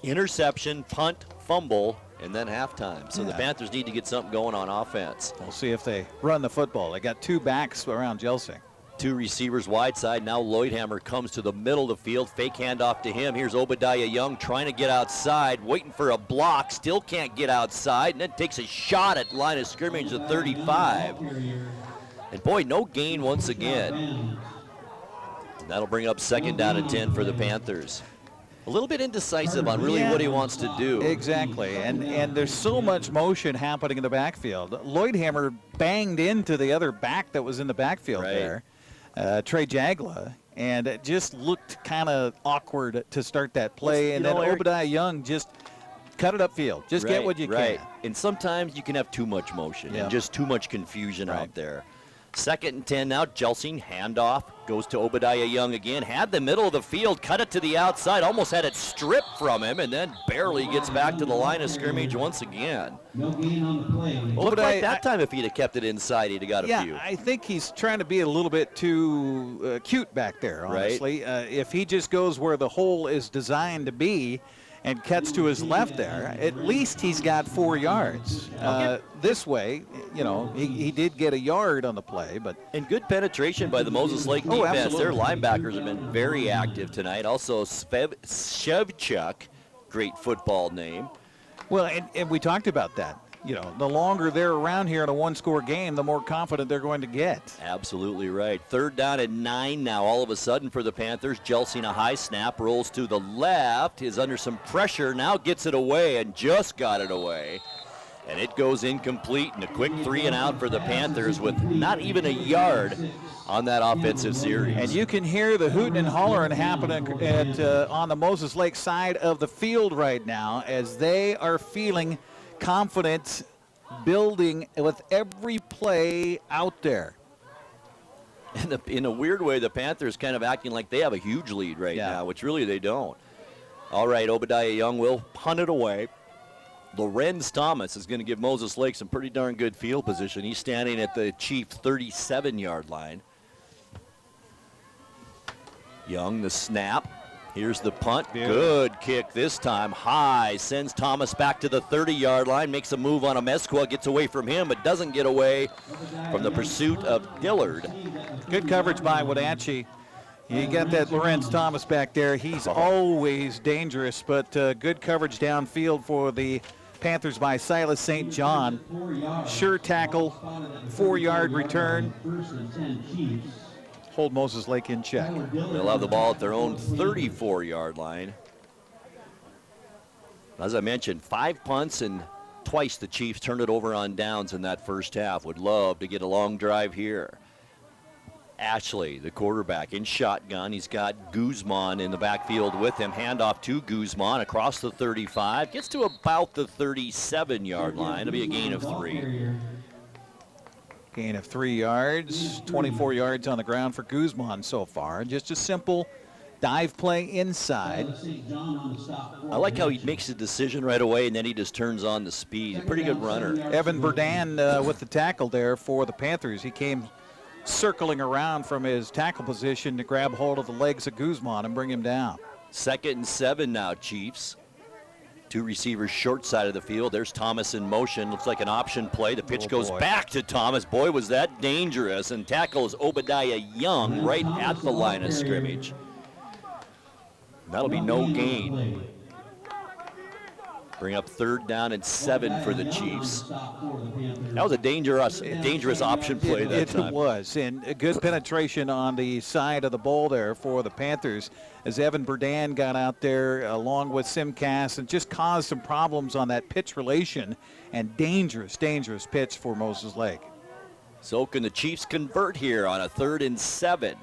interception, punt, fumble, and then halftime. So the Panthers need to get something going on offense. We'll see if they run the football. They got 2 backs around Jelsing. 2 receivers wide side. Now Lloydhammer comes to the middle of the field. Fake handoff to him. Here's Obadiah Young trying to get outside, waiting for a block. Still can't get outside, and then takes a shot at line of scrimmage at 35. And boy, no gain once again. And that'll bring up 2nd down and 10 for the Panthers. A little bit indecisive on really what he wants to do. Exactly, and there's so much motion happening in the backfield. Lloydhammer banged into the other back that was in the backfield there, Trey Jagla, and it just looked kind of awkward to start that play. And then Obadiah Young just cut it upfield. Just get what you can. And sometimes you can have too much motion and just too much confusion out there. 2nd and 10 now. Jelsing, handoff, goes to Obadiah Young again. Had the middle of the field, cut it to the outside, almost had it stripped from him, and then barely gets back to the line of scrimmage once again. No gain on the play. Looked like that time if he'd have kept it inside, he'd have got a few. Yeah, I think he's trying to be a little bit too cute back there, honestly. Right. If he just goes where the hole is designed to be and cuts to his left there, at least he's got 4 yards. This way, you know, he did get a yard on the play, but. And good penetration by the Moses Lake defense. Their linebackers have been very active tonight. Also, Shevchuk, great football name. Well, and we talked about that. You know, the longer they're around here in a one-score game, the more confident they're going to get. Absolutely right. 3rd down and 9 now all of a sudden for the Panthers. Jelsing a high snap, rolls to the left, is under some pressure, now gets it away and just got it away. And it goes incomplete, and a quick 3 and out for the Panthers with not even a yard on that offensive series. And you can hear the hooting and hollering happening on the Moses Lake side of the field right now as they are feeling confident, building with every play out there. In a weird way, the Panthers kind of acting like they have a huge lead right now, which really they don't. All right, Obadiah Young will punt it away. Lorenz Thomas is going to give Moses Lake some pretty darn good field position. He's standing at the Chiefs' 37-yard line. Young, the snap. Here's the punt. Good kick this time. High. Sends Thomas back to the 30-yard line. Makes a move on Amesqua. Gets away from him, but doesn't get away from the pursuit of Dillard. Good coverage by Wenatchee. You got that Lorenz Thomas back there. He's always dangerous, but good coverage downfield for the Panthers by Silas St. John. Sure tackle, 4-yard return. Hold Moses Lake in check. They'll have the ball at their own 34-yard line. As I mentioned, 5 punts and twice the Chiefs turned it over on downs in that first half. Would love to get a long drive here. Ashley, the quarterback, in shotgun. He's got Guzman in the backfield with him. Handoff to Guzman across the 35. Gets to about the 37-yard line. It'll be a gain of 3. Gain of 3 yards, 24 yards on the ground for Guzman so far. Just a simple dive play inside. I like how he makes a decision right away and then he just turns on the speed. Pretty good runner. Evan Burdan with the tackle there for the Panthers. He came circling around from his tackle position to grab hold of the legs of Guzman and bring him down. 2nd and 7 now, Chiefs. 2 receivers short side of the field. There's Thomas in motion. Looks like an option play. The pitch goes back to Thomas. Boy, was that dangerous. And tackles Obadiah Young right at the line of scrimmage. That'll be no gain. Bring up 3rd down and 7 for the Chiefs. That was a dangerous option play that time. It was, and a good penetration on the side of the ball there for the Panthers as Evan Burdan got out there along with Simcast and just caused some problems on that pitch relation, and dangerous pitch for Moses Lake. So can the Chiefs convert here on a 3rd and 7?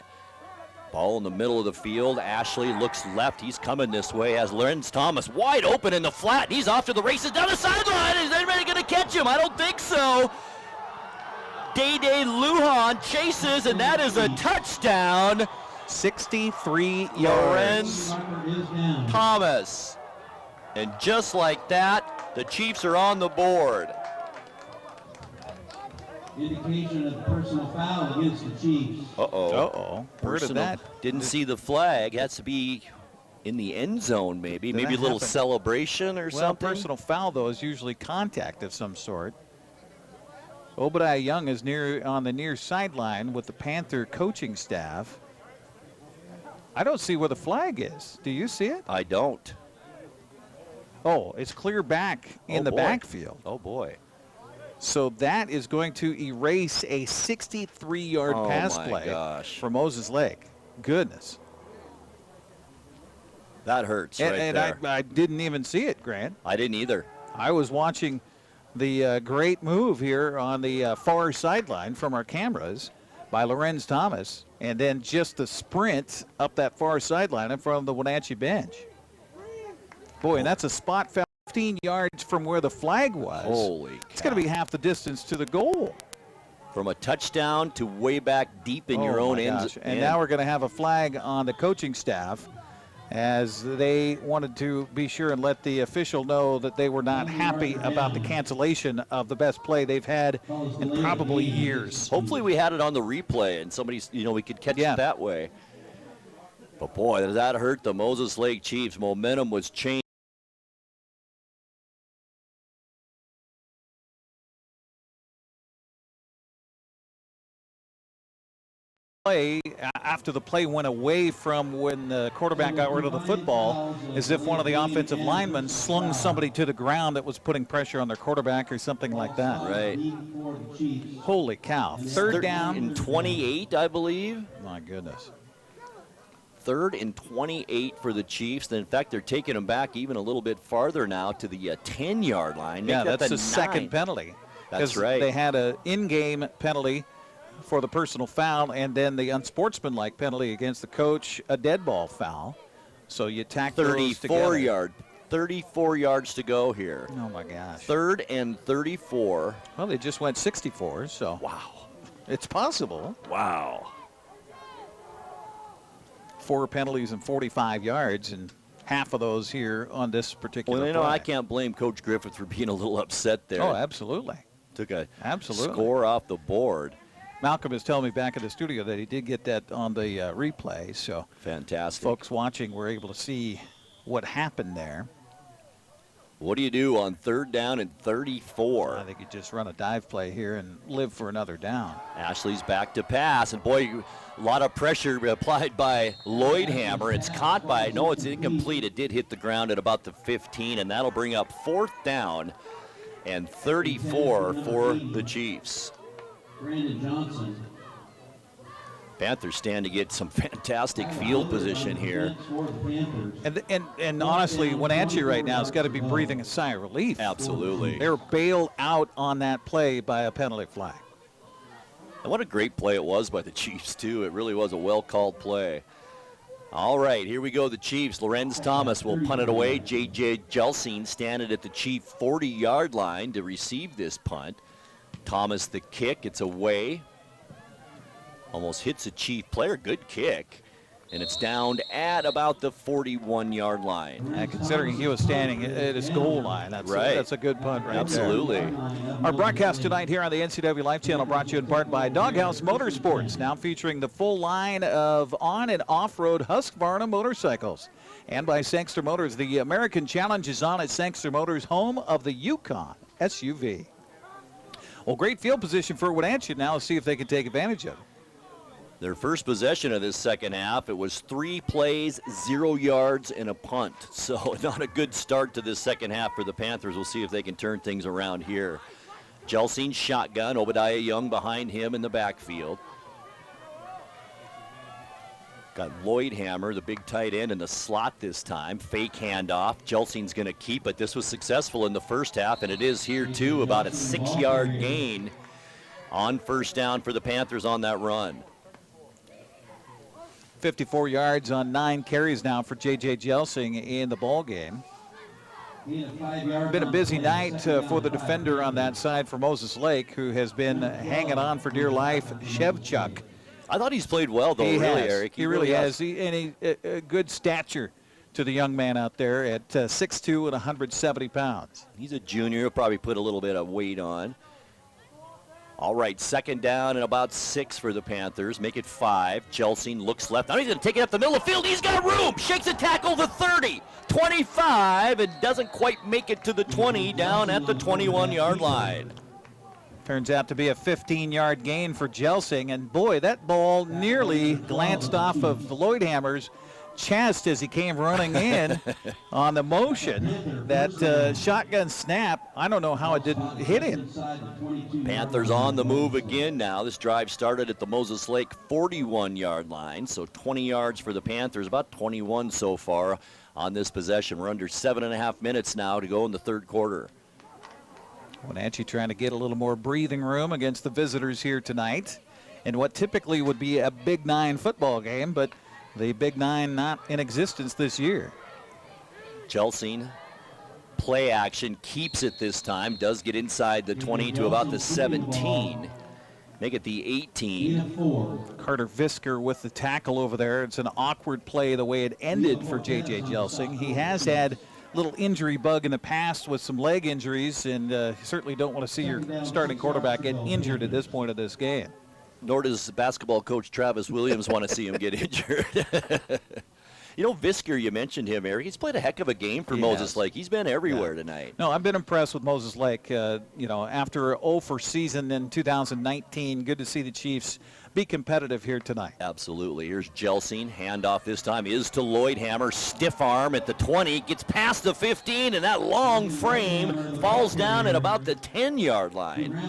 Ball in the middle of the field. Ashley looks left. He's coming this way. Has Lorenz Thomas wide open in the flat. He's off to the races down the sideline. Is anybody going to catch him? I don't think so. Day-Day Lujan chases, and that is a touchdown. 63 yards. Lorenz Thomas. And just like that, the Chiefs are on the board. Indication of personal foul against the Chiefs. Where did that? Didn't see the flag. Has to be in the end zone, maybe. Maybe a little celebration or something. Personal foul, though, is usually contact of some sort. Obadiah Young is on the near sideline with the Panther coaching staff. I don't see where the flag is. Do you see it? I don't. Oh, it's clear back in the backfield. Oh, boy. So that is going to erase a 63-yard pass play for Moses Lake. Goodness. That hurts right there. I didn't even see it, Grant. I didn't either. I was watching the great move here on the far sideline from our cameras by Lorenz Thomas, and then just the sprint up that far sideline in front of the Wenatchee bench. Boy, and that's a spot foul. 15 yards from where the flag was. Holy cow. It's going to be half the distance to the goal. From a touchdown to way back deep in your own end. And now we're going to have a flag on the coaching staff, as they wanted to be sure and let the official know that they were not happy about the cancellation of the best play they've had in probably years. Hopefully we had it on the replay and somebody's, we could catch it that way. But boy, does that hurt the Moses Lake Chiefs. Momentum was changed. After the play went away from when the quarterback got rid of the football, as if one of the offensive linemen slung somebody to the ground that was putting pressure on their quarterback or something like that. Right. Holy cow. Third down. And 28, I believe. My goodness. 3rd and 28 for the Chiefs. In fact, they're taking them back even a little bit farther now to the 10-yard line. Yeah, that's the second penalty. That's right. They had an in-game penalty for the personal foul, and then the unsportsmanlike penalty against the coach, a dead ball foul. So you tack those together. 34 yards to go here. Oh my gosh. 3rd and 34. Well, they just went 64, so. Wow. It's possible. Wow. 4 penalties and 45 yards, and half of those here on this particular play. I can't blame Coach Griffith for being a little upset there. Oh, absolutely. Took a score off the board. Malcolm is telling me back in the studio that he did get that on the replay. So fantastic. Folks watching were able to see what happened there. What do you do on 3rd down and 34? I think you just run a dive play here and live for another down. Ashley's back to pass, and boy, a lot of pressure applied by Lloydhammer. It's caught by, no, it's incomplete. It did hit the ground at about the 15, and that'll bring up 4th down and 34 for the Chiefs. Brandon Johnson. Panthers stand to get some fantastic field position here. And honestly, Wenatchee right now has got to be breathing a sigh of relief. Absolutely. They were bailed out on that play by a penalty flag. And what a great play it was by the Chiefs, too. It really was a well-called play. All right, here we go. The Chiefs. Lorenz Thomas will punt it away. J.J. Jelsing standing at the Chief 40-yard line to receive this punt. Thomas the kick. It's away. Almost hits a Chief player. Good kick. And it's down at about the 41-yard line. And considering he was standing at his goal line, that's a good punt right Absolutely. there. Our broadcast tonight here on the NCWLIFE Channel brought to you in part by Doghouse Motorsports, now featuring the full line of on- and off-road Husqvarna motorcycles. And by Sangster Motors. The American Challenge is on at Sangster Motors, home of the Yukon SUV. Well, great field position for Wenatchee now. Let's see if they can take advantage of it. Their first possession of this second half, it was 3 plays, 0 yards, and a punt. So not a good start to this second half for the Panthers. We'll see if they can turn things around here. Jelsing shotgun, Obadiah Young behind him in the backfield. Got Lloydhammer, the big tight end, in the slot this time. Fake handoff. Jelsing's going to keep it. This was successful in the first half, and it is here too. About a 6-yard gain on first down for the Panthers on that run. 54 yards on 9 carries now for J.J. Jelsing in the ball game. Been a busy night for the defender on that side for Moses Lake, who has been hanging on for dear life. Shevchuk. I thought he's played well, though, Eric. He really has. A good stature to the young man out there at 6'2" and 170 pounds. He's a junior. He'll probably put a little bit of weight on. All right, second down and about 6 for the Panthers. Make it 5. Jelsing looks left. Now he's going to take it up the middle of the field. He's got room. Shakes a tackle, the 30. 25, and doesn't quite make it to the 20, down at the 21-yard line. Turns out to be a 15-yard gain for Jelsing, and boy, that ball nearly glanced off of the Lloydhammer's chest as he came running in on the motion. That shotgun snap, I don't know how it didn't hit him. Panthers on the move again now. This drive started at the Moses Lake 41-yard line, so 20 yards for the Panthers, about 21 so far on this possession. We're under 7.5 minutes now to go in the third quarter. Wenatchee trying to get a little more breathing room against the visitors here tonight in what typically would be a Big 9 football game, but the Big 9 not in existence this year. Jelsing, play action, keeps it this time, does get inside the 20 to about the 17. Make it the 18. Carter Visker with the tackle over there. It's an awkward play the way it ended for J.J. Jelsing. He has had a little injury bug in the past with some leg injuries, and you certainly don't want to see your starting quarterback get injured at this point of this game. Nor does basketball coach Travis Williams want to see him get injured. You know, Visker, you mentioned him, Eric. He's played a heck of a game for Moses Lake. He's been everywhere tonight. No, I've been impressed with Moses Lake. You know, after an 0 season in 2019, good to see the Chiefs be competitive here tonight. Absolutely. Here's Jelsing. Handoff this time is to Lloydhammer. Stiff arm at the 20. Gets past the 15, and that long frame falls down at about the 10-yard line.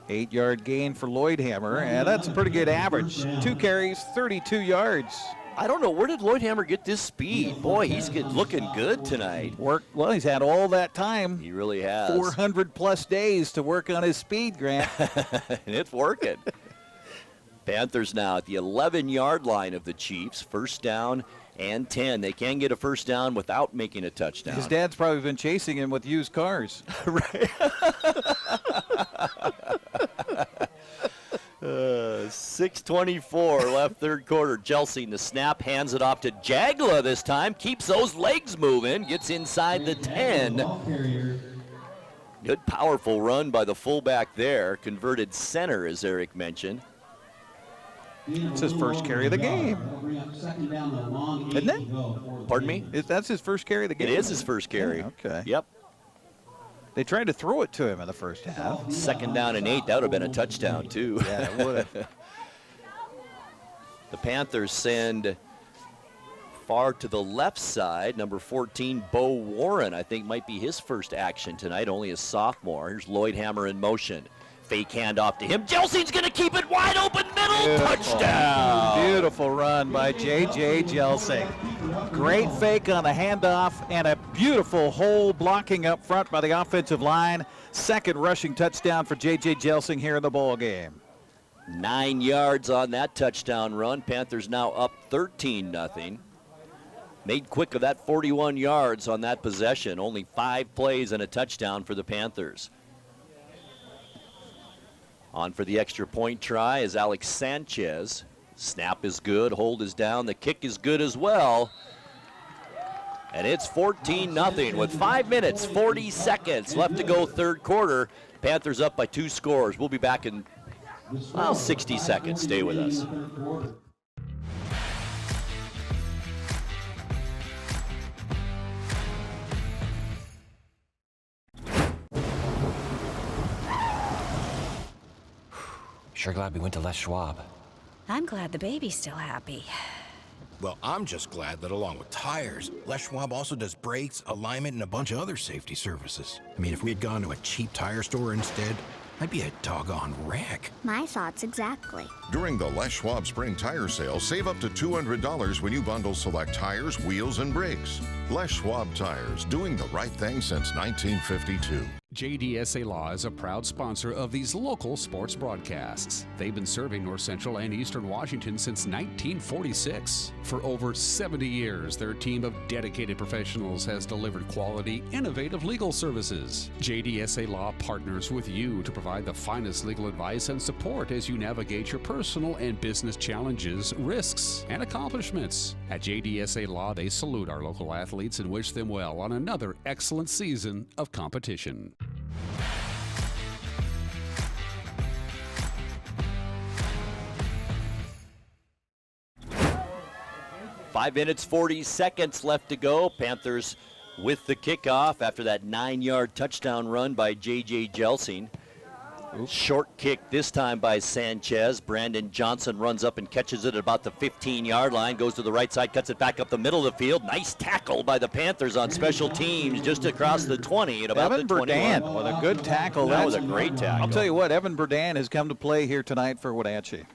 8-yard gain for Lloydhammer, and that's a pretty good average. 2 carries, 32 yards. I don't know, where did Lloydhammer get this speed? Boy, he's looking good tonight. Well, he's had all that time. He really has. 400-plus days to work on his speed, Grant. And it's working. Panthers now at the 11-yard line of the Chiefs. First down and 10. They can get a first down without making a touchdown. His dad's probably been chasing him with used cars. Right. 6:24 left third quarter. Jelsing the snap, hands it off to Jagla this time. Keeps those legs moving. Gets inside the 10. Good powerful run by the fullback there. Converted center, as Eric mentioned. It's his first carry of the game. Isn't it? Pardon me? That's his first carry of the game. It is his first carry. Yeah, okay. Yep. They tried to throw it to him in the first half. 2nd down and 8. That would have been a touchdown, too. Yeah, it would have. The Panthers send far to the left side. Number 14, Bo Warren, I think might be his first action tonight, only a sophomore. Here's Lloydhammer in motion. Fake handoff to him. Jelsing's going to keep it wide open middle. Touchdown. Beautiful run by J.J. Jelsing. Great fake on the handoff and a beautiful hole blocking up front by the offensive line. Second rushing touchdown for J.J. Jelsing here in the ball game. 9 yards on that touchdown run. Panthers now up 13-0. Made quick of that 41 yards on that possession. Only 5 plays and a touchdown for the Panthers. On for the extra point try is Alex Sanchez. Snap is good, hold is down, the kick is good as well. And it's 14-0 with 5 minutes, 40 seconds left to go third quarter. Panthers up by 2 scores. We'll be back in 60 seconds. Stay with us. Sure glad we went to Les Schwab. I'm glad the baby's still happy. Well, I'm just glad that along with tires, Les Schwab also does brakes, alignment, and a bunch of other safety services. I mean, if we had gone to a cheap tire store instead, I'd be a doggone wreck. My thoughts exactly. During the Les Schwab Spring Tire Sale, save up to $200 when you bundle select tires, wheels, and brakes. Les Schwab Tires, doing the right thing since 1952. JDSA Law is a proud sponsor of these local sports broadcasts. They've been serving North Central and Eastern Washington since 1946. For over 70 years, their team of dedicated professionals has delivered quality, innovative legal services. JDSA Law partners with you to provide the finest legal advice and support as you navigate your personal and business challenges, risks, and accomplishments. At JDSA Law, they salute our local athletes and wish them well on another excellent season of competition. 5 minutes, 40 seconds left to go. Panthers with the kickoff after that 9-yard touchdown run by J.J. Jelsing. Short kick this time by Sanchez. Brandon Johnson runs up and catches it at about the 15-yard line, goes to the right side, cuts it back up the middle of the field. Nice tackle by the Panthers on special teams just across the 20 at about Evan the 21. Burdan with a good tackle. That was a great tackle. I'll tell you what, Evan Burdan has come to play here tonight for Wenatchee.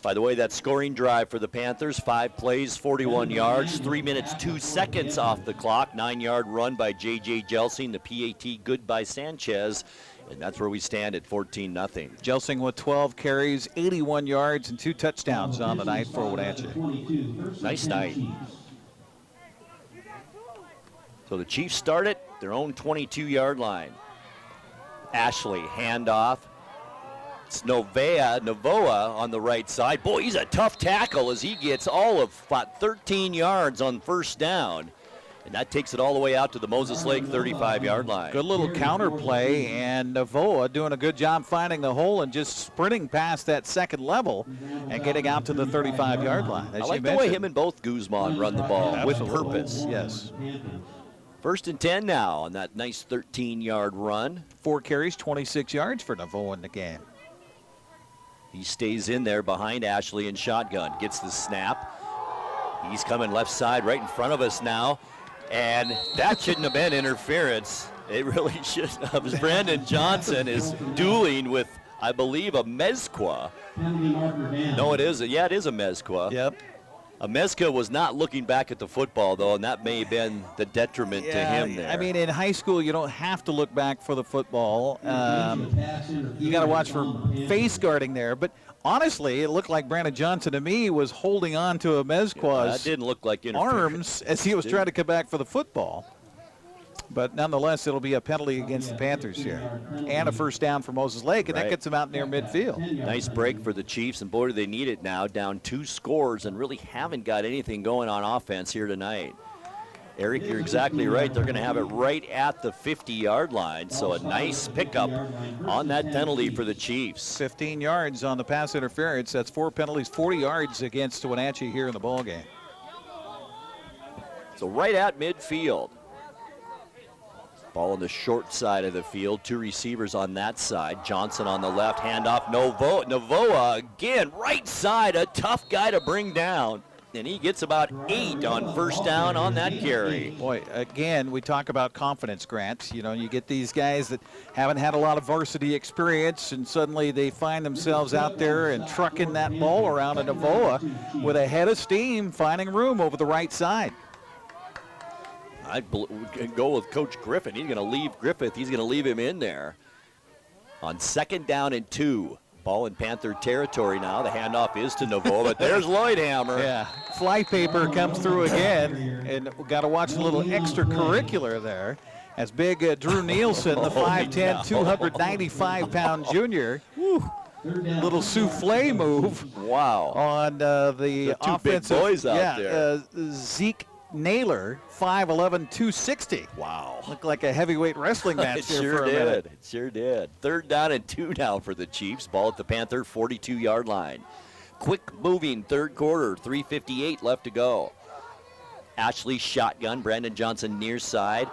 By the way, that scoring drive for the Panthers, 5 plays, 41 yards, 3 minutes, 2 seconds off the clock. 9-yard run by J.J. Jelsing, the PAT good by Sanchez. And that's where we stand at 14-0. Jelsing with 12 carries, 81 yards, and 2 touchdowns on the night for Wenatchee. Nice night. So the Chiefs start at their own 22-yard line. Ashley, handoff. It's Novoa on the right side. Boy, he's a tough tackle as he gets all of about 13 yards on first down. And that takes it all the way out to the Moses Lake 35-yard line. Good little counter play, and Novoa doing a good job finding the hole and just sprinting past that second level and getting out to the 35-yard line. I like the way him and both Guzman run the ball with purpose. Yes. First and 10 now on that nice 13-yard run. 4 carries, 26 yards for Novoa in the game. He stays in there behind Ashley in shotgun. Gets the snap. He's coming left side right in front of us now. And that shouldn't have been interference. It really shouldn't have. As Brandon Johnson is dueling with, I believe, a Mezqua. No, it isn't. Yeah, it is a Mezqua. Yep. A Mezqua was not looking back at the football, though, and that may have been the detriment to him there. I mean, in high school, you don't have to look back for the football. You got to watch for face guarding there. But honestly, it looked like Brandon Johnson to me was holding on to a Mezqua's that didn't look like interference. arms as he was trying to come back for the football. But nonetheless, it'll be a penalty against the Panthers here. And a first down for Moses Lake, and that gets them out near midfield. Nice break for the Chiefs, and boy, do they need it now. Down 2 scores and really haven't got anything going on offense here tonight. Eric, you're exactly right. They're going to have it right at the 50-yard line, so a nice pickup on that penalty for the Chiefs. 15 yards on the pass interference. That's 4 penalties, 40 yards against Wenatchee here in the ballgame. So right at midfield. Ball on the short side of the field. 2 receivers on that side. Johnson on the left. Handoff. Novoa again, right side. A tough guy to bring down. And he gets about 8 on first down on that carry. Boy, again, we talk about confidence, Grant. You know, you get these guys that haven't had a lot of varsity experience, and suddenly they find themselves out there and trucking that ball around, and Novoa with a head of steam finding room over the right side. I'd go with Coach Griffin. He's going to leave Griffith. He's going to leave him in there. On 2nd down and 2. Ball in Panther territory now. The handoff is to Novoa, but there's Lloydhammer. Yeah, flypaper comes through again, and we've got to watch a little extracurricular there. As big Drew Nielsen, the 5'10", 295-pound junior. Little souffle move. Wow. On the offensive. 2 big boys out there. Zeke Naylor, 5'11", 260. Wow. Looked like a heavyweight wrestling match It there sure for a did. minute. It sure did. 3rd down and 2 now for the Chiefs. Ball at the Panther 42-yard line. Quick moving 3rd quarter, 3:58 left to go. Ashley shotgun, Brandon Johnson near side.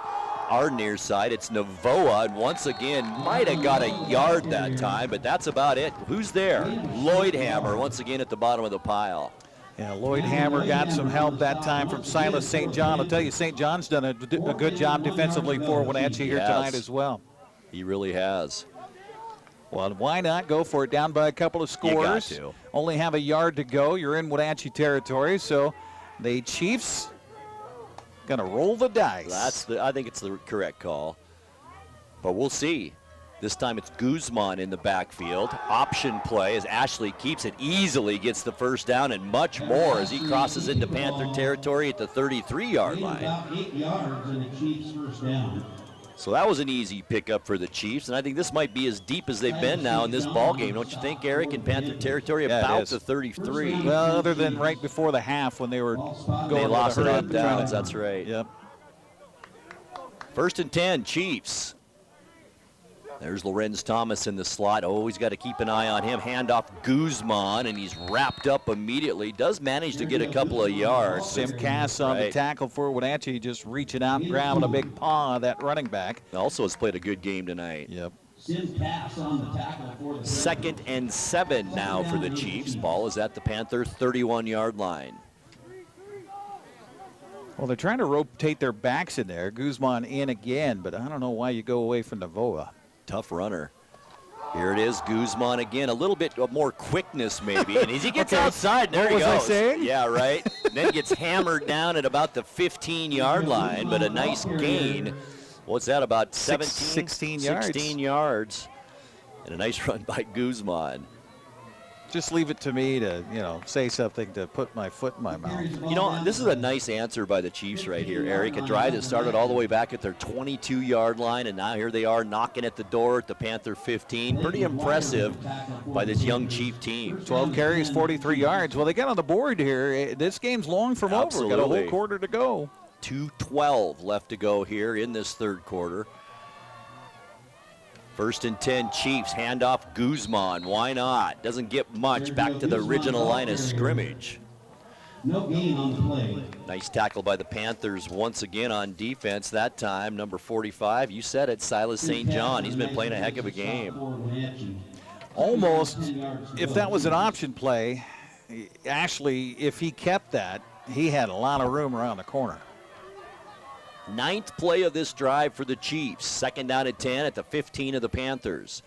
Our near side, it's Novoa, and once again, might have got a yard that time, but that's about it. Who's there? Lloydhammer, once again at the bottom of the pile. Yeah, Lloydhammer got some help that time from Silas St. John. I'll tell you, St. John's done a good job defensively for Wenatchee here tonight as well. He really has. Well, why not go for it? Down by a couple of scores. You got to. Only have a yard to go. You're in Wenatchee territory, so the Chiefs going to roll the dice. I think it's the correct call. But we'll see. This time it's Guzman in the backfield. Option play as Ashley keeps it, easily gets the first down and much more as he crosses into Panther territory at the 33-yard line. About 8 yards and the Chiefs first down. So that was an easy pickup for the Chiefs, and I think this might be as deep as they've been now in this ball game. Don't you think, Eric, in Panther territory? Yeah, about the 33. Well, other than right before the half when they were going. They lost it on down. downs, that's right. Yep. 1st and 10, Chiefs. There's Lorenz Thomas in the slot. Always got to keep an eye on him. Handoff Guzman, and he's wrapped up immediately. Does manage to get a couple of yards. Sim Cass on the tackle for Wenatchee, just reaching out and grabbing a big paw of that running back. Also has played a good game tonight. Yep. Pass on the tackle for the 2nd and 7 now for the Chiefs. Ball is at the Panther 31-yard line. Well, they're trying to rotate their backs in there. Guzman in again, but I don't know why you go away from Novoa. Tough runner. Here it is, Guzman again. A little bit more quickness maybe. And as he gets outside, there he goes. What was I saying? Yeah, right. Then gets hammered down at about the 15-yard line, but a nice gain. What's that, about 16 yards. 16 yards. And a nice run by Guzman. Just leave it to me to, say something to put my foot in my mouth. This is a nice answer by the Chiefs right here, Eric. A drive that started all the way back at their 22-yard line, and now here they are knocking at the door at the Panther 15. Pretty impressive by this young Chief team. 12 carries, 43 yards. Well, they got on the board here. This game's long from over. Got a whole quarter to go. 2:12 left to go here in this third quarter. 1st and 10 Chiefs, handoff Guzman. Why not? Doesn't get much. Back to the original line of scrimmage. No gain on the play. Nice tackle by the Panthers once again on defense. That time, number 45, you said it, Silas St. John. He's been playing a heck of a game. Almost, if that was an option play, Ashley, if he kept that, he had a lot of room around the corner. 9th play of this drive for the Chiefs. 2nd down at 10 at the 15 of the Panthers.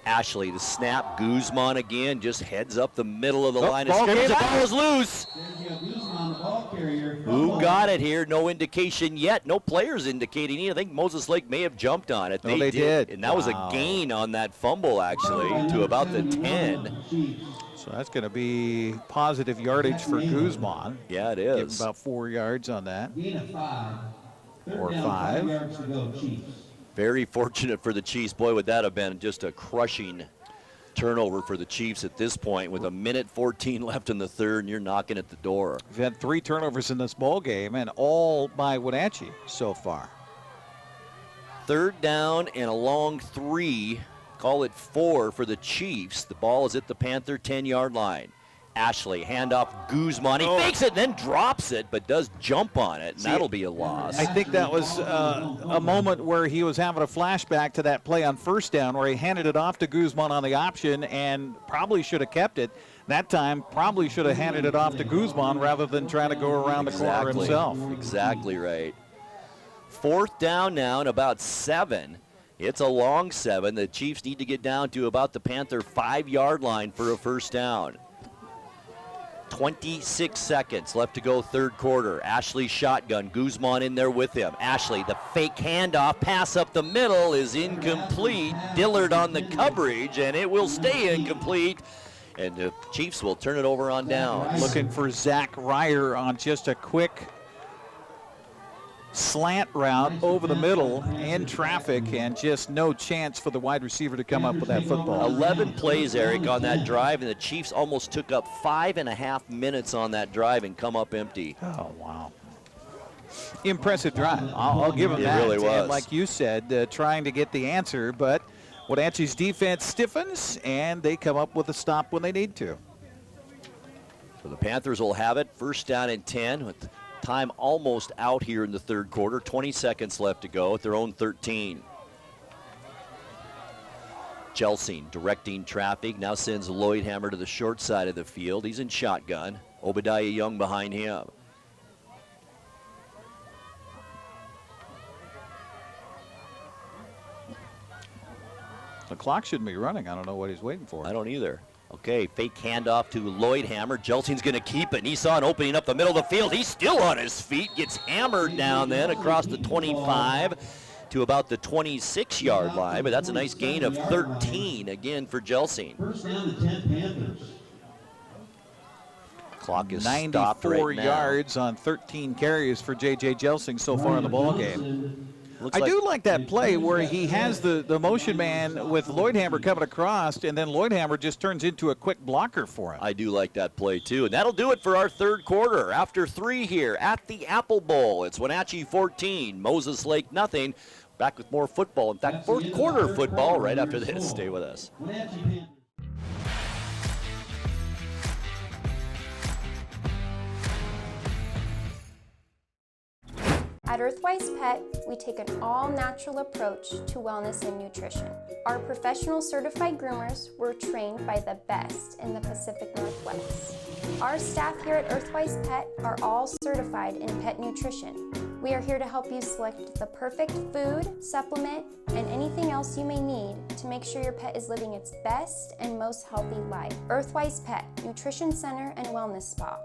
Ashley, the snap. Guzman again just heads up the middle of the line of scrimmage. The ball is loose. Who got it here? No indication yet. No players indicating. I think Moses Lake may have jumped on it. They did. And that was a gain on that fumble, actually, to about the 10. So that's going to be positive yardage for Guzman. Yeah, it Give him is. about 4 yards on that. Or 5. Very fortunate for the Chiefs. Boy, would that have been just a crushing turnover for the Chiefs at this point with 1:14 left in the third, and you're knocking at the door. We've had 3 turnovers in this ball game, and all by Wenatchee so far. 3rd down and a long 3, call it 4 for the Chiefs. The ball is at the Panther 10-yard line. Ashley, handoff Guzman. He fakes it and then drops it, but does jump on it, and that'll be a loss. I think that was a moment where he was having a flashback to that play on 1st down where he handed it off to Guzman on the option and probably should have kept it. That time, probably should have handed it off to Guzman rather than trying to go around the corner himself. Exactly right. 4th down now and about 7. It's a long 7. The Chiefs need to get down to about the Panther 5-yard line for a 1st down. 26 seconds left to go, 3rd quarter. Ashley shotgun, Guzman in there with him. Ashley, the fake handoff, pass up the middle is incomplete. Dillard on the coverage, and it will stay incomplete. And the Chiefs will turn it over on down. Looking for Zach Ryer on just a quick slant route over the middle in traffic, and just no chance for the wide receiver to come up with that football. 11 plays, Eric, on that drive, and the Chiefs almost took up 5.5 minutes on that drive and come up empty. Oh, wow. Impressive drive. I'll give him that. It really was. And like you said, trying to get the answer, but Wenatchee's defense stiffens, and they come up with a stop when they need to. So the Panthers will have it. 1st down and 10 with time almost out here in the 3rd quarter. 20 seconds left to go at their own 13. Jelsing directing traffic. Now sends Lloyd Hammer to the short side of the field. He's in shotgun. Obadiah Young behind him. The clock shouldn't be running. I don't know what he's waiting for. I don't either. Okay, fake handoff to Lloyd Hammer. Jelsing's going to keep it. And he saw an opening up the middle of the field. He's still on his feet. Gets hammered down then across the 25 to about the 26-yard line. But that's a nice gain of 13 again for Jelsing. 1st down to 10 Panthers. Clock is 94 right yards on 13 carries for J.J. Jelsing so far in the ball game. I do like that play where he has the motion man with Lloyd Hammer coming across, and then Lloyd Hammer just turns into a quick blocker for him. I do like that play, too. And that'll do it for our 3rd quarter. After 3 here at the Apple Bowl, it's Wenatchee 14, Moses Lake nothing. Back with more football. In fact, 4th quarter football right after this. Stay with us. At Earthwise Pet, we take an all-natural approach to wellness and nutrition. Our professional certified groomers were trained by the best in the Pacific Northwest. Our staff here at Earthwise Pet are all certified in pet nutrition. We are here to help you select the perfect food, supplement, and anything else you may need to make sure your pet is living its best and most healthy life. Earthwise Pet, Nutrition Center and Wellness Spa.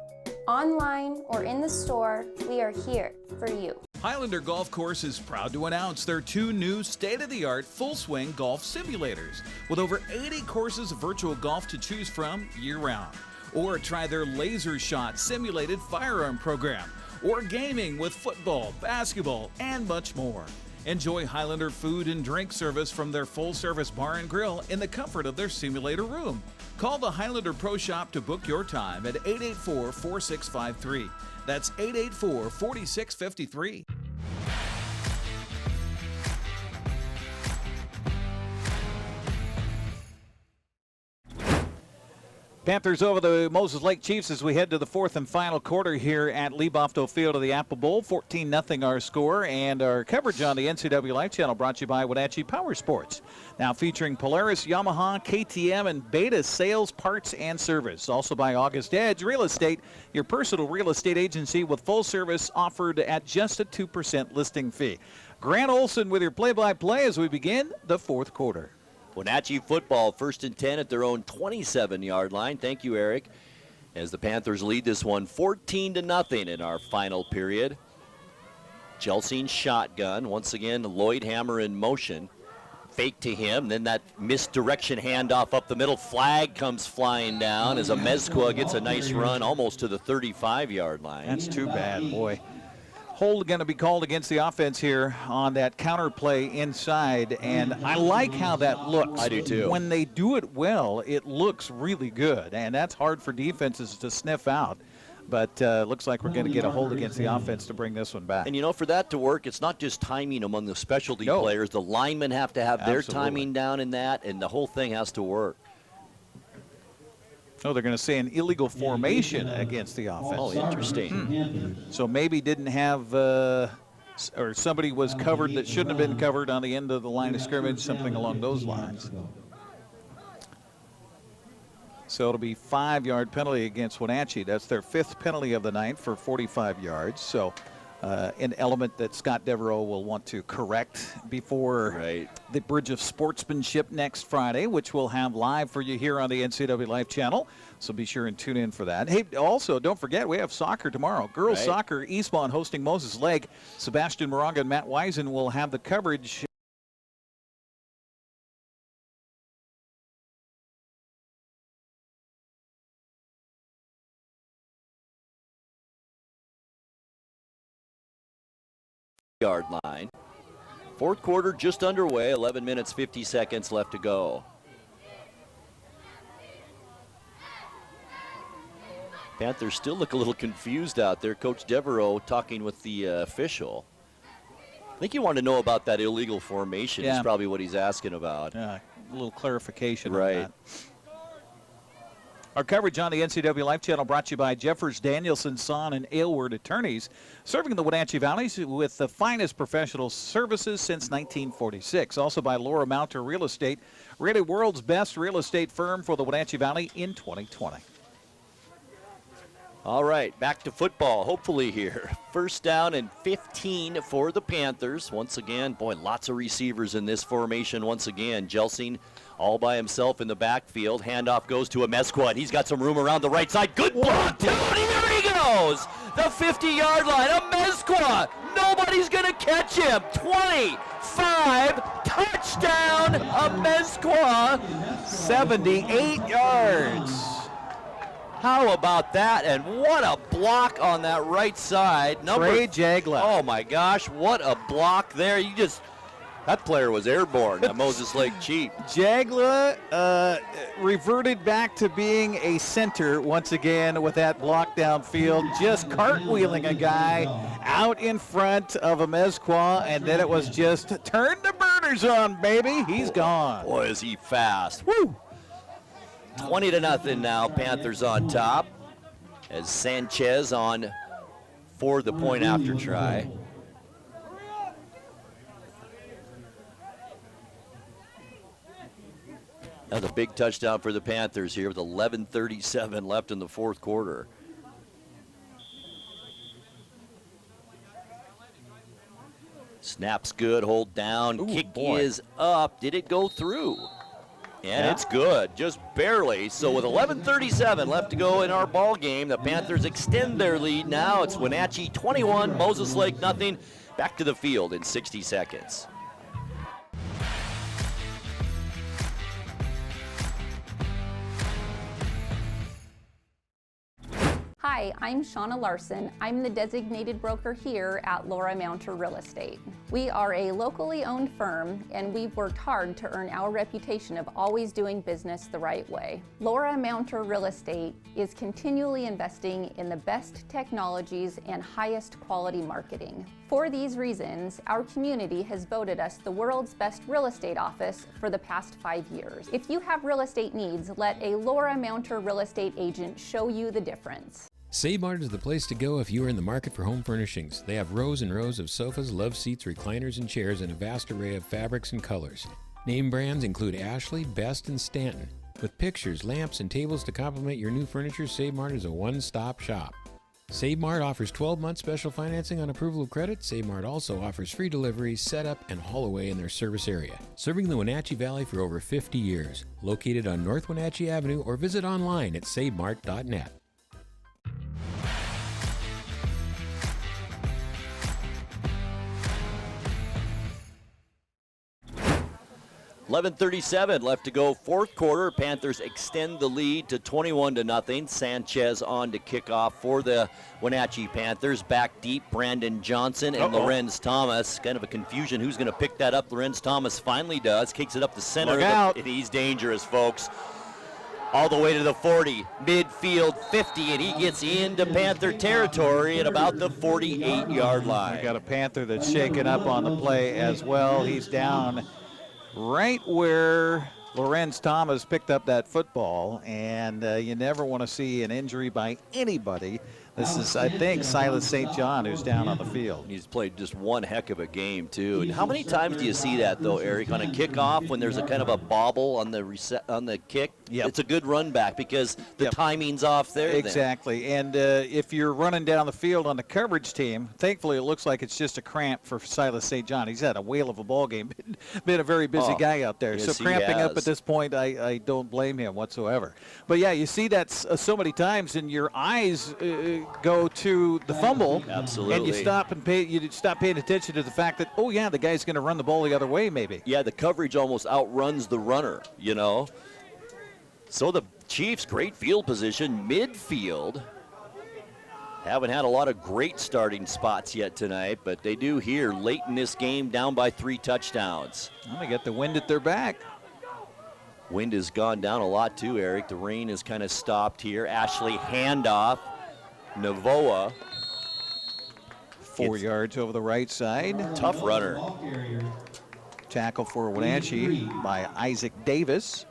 Online or in the store, we are here for you. Highlander Golf Course is proud to announce their 2 new state-of-the-art full-swing golf simulators with over 80 courses of virtual golf to choose from year-round. Or try their Laser Shot simulated firearm program, or gaming with football, basketball, and much more. Enjoy Highlander food and drink service from their full-service bar and grill in the comfort of their simulator room. Call the Highlander Pro Shop to book your time at 884-4653. That's 884-4653. Panthers over the Moses Lake Chiefs as we head to the 4th and final quarter here at Lee Bofto Field of the Apple Bowl. 14-0 our score, and our coverage on the NCWLIFE Channel brought to you by Wenatchee Power Sports. Now featuring Polaris, Yamaha, KTM, and Beta Sales, Parts, and Service. Also by August Edge Real Estate, your personal real estate agency with full service offered at just a 2% listing fee. Grant Olson with your play-by-play as we begin the 4th quarter. Wenatchee football, 1st and 10 at their own 27-yard line. Thank you, Eric. As the Panthers lead this one 14-0 in our final period. Gelsing shotgun. Once again, Lloyd Hammer in motion. Fake to him. Then that misdirection handoff up the middle. Flag comes flying down as Amezcua gets a nice run almost to the 35-yard line. That's too bad, boy. Hold going to be called against the offense here on that counter play inside, and I like how that looks. I do too. When they do it well, it looks really good, and that's hard for defenses to sniff out. But looks like we're going to get a hold against the offense to bring this one back. And, you know, for that to work, it's not just timing among the specialty players. The linemen have to have their timing down in that, and the whole thing has to work. Oh, they're going to say an illegal formation against the offense. Oh, interesting. So maybe didn't have, or somebody was covered that shouldn't have been covered on the end of the line of scrimmage, something along those lines. So it'll be 5-yard penalty against Wenatchee. That's their 5th penalty of the night for 45 yards. So an element that Scott Devereaux will want to correct before the Bridge of Sportsmanship next Friday, which we'll have live for you here on the NCWLIFE Channel. So be sure and tune in for that. Hey, also, don't forget, we have soccer tomorrow. Girls soccer, Eastmont hosting Moses Lake. Sebastian Moraga and Matt Wisen will have the coverage. Yard line. 4th quarter just underway, 11 minutes, 50 seconds left to go. Panthers still look a little confused out there. Coach Devereaux talking with the official. I think you want to know about that illegal formation is probably what he's asking about. Yeah, a little clarification on that. Our coverage on the NCWLIFE Channel brought to you by Jeffers, Danielson, Son, and Aylward Attorneys, serving the Wenatchee Valleys with the finest professional services since 1946. Also by Laura Mounter Real Estate, rated world's best real estate firm for the Wenatchee Valley in 2020. All right, back to football, hopefully here. 1st down and 15 for the Panthers. Once again, boy, lots of receivers in this formation. Once again, Gelsing all by himself in the backfield. Handoff goes to Amezcua, and he's got some room around the right side. Good block, Tony, there he goes! The 50-yard line, Amezcua! Nobody's going to catch him! 25, touchdown, Amezcua! 78 yards. How about that? And what a block on that right side. Trey Jagla. Oh my gosh, what a block there. That player was airborne at Moses Lake Chief. Jagla reverted back to being a center once again with that block downfield, just cartwheeling a guy out in front of Amezcua, and then it was just turn the burners on, baby. He's gone. Boy, is he fast. Woo! 20-0 now, Panthers on top as Sanchez on for the point after try. That was a big touchdown for the Panthers here with 11:37 left in the 4th quarter. Snap's good, hold down, kick is up. Did it go through? And it's good, just barely. So with 11:37 left to go in our ball game, the Panthers extend their lead now. It's Wenatchee 21, Moses Lake nothing. Back to the field in 60 seconds. Hi, I'm Shauna Larson. I'm the designated broker here at Laura Mounter Real Estate. We are a locally owned firm, and we've worked hard to earn our reputation of always doing business the right way. Laura Mounter Real Estate is continually investing in the best technologies and highest quality marketing. For these reasons, our community has voted us the world's best real estate office for the past 5 years. If you have real estate needs, let a Laura Mounter Real Estate agent show you the difference. Save Mart is the place to go if you are in the market for home furnishings. They have rows and rows of sofas, love seats, recliners, and chairs in a vast array of fabrics and colors. Name brands include Ashley, Best, and Stanton. With pictures, lamps, and tables to complement your new furniture, Save Mart is a one-stop shop. Save Mart offers 12-month special financing on approval of credit. Save Mart also offers free delivery, setup, and haul away in their service area. Serving the Wenatchee Valley for over 50 years. Located on North Wenatchee Avenue, or visit online at savemart.net. 11:37 left to go, fourth quarter. Panthers extend the lead to 21-0. Sanchez on to kick off for the Wenatchee Panthers. Back deep, Brandon Johnson and Lorenz Thomas. Kind of a confusion who's going to pick that up. Lorenz Thomas finally does. Kicks it up the center. Look out. He's dangerous, folks. All the way to the 40, midfield 50, and he gets into Panther territory at about the 48-yard line. We got a Panther that's shaken up on the play as well. He's down right where Lorenz Thomas picked up that football, and you never want to see an injury by anybody. This is, I think, Silas St. John who's down on the field. He's played just one heck of a game, too. And how many times do you see that, though, Eric, on a kickoff when there's a kind of a bobble on the kick? Yep. It's a good run back because the timing's off there. Exactly. And if you're running down the field on the coverage team, thankfully it looks like it's just a cramp for Silas St. John. He's had a whale of a ball game, been a very busy guy out there. Yes, so cramping up at this point, I don't blame him whatsoever. But yeah, you see that so many times, and your eyes go to the fumble. Absolutely. And you stop paying attention to the fact that, oh yeah, the guy's going to run the ball the other way maybe. Yeah, the coverage almost outruns the runner, you know. So the Chiefs, great field position, midfield. Haven't had a lot of great starting spots yet tonight, but they do here late in this game, down by 3 touchdowns. Well, they get the wind at their back. Wind has gone down a lot too, Eric. The rain has kind of stopped here. Ashley handoff. Navoa. 4 yards over the right side. Tough runner. Tackle for Wenatchee by Isaac Davis.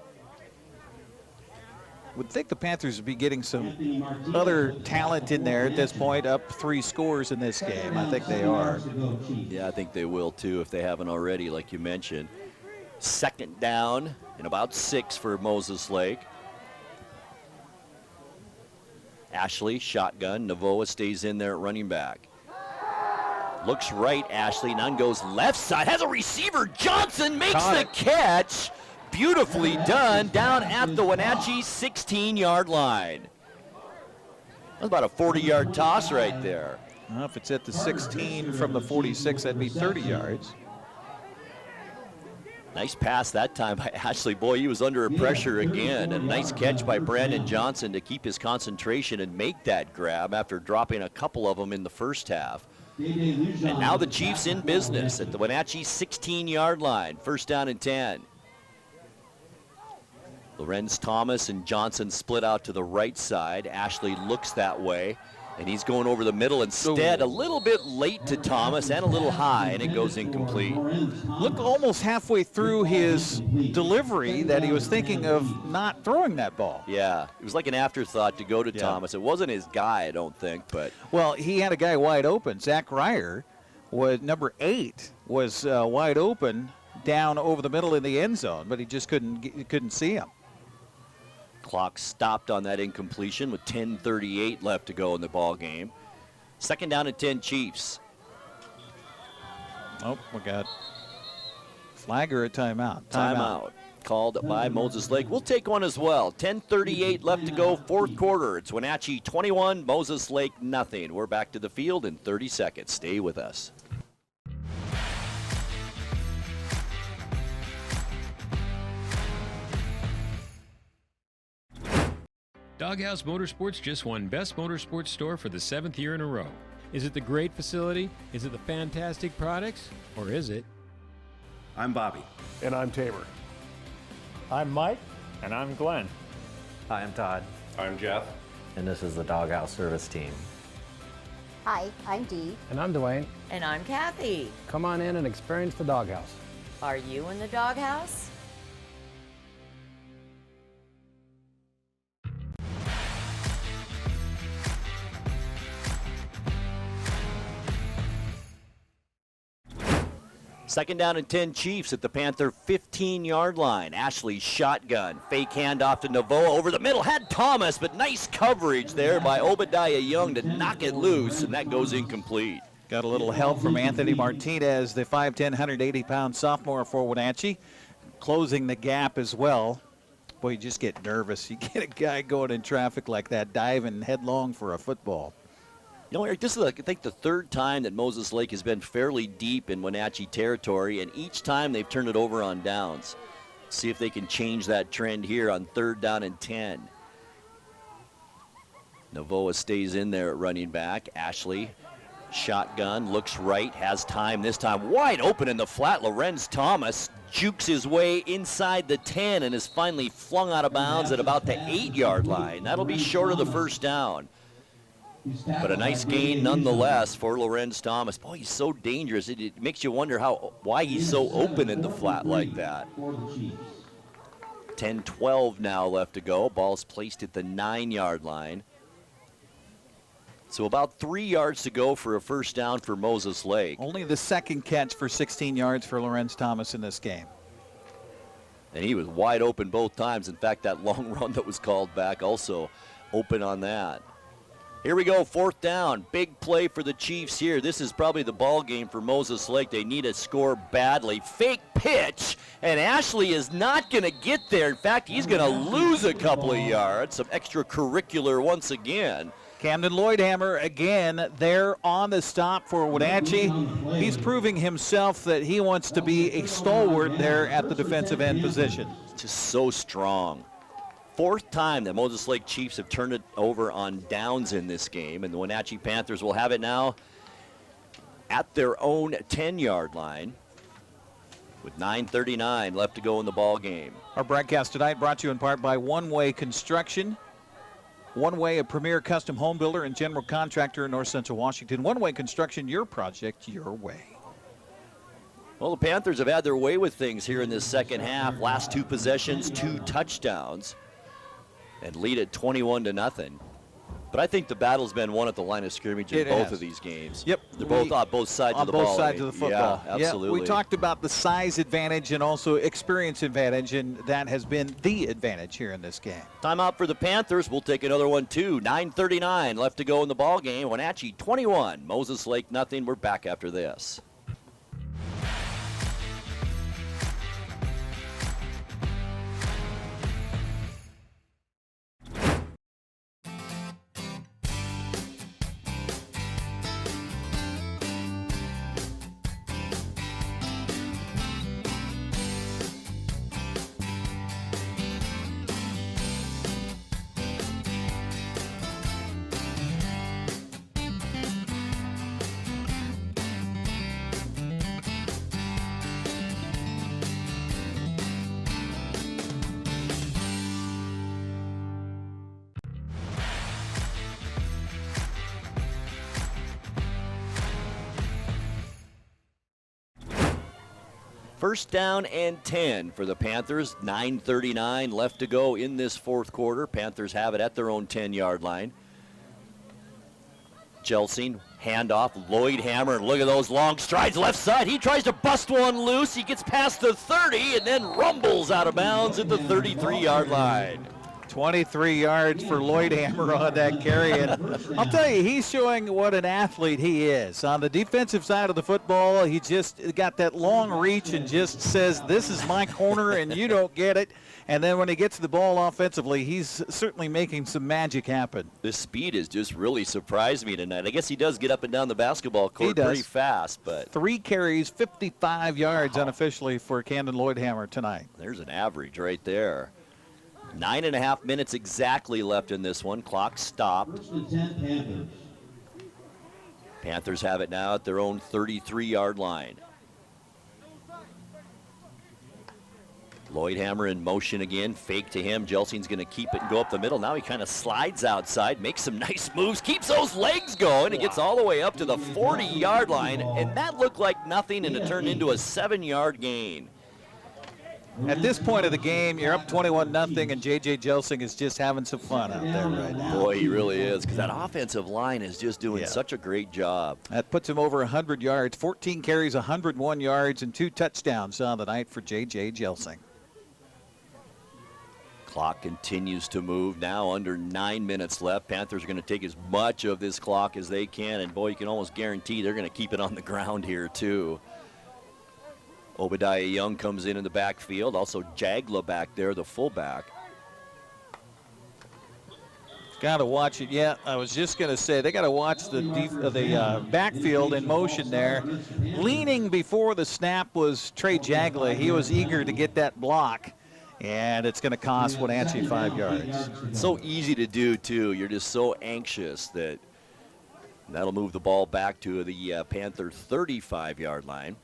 Would think the Panthers would be getting some other talent in there at this point, up 3 scores in this game. I think they are. Yeah, I think they will too if they haven't already, like you mentioned. Second down and about 6 for Moses Lake. Ashley, shotgun. Navoa stays in there at running back. Looks right, Ashley. None goes left side. Has a receiver. Johnson makes the catch. Beautifully done down at the Wenatchee 16-yard line. That's about a 40-yard toss right there. Well, if it's at the 16 from the 46, that'd be 30 yards. Nice pass that time by Ashley. Boy, he was under pressure again. A nice catch by Brandon Johnson to keep his concentration and make that grab after dropping a couple of them in the first half. And now the Chiefs in business at the Wenatchee 16-yard line. First down and 10. Lorenz Thomas and Johnson split out to the right side. Ashley looks that way, and he's going over the middle instead. A little bit late to Thomas and a little high, and it goes incomplete. Look, almost halfway through his delivery that he was thinking of not throwing that ball. Yeah, it was like an afterthought to go to Thomas. It wasn't his guy, I don't think, but. Well, he had a guy wide open. Zach Ryer, was number 8, was wide open down over the middle in the end zone, but he just couldn't see him. Clock stopped on that incompletion with 10:38 left to go in the ball game. Second down and 10 Chiefs. Oh, we got flag or a timeout? Timeout called by Moses Lake. We'll take one as well. 10:38 left to go, fourth quarter. It's Wenatchee 21, Moses Lake nothing. We're back to the field in 30 seconds. Stay with us. Doghouse Motorsports just won Best Motorsports Store for the 7th year in a row. Is it the great facility? Is it the fantastic products? Or is it? I'm Bobby. And I'm Tamer. I'm Mike. And I'm Glenn. Hi, I'm Todd. I'm Jeff. And this is the Doghouse Service Team. Hi, I'm Dee. And I'm Dwayne. And I'm Kathy. Come on in and experience the Doghouse. Are you in the doghouse? Second down and 10 Chiefs at the Panther 15-yard line. Ashley shotgun. Fake handoff to Novoa over the middle. Had Thomas, but nice coverage there by Obadiah Young to knock it loose, and that goes incomplete. Got a little help from Anthony Martinez, the 5'10", 180-pound sophomore for Wenatchee, closing the gap as well. Boy, you just get nervous. You get a guy going in traffic like that, diving headlong for a football. You know, Eric, this is, I think, the third time that Moses Lake has been fairly deep in Wenatchee territory, and each time they've turned it over on downs. See if they can change that trend here on 3rd down and 10. Novoa stays in there at running back. Ashley, shotgun, looks right, has time this time. Wide open in the flat. Lorenz Thomas jukes his way inside the 10 and is finally flung out of bounds at about the 8-yard line. That'll be short of the first down. But a nice gain nonetheless for Lorenz Thomas. Boy, he's so dangerous. It makes you wonder why he's so open in the flat like that. 10-12 now left to go. Ball's placed at the 9-yard line. So about 3 yards to go for a first down for Moses Lake. Only the second catch for 16 yards for Lorenz Thomas in this game. And he was wide open both times. In fact, that long run that was called back also open on that. Here we go, 4th down. Big play for the Chiefs here. This is probably the ball game for Moses Lake. They need a score badly. Fake pitch, and Ashley is not going to get there. In fact, he's going to lose a couple of yards. Some extracurricular once again. Camden Lloydhammer again there on the stop for Wenatchee. He's proving himself that he wants to be a stalwart there at the defensive end position. Just so strong. 4th time that Moses Lake Chiefs have turned it over on downs in this game, and the Wenatchee Panthers will have it now at their own 10-yard line with 9:39 left to go in the ball game. Our broadcast tonight brought to you in part by One Way Construction. One Way, a premier custom home builder and general contractor in North Central Washington. One Way Construction, your project, your way. Well, the Panthers have had their way with things here in this second half. Last 2 possessions, 2 touchdowns. And lead at 21-0. But I think the battle's been won at the line of scrimmage in both of these games. Yep. They're both on both sides of the ball. On both sides of the football. Yeah, absolutely. Yeah, we talked about the size advantage and also experience advantage, and that has been the advantage here in this game. Timeout for the Panthers. We'll take another one, too. 9:39 left to go in the ball game. Wenatchee 21, Moses Lake 0. We're back after this. First down and 10 for the Panthers. 9:39 left to go in this 4th quarter. Panthers have it at their own 10-yard line. Jelsing, handoff, Lloydhammer, and look at those long strides left side. He tries to bust one loose. He gets past the 30 and then rumbles out of bounds at the 33-yard line. 23 yards for Lloydhammer on that carry. And I'll tell you, he's showing what an athlete he is. On the defensive side of the football, he just got that long reach and just says, this is my corner and you don't get it. And then when he gets the ball offensively, he's certainly making some magic happen. This speed has just really surprised me tonight. I guess he does get up and down the basketball court pretty fast. But 3 carries, 55 yards unofficially for Camden Lloydhammer tonight. There's an average right there. 9.5 minutes exactly left in this one. Clock stopped. Panthers have it now at their own 33-yard line. Lloydhammer in motion again, fake to him. Jelsing's going to keep it and go up the middle. Now he kind of slides outside, makes some nice moves, keeps those legs going. It gets all the way up to the 40-yard line, and that looked like nothing, and it turned into a 7-yard gain. At this point of the game, you're up 21-0, and J.J. Jelsing is just having some fun out there right now. Boy, he really is, because that offensive line is just doing such a great job. That puts him over 100 yards, 14 carries, 101 yards, and 2 touchdowns on the night for J.J. Jelsing. Clock continues to move. Now under 9 minutes left. Panthers are going to take as much of this clock as they can, and boy, you can almost guarantee they're going to keep it on the ground here too. Obadiah Young comes in the backfield. Also Jagla back there, the fullback. Got to watch it. Yeah, I was just going to say they got to watch the backfield in motion there. Leaning before the snap was Trey Jagla. He was eager to get that block. And it's going to cost Wenatchee 5 yards. It's so easy to do, too. You're just so anxious that that'll move the ball back to the Panther 35-yard line.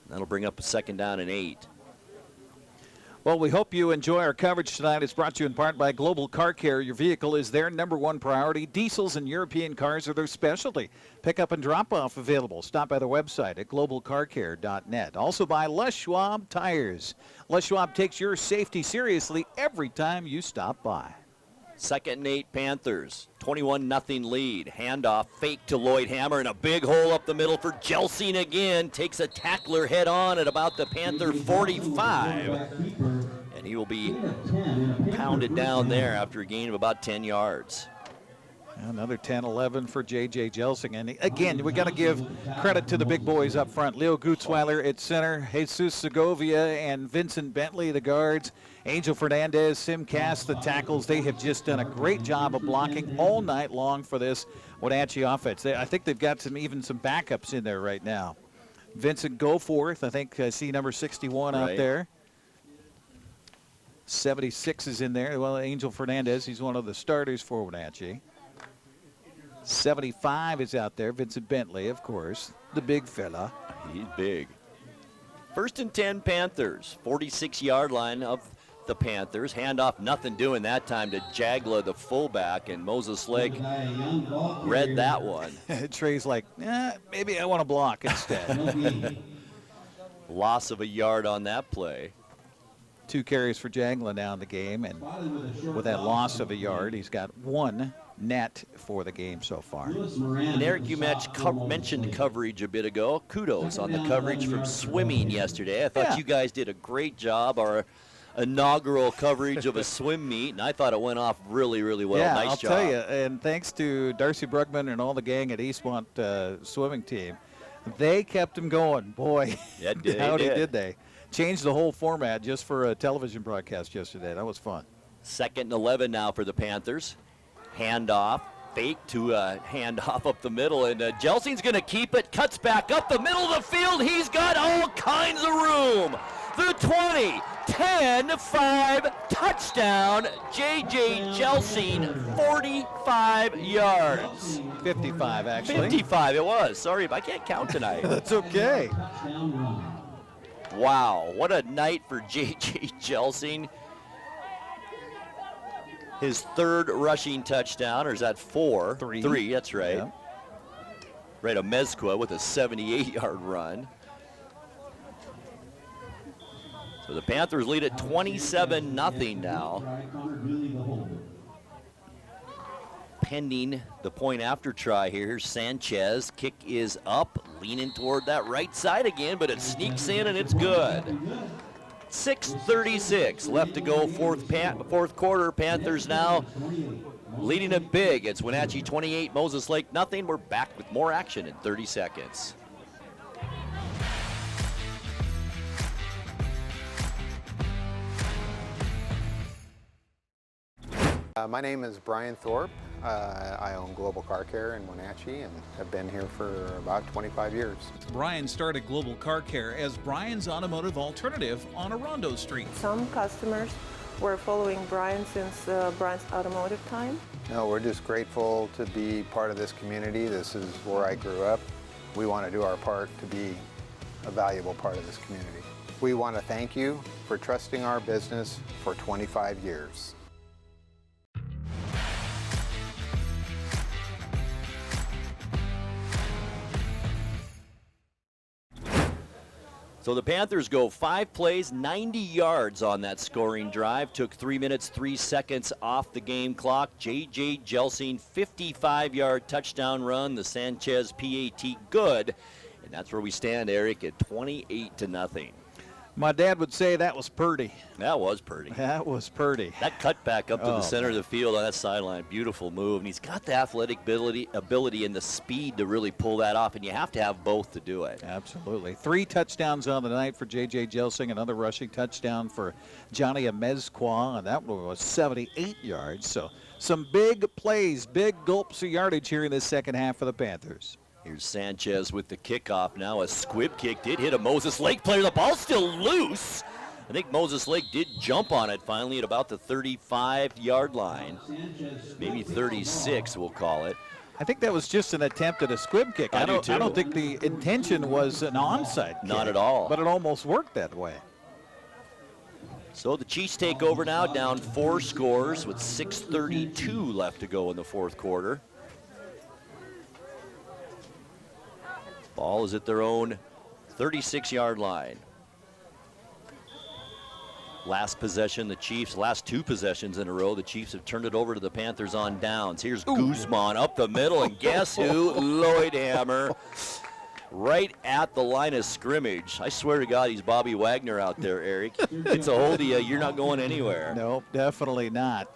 That'll bring up a 2nd down and 8. Well, we hope you enjoy our coverage tonight. It's brought to you in part by Global Car Care. Your vehicle is their #1 priority. Diesels and European cars are their specialty. Pickup and drop-off available. Stop by their website at globalcarcare.net. Also by Les Schwab Tires. Les Schwab takes your safety seriously every time you stop by. 2nd and 8 Panthers, 21-0 lead. Handoff, fake to Lloydhammer, and a big hole up the middle for Jelsing again. Takes a tackler head on at about the Panther 45. And he will be pounded down there after a gain of about 10 yards. Another 10-11 for J.J. Jelsing. And again, we got to give credit to the big boys up front. Leo Gutzweiler at center, Jesus Segovia and Vincent Bentley, the guards. Angel Fernandez, Sim Cass, the tackles. They have just done a great job of blocking all night long for this Wenatchee offense. I think they've got even some backups in there right now. Vincent Goforth, I think I see number 61 out there. 76 is in there. Well, Angel Fernandez, he's one of the starters for Wenatchee. 75 is out there. Vincent Bentley, of course, the big fella. He's big. 1st and 10 Panthers, 46-yard line of the Panthers. Handoff, nothing doing that time to Jagla, the fullback, and Moses Lake read that one. Trey's like, maybe I want to block instead. Loss of a yard on that play. 2 carries for Jagla now in the game, and with that loss of a yard, he's got 1 net for the game so far. And Eric, you mentioned coverage a bit ago. Kudos on the coverage from swimming yesterday. I thought you guys did a great job. Our inaugural coverage of a swim meet, and I thought it went off really, really well. Yeah, nice I'll job. tell you, and thanks to Darcy Brugman and all the gang at Eastmont swimming team, they kept him going. Boy, howdy did they. Changed the whole format just for a television broadcast yesterday. That was fun. 2nd and 11 now for the Panthers. Handoff, fake to handoff up the middle, and Jelsing's going to keep it, cuts back up the middle of the field. He's got all kinds of room. The 20, 10, 5, touchdown, J.J. Jelsing, 45 yards. 55, actually. 55 it was. Sorry, I can't count tonight. That's okay. Wow, what a night for J.J. Jelsing. His 3rd rushing touchdown, or is that 4? 3, that's right. Yeah. Right, a Mezcua with a 78-yard run. So the Panthers lead at 27-0 now. Pending the point after try here. Here's Sanchez. Kick is up, leaning toward that right side again, but it sneaks in and it's good. 6:36 left to go, fourth quarter. Panthers now leading it big. It's Wenatchee 28, Moses Lake nothing. We're back with more action in 30 seconds. My name is Brian Thorpe. I own Global Car Care in Wenatchee and have been here for about 25 years. Brian started Global Car Care as Brian's automotive alternative on Orondo Street. Some customers we're following Brian since Brian's automotive time. No, we're just grateful to be part of this community. This is where I grew up. We want to do our part to be a valuable part of this community. We want to thank you for trusting our business for 25 years. So the Panthers go 5 plays, 90 yards on that scoring drive. Took 3 minutes, 3 seconds off the game clock. J.J. Jelsing, 55-yard touchdown run. The Sanchez PAT good. And that's where we stand, Eric, at 28-0. My dad would say that was purty. That was purty. That was purty. That cut back up to the center of the field on that sideline, beautiful move. And he's got the athletic ability and the speed to really pull that off, and you have to have both to do it. Absolutely. 3 touchdowns on the night for J.J. Jelsing, another rushing touchdown for Johnny Amezquah, and that one was 78 yards. So some big plays, big gulps of yardage here in this second half for the Panthers. Here's Sanchez with the kickoff now. A squib kick did hit a Moses Lake player. The ball's still loose. I think Moses Lake did jump on it finally at about the 35-yard line. Maybe 36, we'll call it. I think that was just an attempt at a squib kick. I don't think the intention was an onside kick. Not at all. But it almost worked that way. So the Chiefs take over now, down 4 scores with 6:32 left to go in the fourth quarter. Ball is at their own 36-yard line. Last possession, the Chiefs, last 2 possessions in a row, the Chiefs have turned it over to the Panthers on downs. Here's Guzman up the middle, and guess who? Lloyd Hammer. Right at the line of scrimmage. I swear to God, he's Bobby Wagner out there, Eric. It's a hold of you. You're not going anywhere. No, definitely not.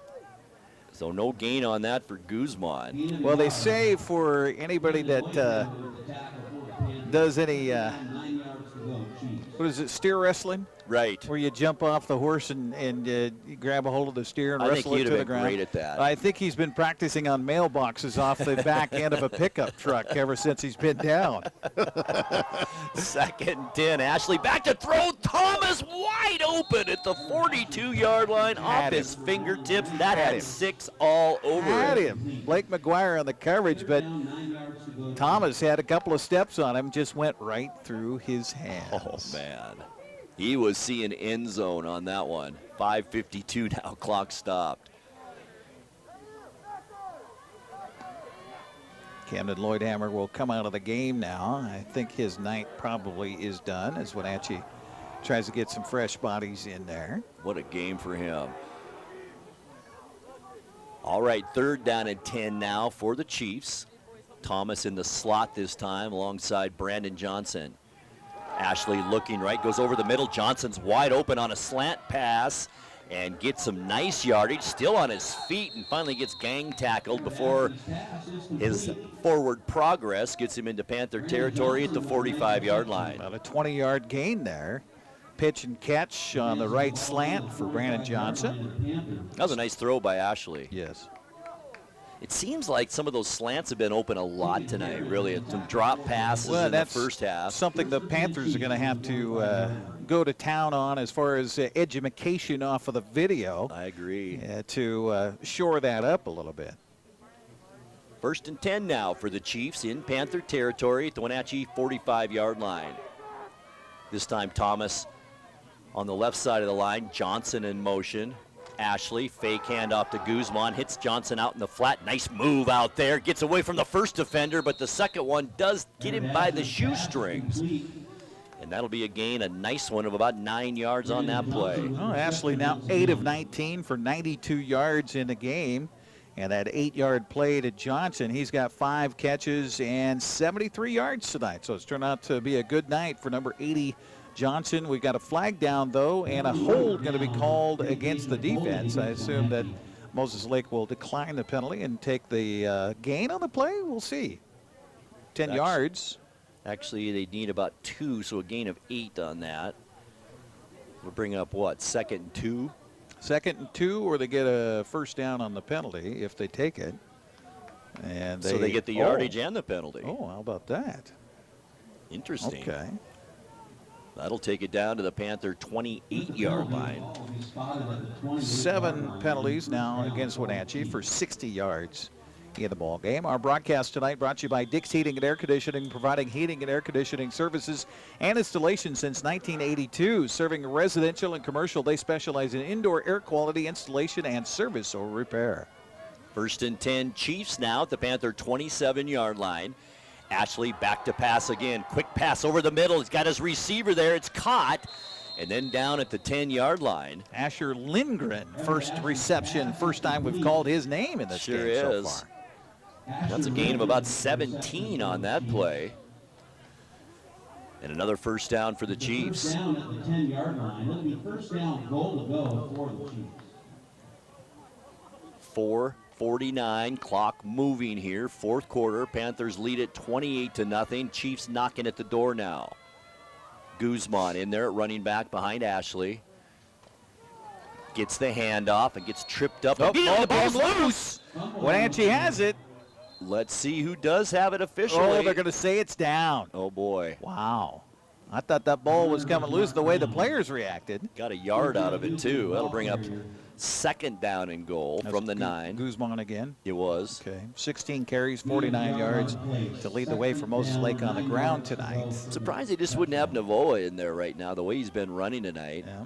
So no gain on that for Guzman. Well, they say for anybody that does any, what is it, steer wrestling? Right. Where you jump off the horse and you grab a hold of the steer and wrestle it to the ground. I think you'd have been great at that. I think he's been practicing on mailboxes off the back end of a pickup truck ever since he's been down. 2nd and 10. Ashley back to throw. Thomas wide open at the 42-yard line off his fingertips. That had 6 all over Had it. him. Blake McGuire on the coverage, but Thomas had a couple of steps on him, just went right through his hands. Oh, man. He was seeing end zone on that one. 5:52 now, clock stopped. Camden Lloydhammer will come out of the game now. I think his night probably is done as Wenatchee tries to get some fresh bodies in there. What a game for him. All right, 3rd down and 10 now for the Chiefs. Thomas in the slot this time alongside Brandon Johnson. Ashley looking right, goes over the middle. Johnson's wide open on a slant pass and gets some nice yardage, still on his feet, and finally gets gang tackled before his forward progress gets him into Panther territory at the 45-yard line. About a 20-yard gain there. Pitch and catch on the right slant for Brandon Johnson. That was a nice throw by Ashley. Yes. It seems like some of those slants have been open a lot tonight, really. Some drop passes in the first half. Something the Panthers are going to have to go to town on as far as education off of the video. I agree. To shore that up a little bit. 1st and 10 now for the Chiefs in Panther territory at the Wenatchee 45-yard line. This time Thomas on the left side of the line, Johnson in motion. Ashley, fake handoff to Guzman, hits Johnson out in the flat. Nice move out there. Gets away from the first defender, but the second one does get him by the shoestrings. And that'll be a gain, a nice one of about 9 yards on that play. Oh, Ashley now 8 of 19 for 92 yards in the game. And that 8-yard play to Johnson, he's got 5 catches and 73 yards tonight. So it's turned out to be a good night for number 80, Johnson. We've got a flag down, though, and a hold going to be called against the defense. I assume that Moses Lake will decline the penalty and take the gain on the play. We'll see. 10 yards. Actually, they need about 2, so a gain of 8 on that. We'll bring up, what, 2nd and 2? 2nd and 2, or they get a first down on the penalty if they take it. And so they get the yardage and the penalty. Oh, how about that? Interesting. Okay. That'll take it down to the Panther 28-yard line. 7 penalties now against Wenatchee for 60 yards in the ball game. Our broadcast tonight brought to you by Dick's Heating and Air Conditioning, providing heating and air conditioning services and installation since 1982. Serving residential and commercial, they specialize in indoor air quality installation and service or repair. 1st and 10, Chiefs now at the Panther 27-yard line. Ashley back to pass again. Quick pass over the middle. He's got his receiver there. It's caught. And then down at the 10-yard line. Asher Lindgren, first reception. First time we've called his name in this game so far. That's a gain of about 17 on that play. And another first down for the Chiefs. First down at the 10-yard line. It'll be first down, goal to go for the Chiefs. 4:49, clock moving here. 4th quarter. Panthers lead it 28-0. Chiefs knocking at the door now. Guzman in there at running back behind Ashley. Gets the handoff and gets tripped up. The ball's loose. Wenatchee has it. Let's see who does have it officially. Oh, they're going to say it's down. Oh, boy. Wow. I thought that ball was coming loose the way the players reacted. Got a yard out of it, too. That'll bring up 2nd down and goal from the 9. Guzman again. It was. Okay. 16 carries, 49 yards to lead the way for Moses Lake on the ground tonight. Surprised they just wouldn't have Navoa in there right now, the way he's been running tonight. Yeah.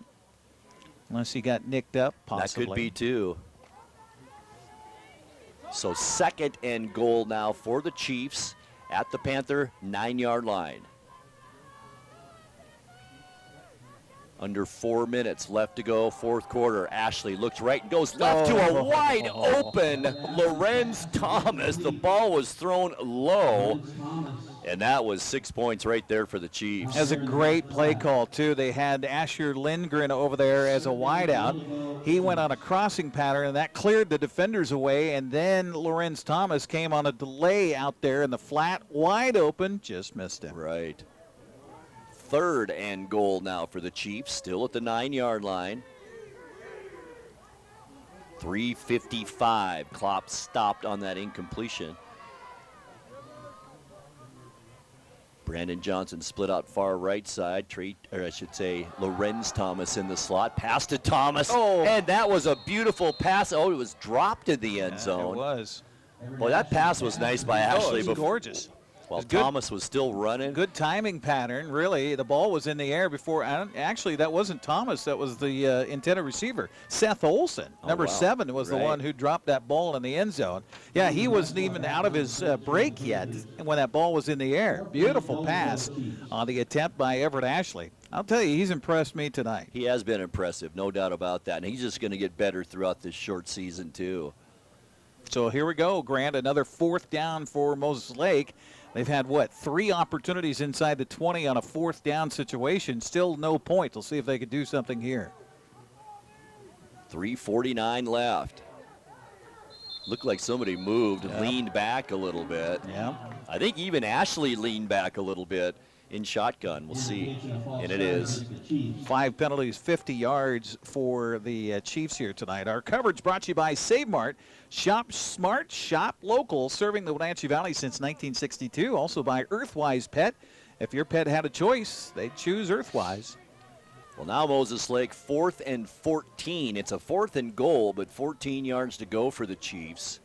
Unless he got nicked up, possibly. That could be, too. So 2nd and goal now for the Chiefs at the Panther 9-yard line. Under 4 minutes left to go, 4th quarter. Ashley looks right and goes left to a wide open Lorenz Thomas. The ball was thrown low, and that was 6 points right there for the Chiefs. That's a great play call, too. They had Asher Lindgren over there as a wideout. He went on a crossing pattern, and that cleared the defenders away, and then Lorenz Thomas came on a delay out there in the flat, wide open, just missed him. Right. 3rd and goal now for the Chiefs, still at the 9-yard line. 3:55. Klopp stopped on that incompletion. Brandon Johnson split out far right side. Lorenz Thomas in the slot. Pass to Thomas. Oh. And that was a beautiful pass. Oh, it was dropped in the end zone. It was. Boy, that pass was nice by Ashley. It was gorgeous. While Thomas was still running. Good timing pattern, really. The ball was in the air before. Actually, that wasn't Thomas. That was the intended receiver, Seth Olson. Number 7 was the one who dropped that ball in the end zone. Yeah, he wasn't even out of his break yet when that ball was in the air. Beautiful pass on the attempt by Everett Ashley. I'll tell you, he's impressed me tonight. He has been impressive, no doubt about that. And he's just going to get better throughout this short season, too. So here we go, Grant. Another 4th down for Moses Lake. They've had, 3 opportunities inside the 20 on a 4th down situation. Still no point. We'll see if they could do something here. 3:49 left. Looked like somebody moved, leaned back a little bit. Yeah. I think even Ashley leaned back a little bit in shotgun. We'll see. And it is. 5 penalties, 50 yards for the Chiefs here tonight. Our coverage brought to you by Save Mart. Shop smart, shop local, serving the Wenatchee Valley since 1962. Also by Earthwise Pet. If your pet had a choice, they'd choose Earthwise. Well, now Moses Lake, 4th and 14. It's a 4th and goal, but 14 yards to go for the Chiefs.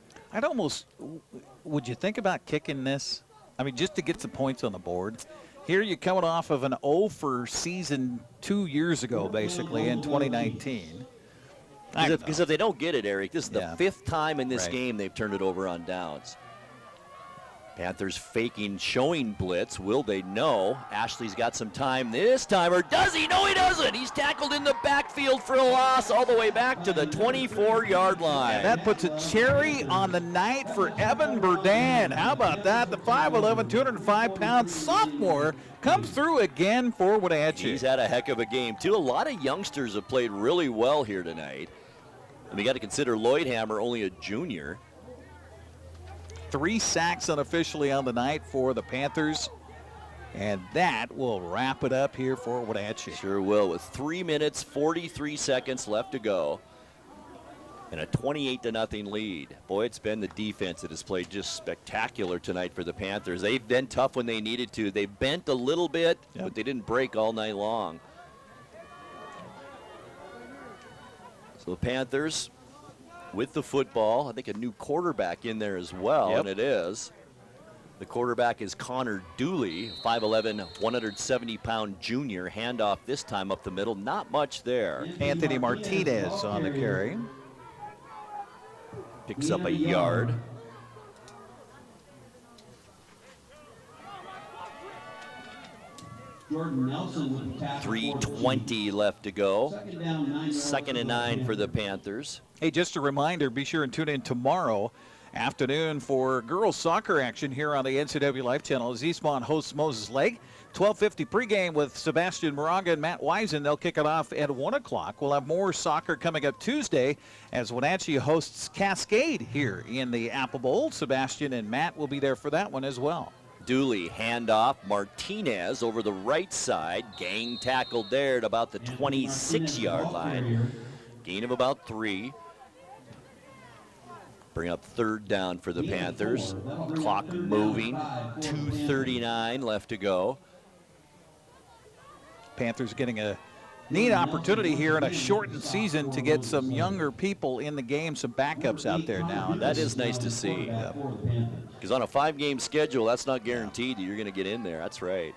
Would you think about kicking this? I mean, just to get some points on the board. Here you're coming off of an 0 for season 2 years ago, basically, in 2019. Because if they don't get it, Eric, this is the 5th time in this game they've turned it over on downs. Panthers faking, showing blitz. Will they? No. Ashley's got some time this time, or does he? No, he doesn't. He's tackled in the backfield for a loss all the way back to the 24-yard line. And that puts a cherry on the night for Evan Burdan. How about that? The 5'11", 205-pound sophomore comes through again for Wenatchee. He's had a heck of a game, too. A lot of youngsters have played really well here tonight. And we got to consider Lloyd Hammer only a junior. 3 sacks unofficially on the night for the Panthers. And that will wrap it up here for Wenatchee. Sure will, with 3 minutes, 43 seconds left to go. And a 28-0 lead. Boy, it's been the defense that has played just spectacular tonight for the Panthers. They've been tough when they needed to. They bent a little bit, but they didn't break all night long. So the Panthers with the football. I think a new quarterback in there as well, and it is. The quarterback is Connor Dooley, 5'11", 170-pound junior. Handoff this time up the middle. Not much there. Anthony Martinez on the carry. Picks up a yard. Jordan Nelson with the tackle. 3:20 left to go. 2nd and 9 for the Panthers. Hey, just a reminder, be sure and tune in tomorrow afternoon for girls soccer action here on the NCWLIFE Channel as Eastmont hosts Moses Lake. 12:50 pregame with Sebastian Moraga and Matt Wisen. They'll kick it off at 1 o'clock. We'll have more soccer coming up Tuesday as Wenatchee hosts Cascade here in the Apple Bowl. Sebastian and Matt will be there for that one as well. Dooley, handoff. Martinez over the right side. Gang tackled there at about the 26-yard line. Gain of about 3. Bring up 3rd down for the Panthers. Clock moving. 2:39 left to go. Panthers getting a neat opportunity here in a shortened season to get some younger people in the game, some backups out there now. And that is nice to see. Because on a 5-game schedule, that's not guaranteed that you're going to get in there. That's right.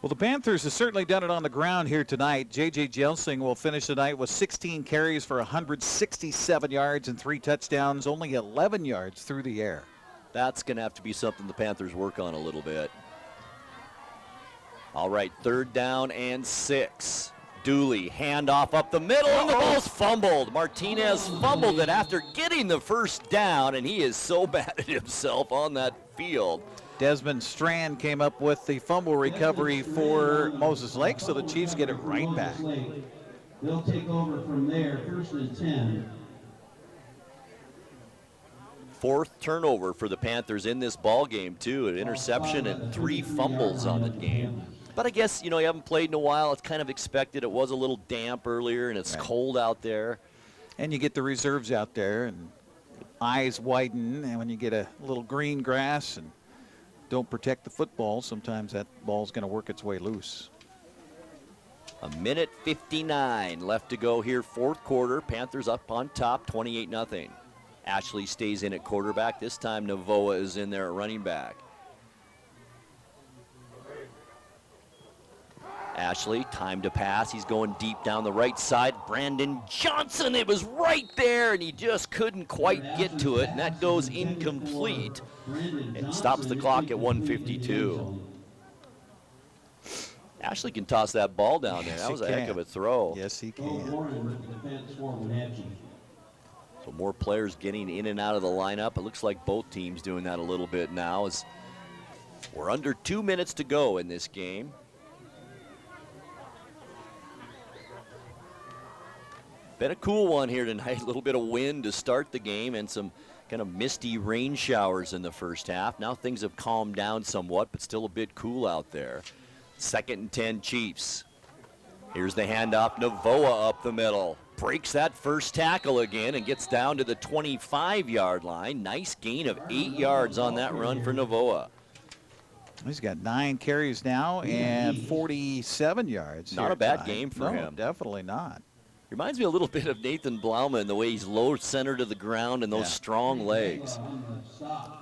Well, the Panthers have certainly done it on the ground here tonight. J.J. Jelsing will finish the night with 16 carries for 167 yards and 3 touchdowns, only 11 yards through the air. That's going to have to be something the Panthers work on a little bit. All right, 3rd down and 6. Dooley, handoff up the middle, and the ball's fumbled. Martinez fumbled it after getting the 1st down, and he is so bad at himself on that field. Desmond Strand came up with the fumble recovery for Moses Lake, so the Chiefs get it right back. They'll take over from there, 1st and 10. 4th turnover for the Panthers in this ball game, too. An interception and 3 fumbles on the game. But I guess, you know, you haven't played in a while. It's kind of expected. It was a little damp earlier, and it's cold out there. And you get the reserves out there, and eyes widen, and when you get a little green grass and don't protect the football, sometimes that ball's going to work its way loose. 1:59 left to go here, 4th quarter. Panthers up on top, 28-0. Ashley stays in at quarterback. This time Novoa is in there at running back. Ashley, time to pass. He's going deep down the right side. Brandon Johnson, it was right there, and he just couldn't quite get to it, and that goes incomplete. It stops the clock at 1:52. Ashley can toss that ball down there. That was a heck of a throw. Yes, he can. So more players getting in and out of the lineup. It looks like both teams doing that a little bit now as we're under 2 minutes to go in this game. Been a cool one here tonight. A little bit of wind to start the game and some kind of misty rain showers in the first half. Now things have calmed down somewhat, but still a bit cool out there. 2nd and 10 Chiefs. Here's the handoff. Novoa up the middle. Breaks that 1st tackle again and gets down to the 25-yard line. Nice gain of 8 yards on that run for Novoa. He's got 9 carries now and 47 yards. Not a bad game for him. Definitely not. Reminds me a little bit of Nathan Blauman, the way he's low center to the ground and those strong legs.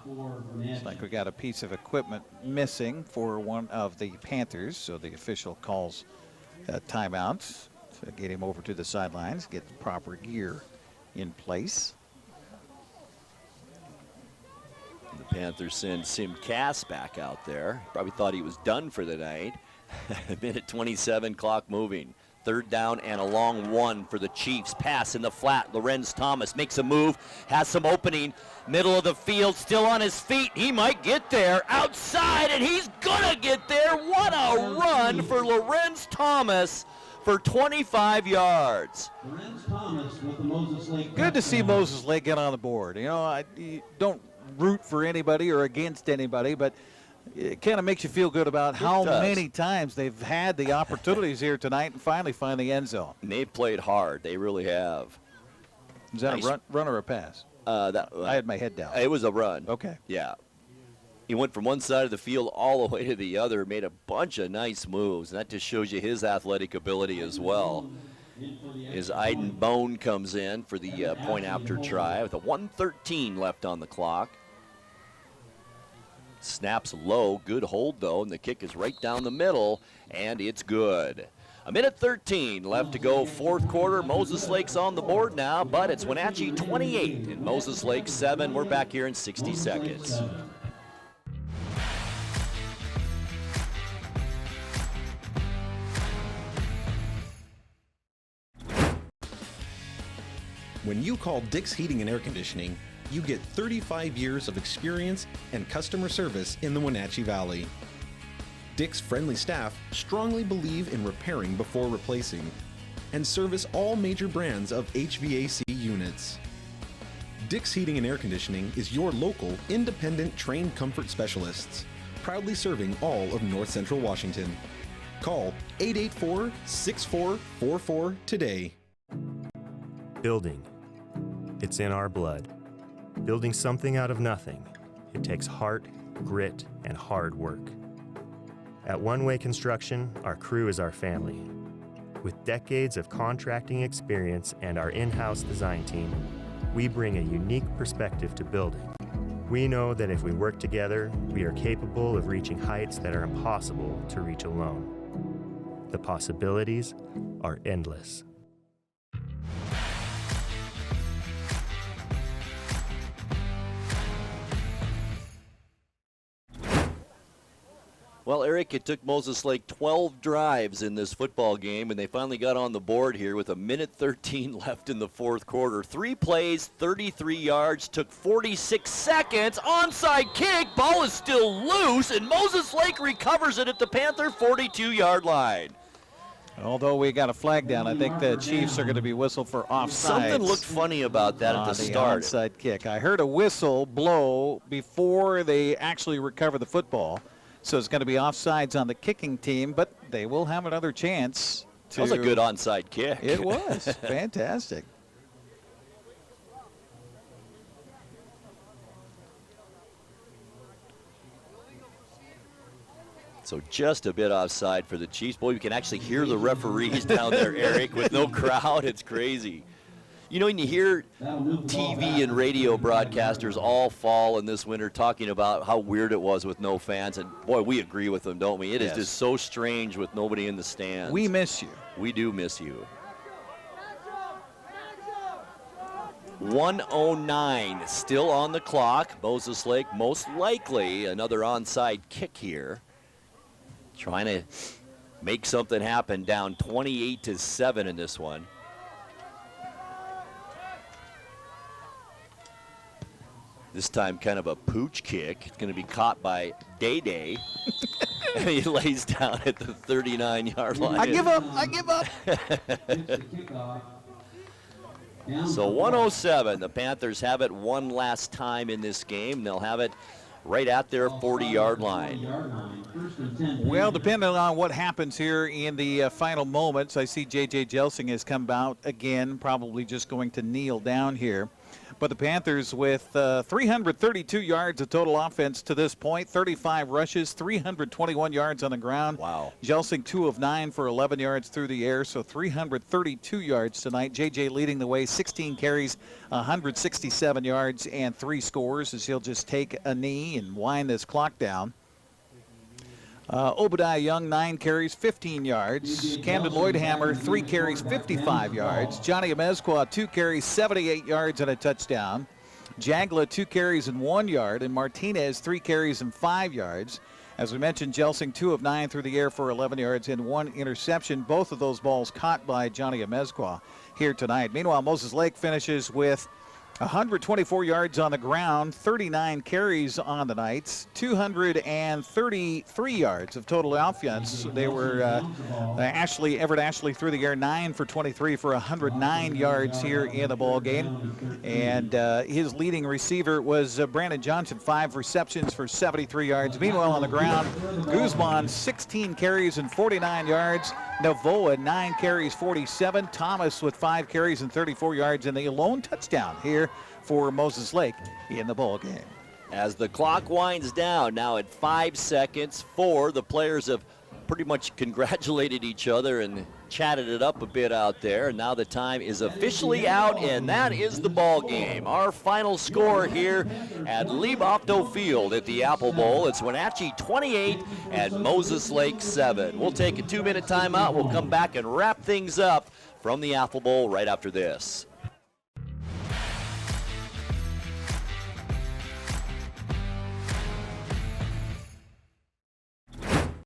Looks like we got a piece of equipment missing for one of the Panthers, so the official calls timeouts to get him over to the sidelines, get the proper gear in place. The Panthers send Sim Cass back out there. Probably thought he was done for the night. Minute 27, clock moving. 3rd down and a long 1 for the Chiefs. Pass in the flat. Lorenz Thomas makes a move, has some opening. Middle of the field, still on his feet. He might get there. Outside, and he's gonna get there. What a run for Lorenz Thomas for 25 yards. Good to see Moses Lake get on the board. You know, you don't root for anybody or against anybody, but it kind of makes you feel good about how many times they've had the opportunities here tonight and finally find the end zone. And they've played hard. They really have. Is that a run or a pass? I had my head down. It was a run. Okay. Yeah. He went from one side of the field all the way to the other, made a bunch of nice moves, and that just shows you his athletic ability as well. As Iden Bone comes in for the point after try with a 1:13 left on the clock. Snaps low, good hold though, and the kick is right down the middle, and it's good. A minute 13 left to go, fourth quarter. Moses Lake's on the board now, but it's Wenatchee 28 and Moses Lake 7. We're back here in 60 seconds. When you call Dick's Heating and Air Conditioning, you get 35 years of experience and customer service in the Wenatchee Valley. Dick's friendly staff strongly believe in repairing before replacing and service all major brands of HVAC units. Dick's Heating and Air Conditioning is your local, independent, trained comfort specialists, proudly serving all of North Central Washington. Call 884-6444 today. Building. It's in our blood. Building something out of nothing. It takes heart, grit, and hard work. At One Way Construction, our crew is our family. With decades of contracting experience and our in-house design team, we bring a unique perspective to building. We know that if we work together, we are capable of reaching heights that are impossible to reach alone. The possibilities are endless. Well, Eric, it took Moses Lake 12 drives in this football game, and they finally got on the board here with a minute 13 left in the fourth quarter. 3 plays, 33 yards, took 46 seconds. Onside kick, ball is still loose, and Moses Lake recovers it at the Panther 42-yard line. Although we got a flag down, I think the Chiefs are going to be whistled for offside. Something looked funny about that at the start. Onside kick. I heard a whistle blow before they actually recover the football. So it's going to be offsides on the kicking team, but they will have another chance. That was a good onside kick. It was. Fantastic. So just a bit offside for the Chiefs. Boy, we can actually hear the referees down there, Eric, with no crowd. It's crazy. You know, when you hear TV and radio broadcasters all fall in this winter talking about how weird it was with no fans, and boy, we agree with them, don't we? It is just so strange with nobody in the stands. We miss you. We do miss you. 1:09 still on the clock. Moses Lake most likely another onside kick here. Trying to make something happen, down 28-7 in this one. This time kind of a pooch kick. It's going to be caught by Day. And he lays down at the 39-yard line. I give up. I give up. So 107. The Panthers have it one last time in this game. They'll have it right at their 40-yard line. Well, depending on what happens here in the final moments, I see J.J. Jelsing has come out again, probably just going to kneel down here. But the Panthers with 332 yards of total offense to this point, 35 rushes, 321 yards on the ground. Wow. Jelsing 2 of 9 for 11 yards through the air, so 332 yards tonight. J.J. leading the way, 16 carries, 167 yards, and 3 scores as he'll just take a knee and wind this clock down. Obadiah Young, 9 carries, 15 yards. Camden Lloydhammer, 3 carries, 55 yards. Johnny Amezcua, 2 carries, 78 yards and a touchdown. Jagla, 2 carries and 1 yard. And Martinez, 3 carries and 5 yards. As we mentioned, Jelsing, 2 of 9 through the air for 11 yards and 1 interception. Both of those balls caught by Johnny Amezcua here tonight. Meanwhile, Moses Lake finishes with 124 yards on the ground, 39 carries on the night, 233 yards of total offense. They were Everett Ashley through the air 9 for 23 for 109 yards here in the ball game. And his leading receiver was Brandon Johnson, 5 receptions for 73 yards. Meanwhile, on the ground, Guzman, 16 carries and 49 yards. Novoa, 9 carries, 47. Thomas with 5 carries and 34 yards, and the lone touchdown here for Moses Lake in the ball game. As the clock winds down, now at 5 seconds, the players have pretty much congratulated each other and chatted it up a bit out there. And now the time is officially out, and that is the ball game. Our final score here at Lee Bofto Field at the Apple Bowl. It's Wenatchee 28 and Moses Lake 7. We'll take a 2-minute timeout. We'll come back and wrap things up from the Apple Bowl right after this.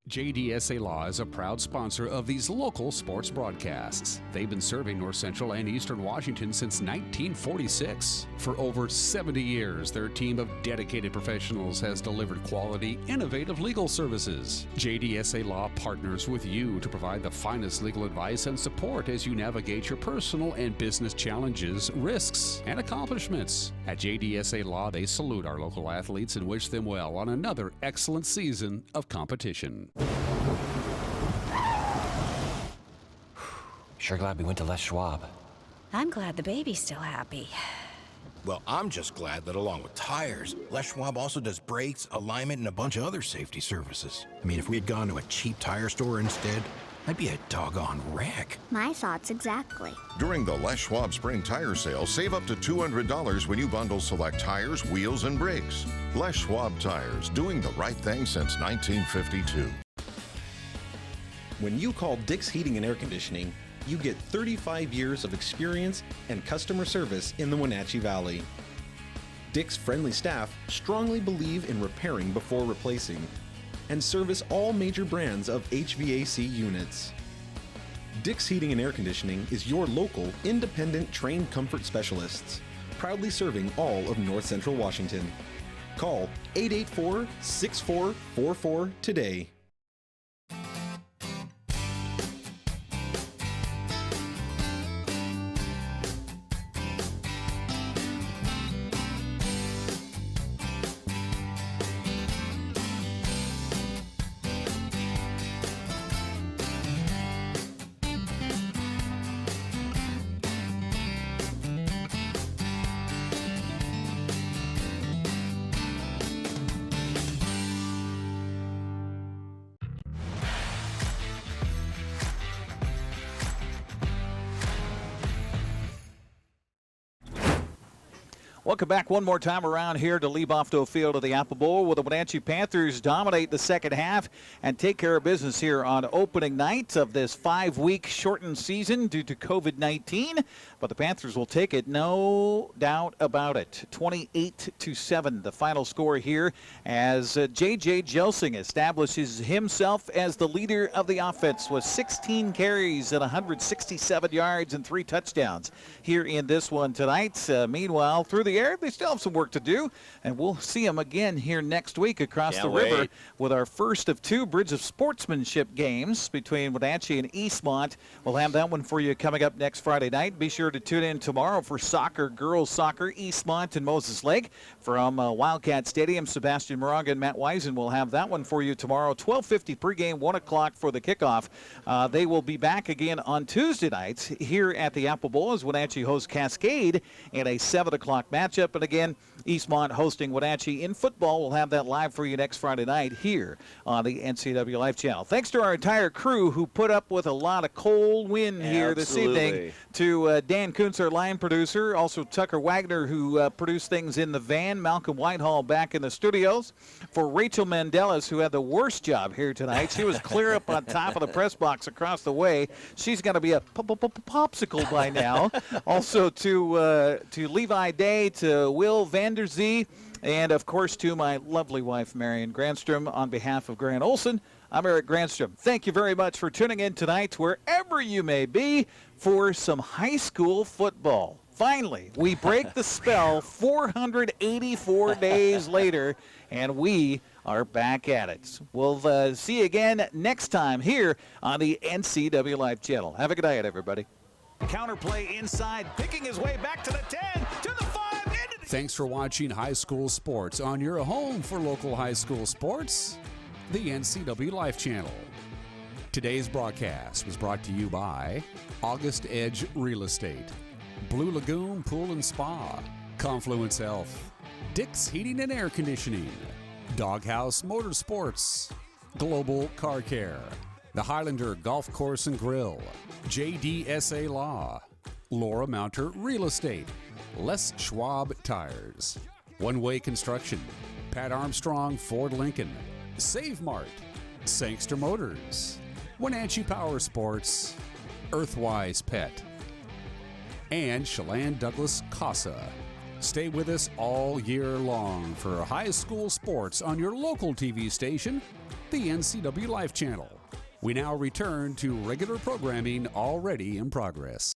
JDSA Law is a proud sponsor of these local sports broadcasts. They've been serving North Central and Eastern Washington since 1946. For over 70 years, their team of dedicated professionals has delivered quality, innovative legal services. JDSA Law partners with you to provide the finest legal advice and support as you navigate your personal and business challenges, risks, and accomplishments. At JDSA Law, they salute our local athletes and wish them well on another excellent season of competition. Sure glad we went to Les Schwab. I'm glad the baby's still happy. Well, I'm just glad that along with tires, Les Schwab also does brakes, alignment, and a bunch of other safety services. I mean, if we had gone to a cheap tire store instead, I'd be a doggone wreck. My thoughts exactly. During the Les Schwab Spring Tire Sale, save up to $200 when you bundle select tires, wheels, and brakes. Les Schwab Tires, doing the right thing since 1952. When you call Dick's Heating and Air Conditioning, you get 35 years of experience and customer service in the Wenatchee Valley. Dick's friendly staff strongly believe in repairing before replacing and service all major brands of HVAC units. Dick's Heating and Air Conditioning is your local, independent, trained comfort specialists, proudly serving all of North Central Washington. Call 884-6444 today. Welcome back one more time around here to Lee Bofto Field of the Apple Bowl, where the Wenatchee Panthers dominate the second half and take care of business here on opening night of this 5-week shortened season due to COVID-19. But the Panthers will take it, no doubt about it. 28-7, the final score here, as J.J. Jelsing establishes himself as the leader of the offense with 16 carries and 167 yards and 3 touchdowns here in this one tonight. Meanwhile, through the air, they still have some work to do, and we'll see them again here next week across the river with our first of 2 Bridge of Sportsmanship games between Wenatchee and Eastmont. We'll have that one for you coming up next Friday night. Be sure to tune in tomorrow for soccer, girls soccer, Eastmont and Moses Lake from Wildcat Stadium. Sebastian Moraga and Matt Wisen will have that one for you tomorrow. 12:50 pregame, 1 o'clock for the kickoff. They will be back again on Tuesday nights here at the Apple Bowl as Wenatchee hosts Cascade in a 7 o'clock matchup. And again, Eastmont hosting Wenatchee in football. We'll have that live for you next Friday night here on the NCWLIFE Channel. Thanks to our entire crew who put up with a lot of cold wind here this evening. To Dan Kuntz, our line producer. Also Tucker Wagner, who produced things in the van. Malcolm Whitehall back in the studios. For Rachel Mandelis, who had the worst job here tonight. She was clear up on top of the press box across the way. She's going to be a popsicle by now. Also to Levi Day, to Will Vanderzee, and of course to my lovely wife, Marion Granstrom. On behalf of Grant Olson, I'm Eric Granstrom. Thank you very much for tuning in tonight, wherever you may be, for some high school football. Finally, we break the spell 484 days later, and we are back at it. We'll see you again next time here on the NCWLIFE Channel. Have a good night, everybody. Counterplay inside, picking his way back to the 10, to the 5, into the... Thanks for watching High School Sports on your home for local high school sports, the NCWLIFE Channel. Today's broadcast was brought to you by August Edge Real Estate, Blue Lagoon Pool and Spa, Confluence Health, Dick's Heating and Air Conditioning, Doghouse Motorsports, Global Car Care, the Highlander Golf Course and Grill, JDSA Law, Laura Mounter Real Estate, Les Schwab Tires, One Way Construction, Pat Armstrong Ford Lincoln, Save Mart, Sangster Motors, Wenatchee Power Sports, Earthwise Pet, and Chelan Douglas Casa. Stay with us all year long for high school sports on your local TV station, the NCWLIFE Channel. We now return to regular programming already in progress.